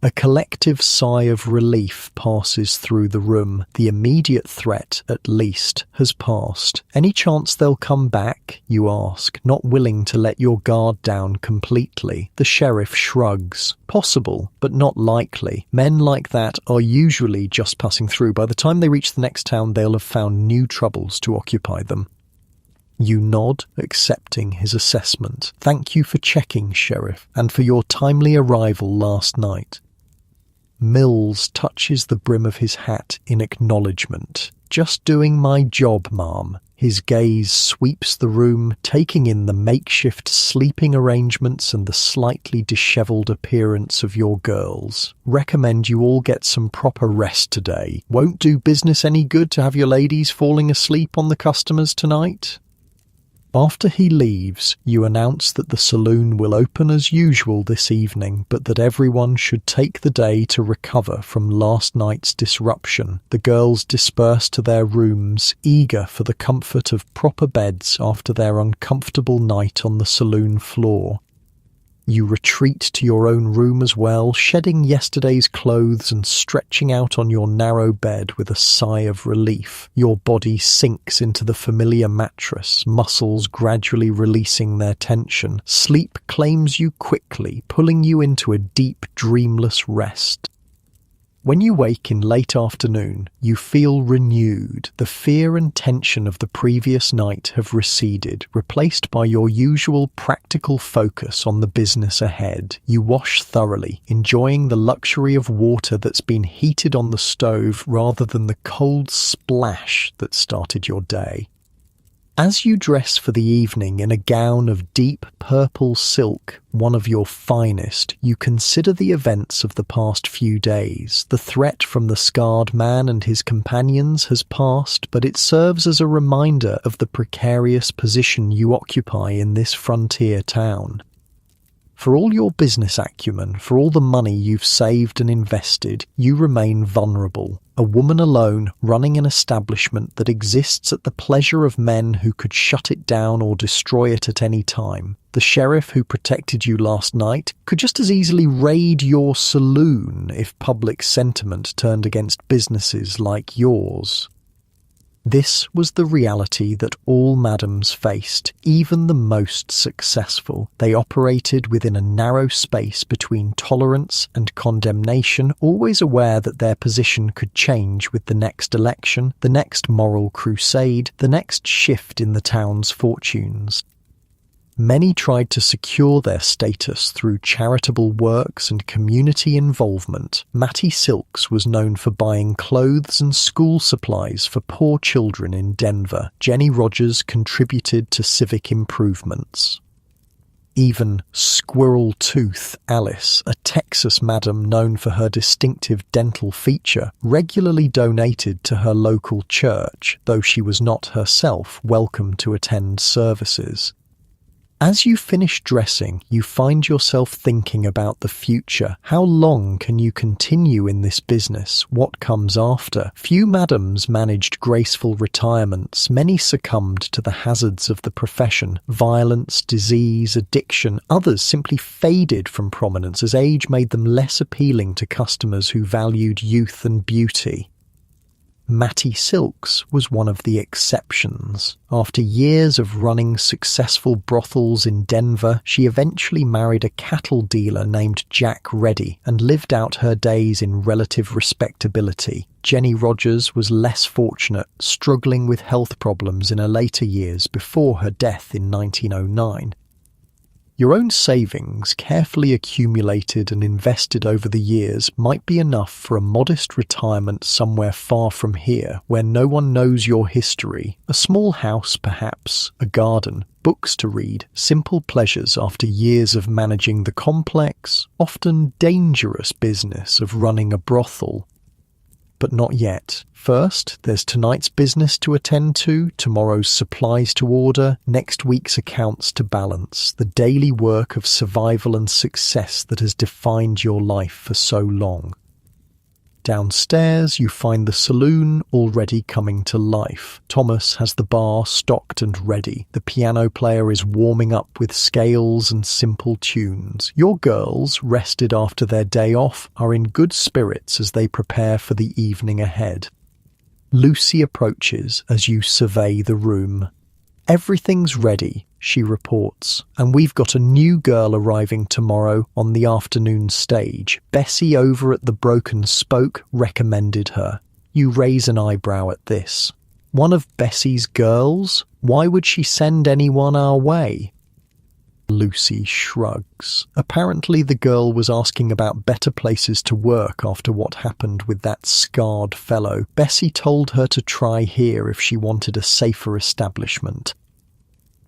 A collective sigh of relief passes through the room. The immediate threat, at least, has passed. Any chance they'll come back, you ask, not willing to let your guard down completely. The sheriff shrugs. Possible, but not likely. Men like that are usually just passing through. By the time they reach the next town, they'll have found new troubles to occupy them. You nod, accepting his assessment. Thank you for checking, Sheriff, and for your timely arrival last night. Mills touches the brim of his hat in acknowledgement. Just doing my job, ma'am. His gaze sweeps the room, taking in the makeshift sleeping arrangements and the slightly dishevelled appearance of your girls. Recommend you all get some proper rest today. Won't do business any good to have your ladies falling asleep on the customers tonight. After he leaves, you announce that the saloon will open as usual this evening, but that everyone should take the day to recover from last night's disruption. The girls disperse to their rooms, eager for the comfort of proper beds after their uncomfortable night on the saloon floor. You retreat to your own room as well, shedding yesterday's clothes and stretching out on your narrow bed with a sigh of relief. Your body sinks into the familiar mattress, muscles gradually releasing their tension. Sleep claims you quickly, pulling you into a deep, dreamless rest. When you wake in late afternoon, you feel renewed. The fear and tension of the previous night have receded, replaced by your usual practical focus on the business ahead. You wash thoroughly, enjoying the luxury of water that's been heated on the stove rather than the cold splash that started your day. As you dress for the evening in a gown of deep purple silk, one of your finest, you consider the events of the past few days. The threat from the scarred man and his companions has passed, but it serves as a reminder of the precarious position you occupy in this frontier town. For all your business acumen, for all the money you've saved and invested, you remain vulnerable. A woman alone running an establishment that exists at the pleasure of men who could shut it down or destroy it at any time. The sheriff who protected you last night could just as easily raid your saloon if public sentiment turned against businesses like yours. This was the reality that all madams faced, even the most successful. They operated within a narrow space between tolerance and condemnation, always aware that their position could change with the next election, the next moral crusade, the next shift in the town's fortunes. Many tried to secure their status through charitable works and community involvement. Mattie Silks was known for buying clothes and school supplies for poor children in Denver. Jenny Rogers contributed to civic improvements. Even Squirrel Tooth Alice, a Texas madam known for her distinctive dental feature, regularly donated to her local church, though she was not herself welcome to attend services. As you finish dressing, you find yourself thinking about the future. How long can you continue in this business? What comes after? Few madams managed graceful retirements. Many succumbed to the hazards of the profession. Violence, disease, addiction. Others simply faded from prominence as age made them less appealing to customers who valued youth and beauty. Mattie Silks was one of the exceptions. After years of running successful brothels in Denver, she eventually married a cattle dealer named Jack Reddy and lived out her days in relative respectability. Jenny Rogers was less fortunate, struggling with health problems in her later years before her death in 1909. Your own savings, carefully accumulated and invested over the years, might be enough for a modest retirement somewhere far from here, where no one knows your history. A small house, perhaps, a garden, books to read, simple pleasures after years of managing the complex, often dangerous business of running a brothel. But not yet. First, there's tonight's business to attend to, tomorrow's supplies to order, next week's accounts to balance, the daily work of survival and success that has defined your life for so long. Downstairs, you find the saloon already coming to life. Thomas has the bar stocked and ready. The piano player is warming up with scales and simple tunes. Your girls, rested after their day off, are in good spirits as they prepare for the evening ahead. Lucy approaches as you survey the room. "Everything's ready," she reports, "and we've got a new girl arriving tomorrow on the afternoon stage. Bessie over at the Broken Spoke recommended her." You raise an eyebrow at this. "One of Bessie's girls? Why would she send anyone our way?" Lucy shrugs. Apparently the girl was asking about better places to work after what happened with that scarred fellow. Bessie told her to try here if she wanted a safer establishment.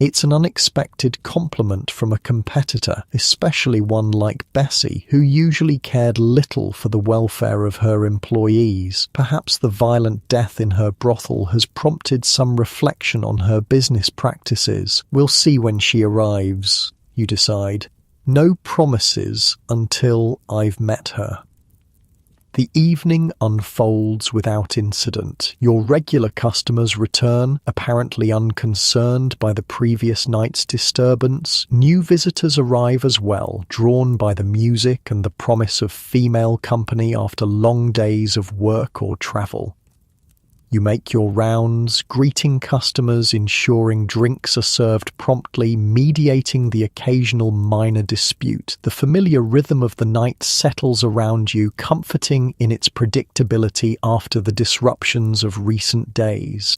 It's an unexpected compliment from a competitor, especially one like Bessie, who usually cared little for the welfare of her employees. Perhaps the violent death in her brothel has prompted some reflection on her business practices. We'll see when she arrives, you decide. No promises until I've met her. The evening unfolds without incident. Your regular customers return, apparently unconcerned by the previous night's disturbance. New visitors arrive as well, drawn by the music and the promise of female company after long days of work or travel. You make your rounds, greeting customers, ensuring drinks are served promptly, mediating the occasional minor dispute. The familiar rhythm of the night settles around you, comforting in its predictability after the disruptions of recent days.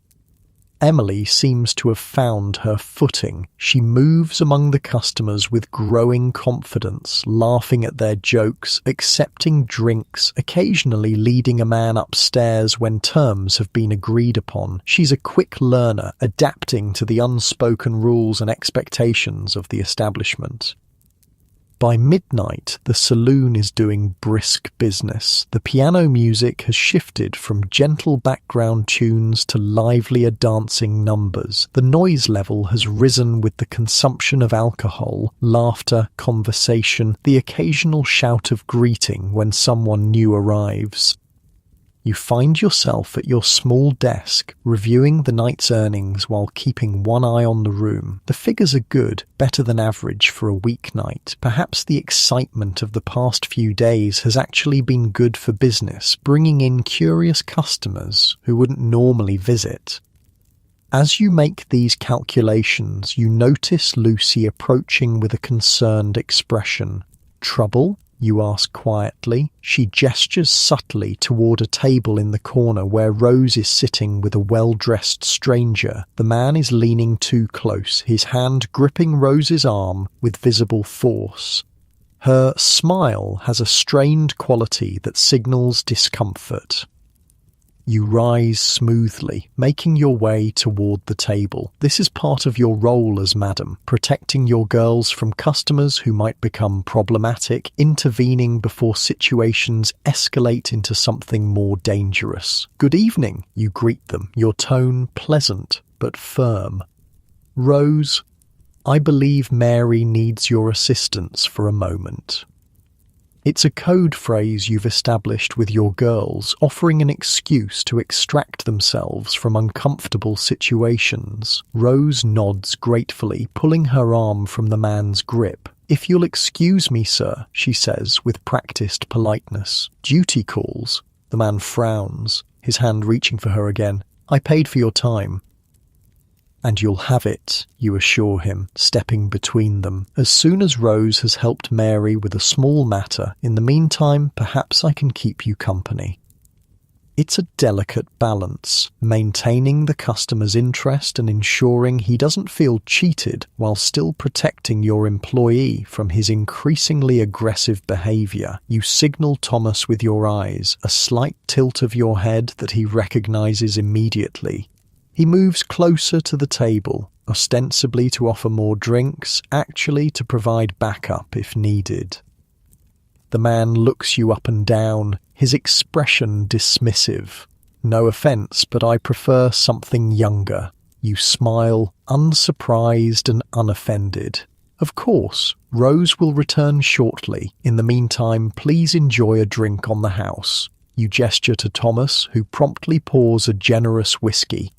Emily seems to have found her footing. She moves among the customers with growing confidence, laughing at their jokes, accepting drinks, occasionally leading a man upstairs when terms have been agreed upon. She's a quick learner, adapting to the unspoken rules and expectations of the establishment. By midnight, the saloon is doing brisk business. The piano music has shifted from gentle background tunes to livelier dancing numbers. The noise level has risen with the consumption of alcohol, laughter, conversation, the occasional shout of greeting when someone new arrives. You find yourself at your small desk, reviewing the night's earnings while keeping one eye on the room. The figures are good, better than average for a weeknight. Perhaps the excitement of the past few days has actually been good for business, bringing in curious customers who wouldn't normally visit. As you make these calculations, you notice Lucy approaching with a concerned expression. "Trouble?" you ask quietly. She gestures subtly toward a table in the corner where Rose is sitting with a well-dressed stranger. The man is leaning too close, his hand gripping Rose's arm with visible force. Her smile has a strained quality that signals discomfort. You rise smoothly, making your way toward the table. This is part of your role as madam, protecting your girls from customers who might become problematic, intervening before situations escalate into something more dangerous. Good evening, you greet them, your tone pleasant but firm. Rose, I believe Mary needs your assistance for a moment. It's a code phrase you've established with your girls, offering an excuse to extract themselves from uncomfortable situations. Rose nods gratefully, pulling her arm from the man's grip. If you'll excuse me, sir, she says with practiced politeness. Duty calls. The man frowns, his hand reaching for her again. I paid for your time. And you'll have it, you assure him, stepping between them. As soon as Rose has helped Mary with a small matter, in the meantime, perhaps I can keep you company. It's a delicate balance, maintaining the customer's interest and ensuring he doesn't feel cheated while still protecting your employee from his increasingly aggressive behavior. You signal Thomas with your eyes, a slight tilt of your head that he recognizes immediately. He moves closer to the table, ostensibly to offer more drinks, actually to provide backup if needed. The man looks you up and down, his expression dismissive. No offense, but I prefer something younger. You smile, unsurprised and unoffended. Of course, Rose will return shortly. In the meantime, please enjoy a drink on the house. You gesture to Thomas, who promptly pours a generous whiskey.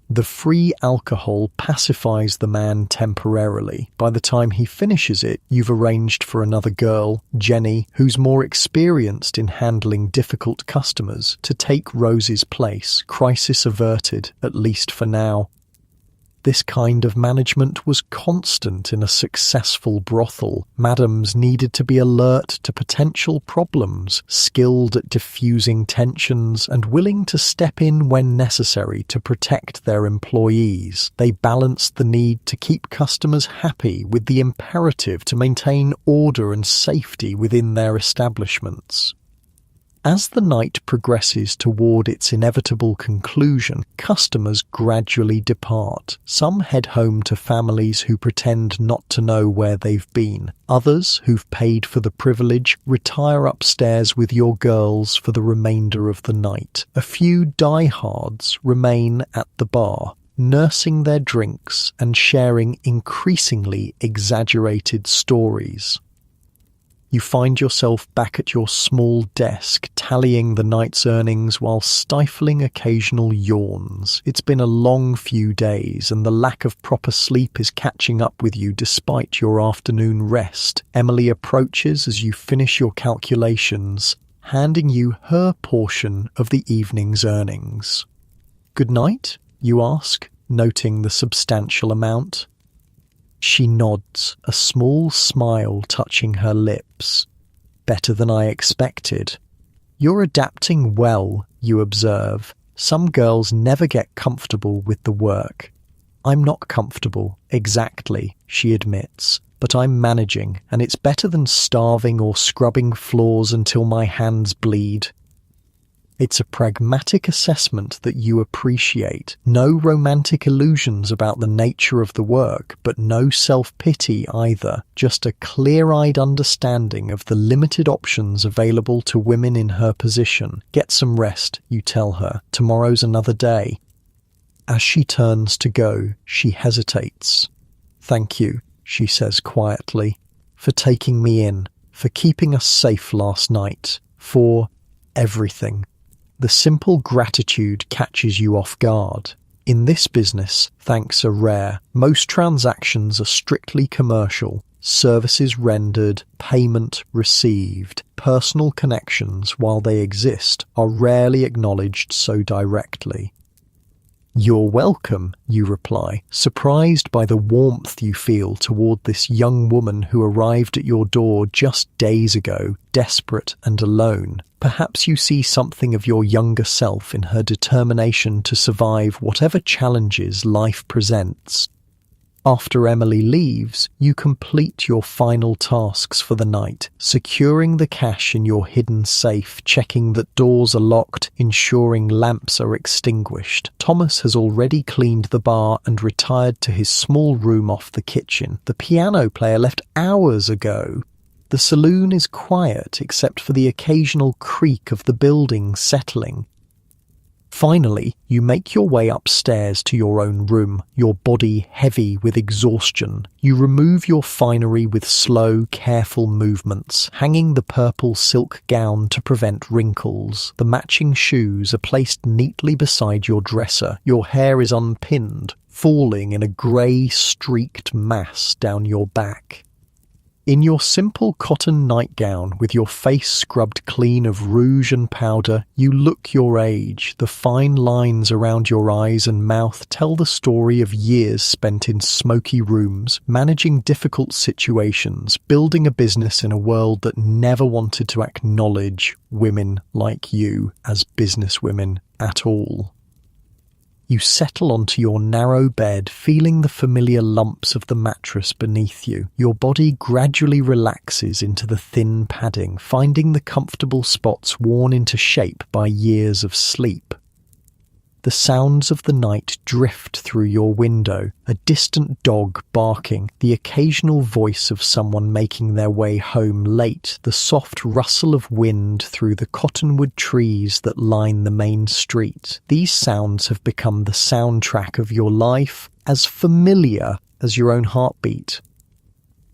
The free alcohol pacifies the man temporarily. By the time he finishes it, you've arranged for another girl, Jenny, who's more experienced in handling difficult customers, to take Rose's place, crisis averted, at least for now. This kind of management was constant in a successful brothel. Madams needed to be alert to potential problems, skilled at diffusing tensions, and willing to step in when necessary to protect their employees. They balanced the need to keep customers happy with the imperative to maintain order and safety within their establishments. As the night progresses toward its inevitable conclusion, customers gradually depart. Some head home to families who pretend not to know where they've been. Others, who've paid for the privilege, retire upstairs with your girls for the remainder of the night. A few diehards remain at the bar, nursing their drinks and sharing increasingly exaggerated stories. You find yourself back at your small desk, tallying the night's earnings while stifling occasional yawns. It's been a long few days, and the lack of proper sleep is catching up with you despite your afternoon rest. Emily approaches as you finish your calculations, handing you her portion of the evening's earnings. Good night, you ask, noting the substantial amount. She nods, a small smile touching her lips. Better than I expected. You're adapting well, you observe. Some girls never get comfortable with the work. I'm not comfortable, exactly, she admits, but I'm managing, and it's better than starving or scrubbing floors until my hands bleed. It's a pragmatic assessment that you appreciate. No romantic illusions about the nature of the work, but no self-pity either. Just a clear-eyed understanding of the limited options available to women in her position. Get some rest, you tell her. Tomorrow's another day. As she turns to go, she hesitates. Thank you, she says quietly, for taking me in, for keeping us safe last night, for everything. The simple gratitude catches you off guard. In this business, thanks are rare. Most transactions are strictly commercial. Services rendered, payment received. Personal connections, while they exist, are rarely acknowledged so directly. "You're welcome," you reply, surprised by the warmth you feel toward this young woman who arrived at your door just days ago, desperate and alone. Perhaps you see something of your younger self in her determination to survive whatever challenges life presents. After Emily leaves, you complete your final tasks for the night, securing the cash in your hidden safe, checking that doors are locked, ensuring lamps are extinguished. Thomas has already cleaned the bar and retired to his small room off the kitchen. The piano player left hours ago. The saloon is quiet except for the occasional creak of the building settling. Finally, you make your way upstairs to your own room, your body heavy with exhaustion. You remove your finery with slow, careful movements, hanging the purple silk gown to prevent wrinkles. The matching shoes are placed neatly beside your dresser. Your hair is unpinned, falling in a grey, streaked mass down your back. In your simple cotton nightgown, with your face scrubbed clean of rouge and powder, you look your age. The fine lines around your eyes and mouth tell the story of years spent in smoky rooms, managing difficult situations, building a business in a world that never wanted to acknowledge women like you as businesswomen at all. You settle onto your narrow bed, feeling the familiar lumps of the mattress beneath you. Your body gradually relaxes into the thin padding, finding the comfortable spots worn into shape by years of sleep. The sounds of the night drift through your window, a distant dog barking, the occasional voice of someone making their way home late, the soft rustle of wind through the cottonwood trees that line the main street. These sounds have become the soundtrack of your life, as familiar as your own heartbeat.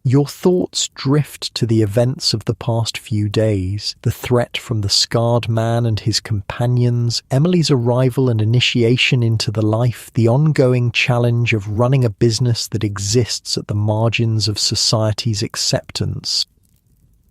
Your thoughts drift to the events of the past few days, the threat from the scarred man and his companions, Emily's arrival and initiation into the life, the ongoing challenge of running a business that exists at the margins of society's acceptance.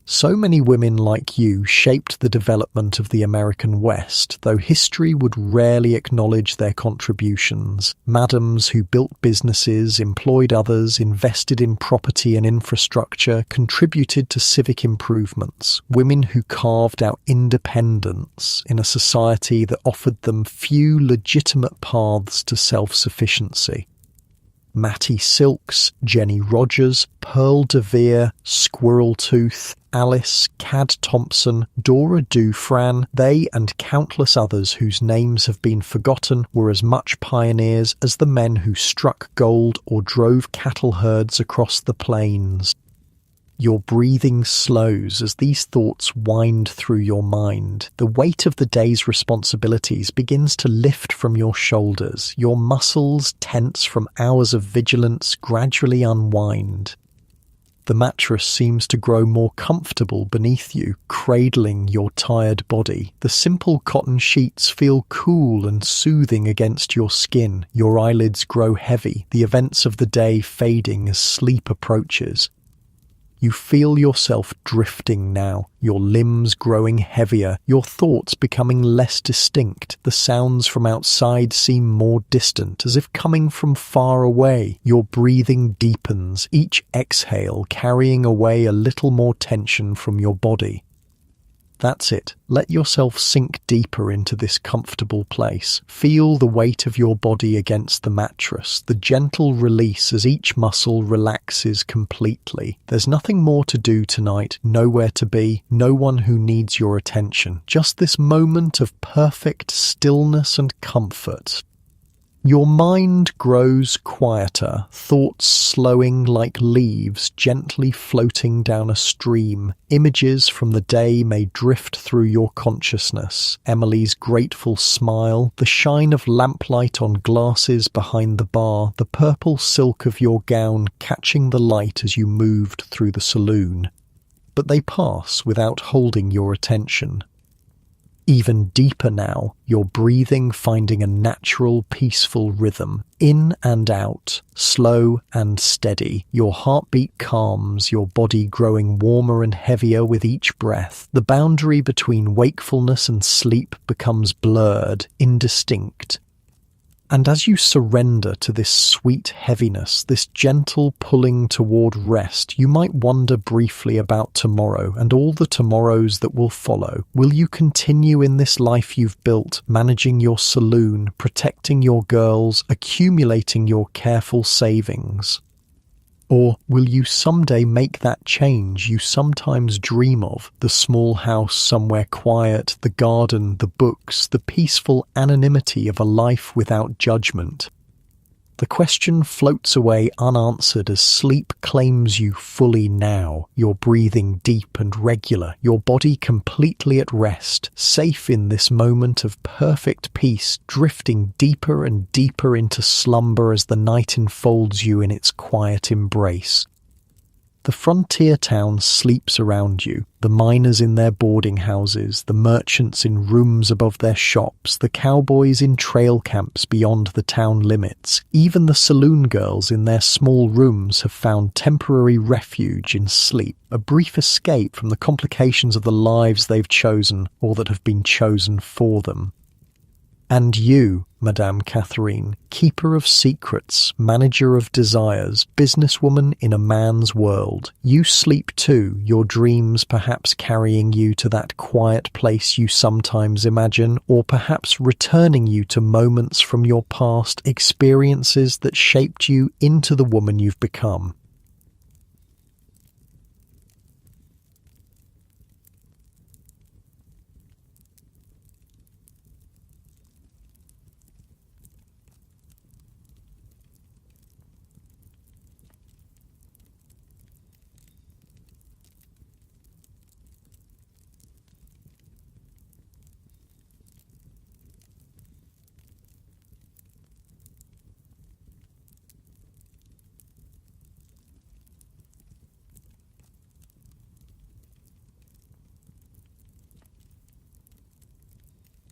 So many women like you shaped the development of the American West, though history would rarely acknowledge their contributions. Madams who built businesses, employed others, invested in property and infrastructure, contributed to civic improvements. Women who carved out independence in a society that offered them few legitimate paths to self-sufficiency. Mattie Silks, Jenny Rogers, Pearl DeVere, Squirrel Tooth, Alice, Cad Thompson, Dora Dufran, they and countless others whose names have been forgotten were as much pioneers as the men who struck gold or drove cattle herds across the plains. Your breathing slows as these thoughts wind through your mind. The weight of the day's responsibilities begins to lift from your shoulders. Your muscles, tense from hours of vigilance, gradually unwind. The mattress seems to grow more comfortable beneath you, cradling your tired body. The simple cotton sheets feel cool and soothing against your skin. Your eyelids grow heavy, the events of the day fading as sleep approaches. You feel yourself drifting now, your limbs growing heavier, your thoughts becoming less distinct. The sounds from outside seem more distant, as if coming from far away. Your breathing deepens, each exhale carrying away a little more tension from your body. That's it. Let yourself sink deeper into this comfortable place. Feel the weight of your body against the mattress, the gentle release as each muscle relaxes completely. There's nothing more to do tonight, nowhere to be, no one who needs your attention. Just this moment of perfect stillness and comfort. Your mind grows quieter, thoughts slowing like leaves gently floating down a stream. Images from the day may drift through your consciousness. Emily's grateful smile, the shine of lamplight on glasses behind the bar, the purple silk of your gown catching the light as you moved through the saloon. But they pass without holding your attention. Even deeper now, your breathing finding a natural, peaceful rhythm, in and out, slow and steady. Your heartbeat calms, your body growing warmer and heavier with each breath. The boundary between wakefulness and sleep becomes blurred, indistinct. And as you surrender to this sweet heaviness, this gentle pulling toward rest, you might wonder briefly about tomorrow and all the tomorrows that will follow. Will you continue in this life you've built, managing your saloon, protecting your girls, accumulating your careful savings? Or will you someday make that change you sometimes dream of, the small house somewhere quiet, the garden, the books, the peaceful anonymity of a life without judgment? The question floats away unanswered as sleep claims you fully now, your breathing deep and regular, your body completely at rest, safe in this moment of perfect peace, drifting deeper and deeper into slumber as the night enfolds you in its quiet embrace. The frontier town sleeps around you, the miners in their boarding houses, the merchants in rooms above their shops, the cowboys in trail camps beyond the town limits. Even the saloon girls in their small rooms have found temporary refuge in sleep, a brief escape from the complications of the lives they've chosen or that have been chosen for them. And you, Madame Catherine, keeper of secrets, manager of desires, businesswoman in a man's world, you sleep too, your dreams perhaps carrying you to that quiet place you sometimes imagine, or perhaps returning you to moments from your past, experiences that shaped you into the woman you've become.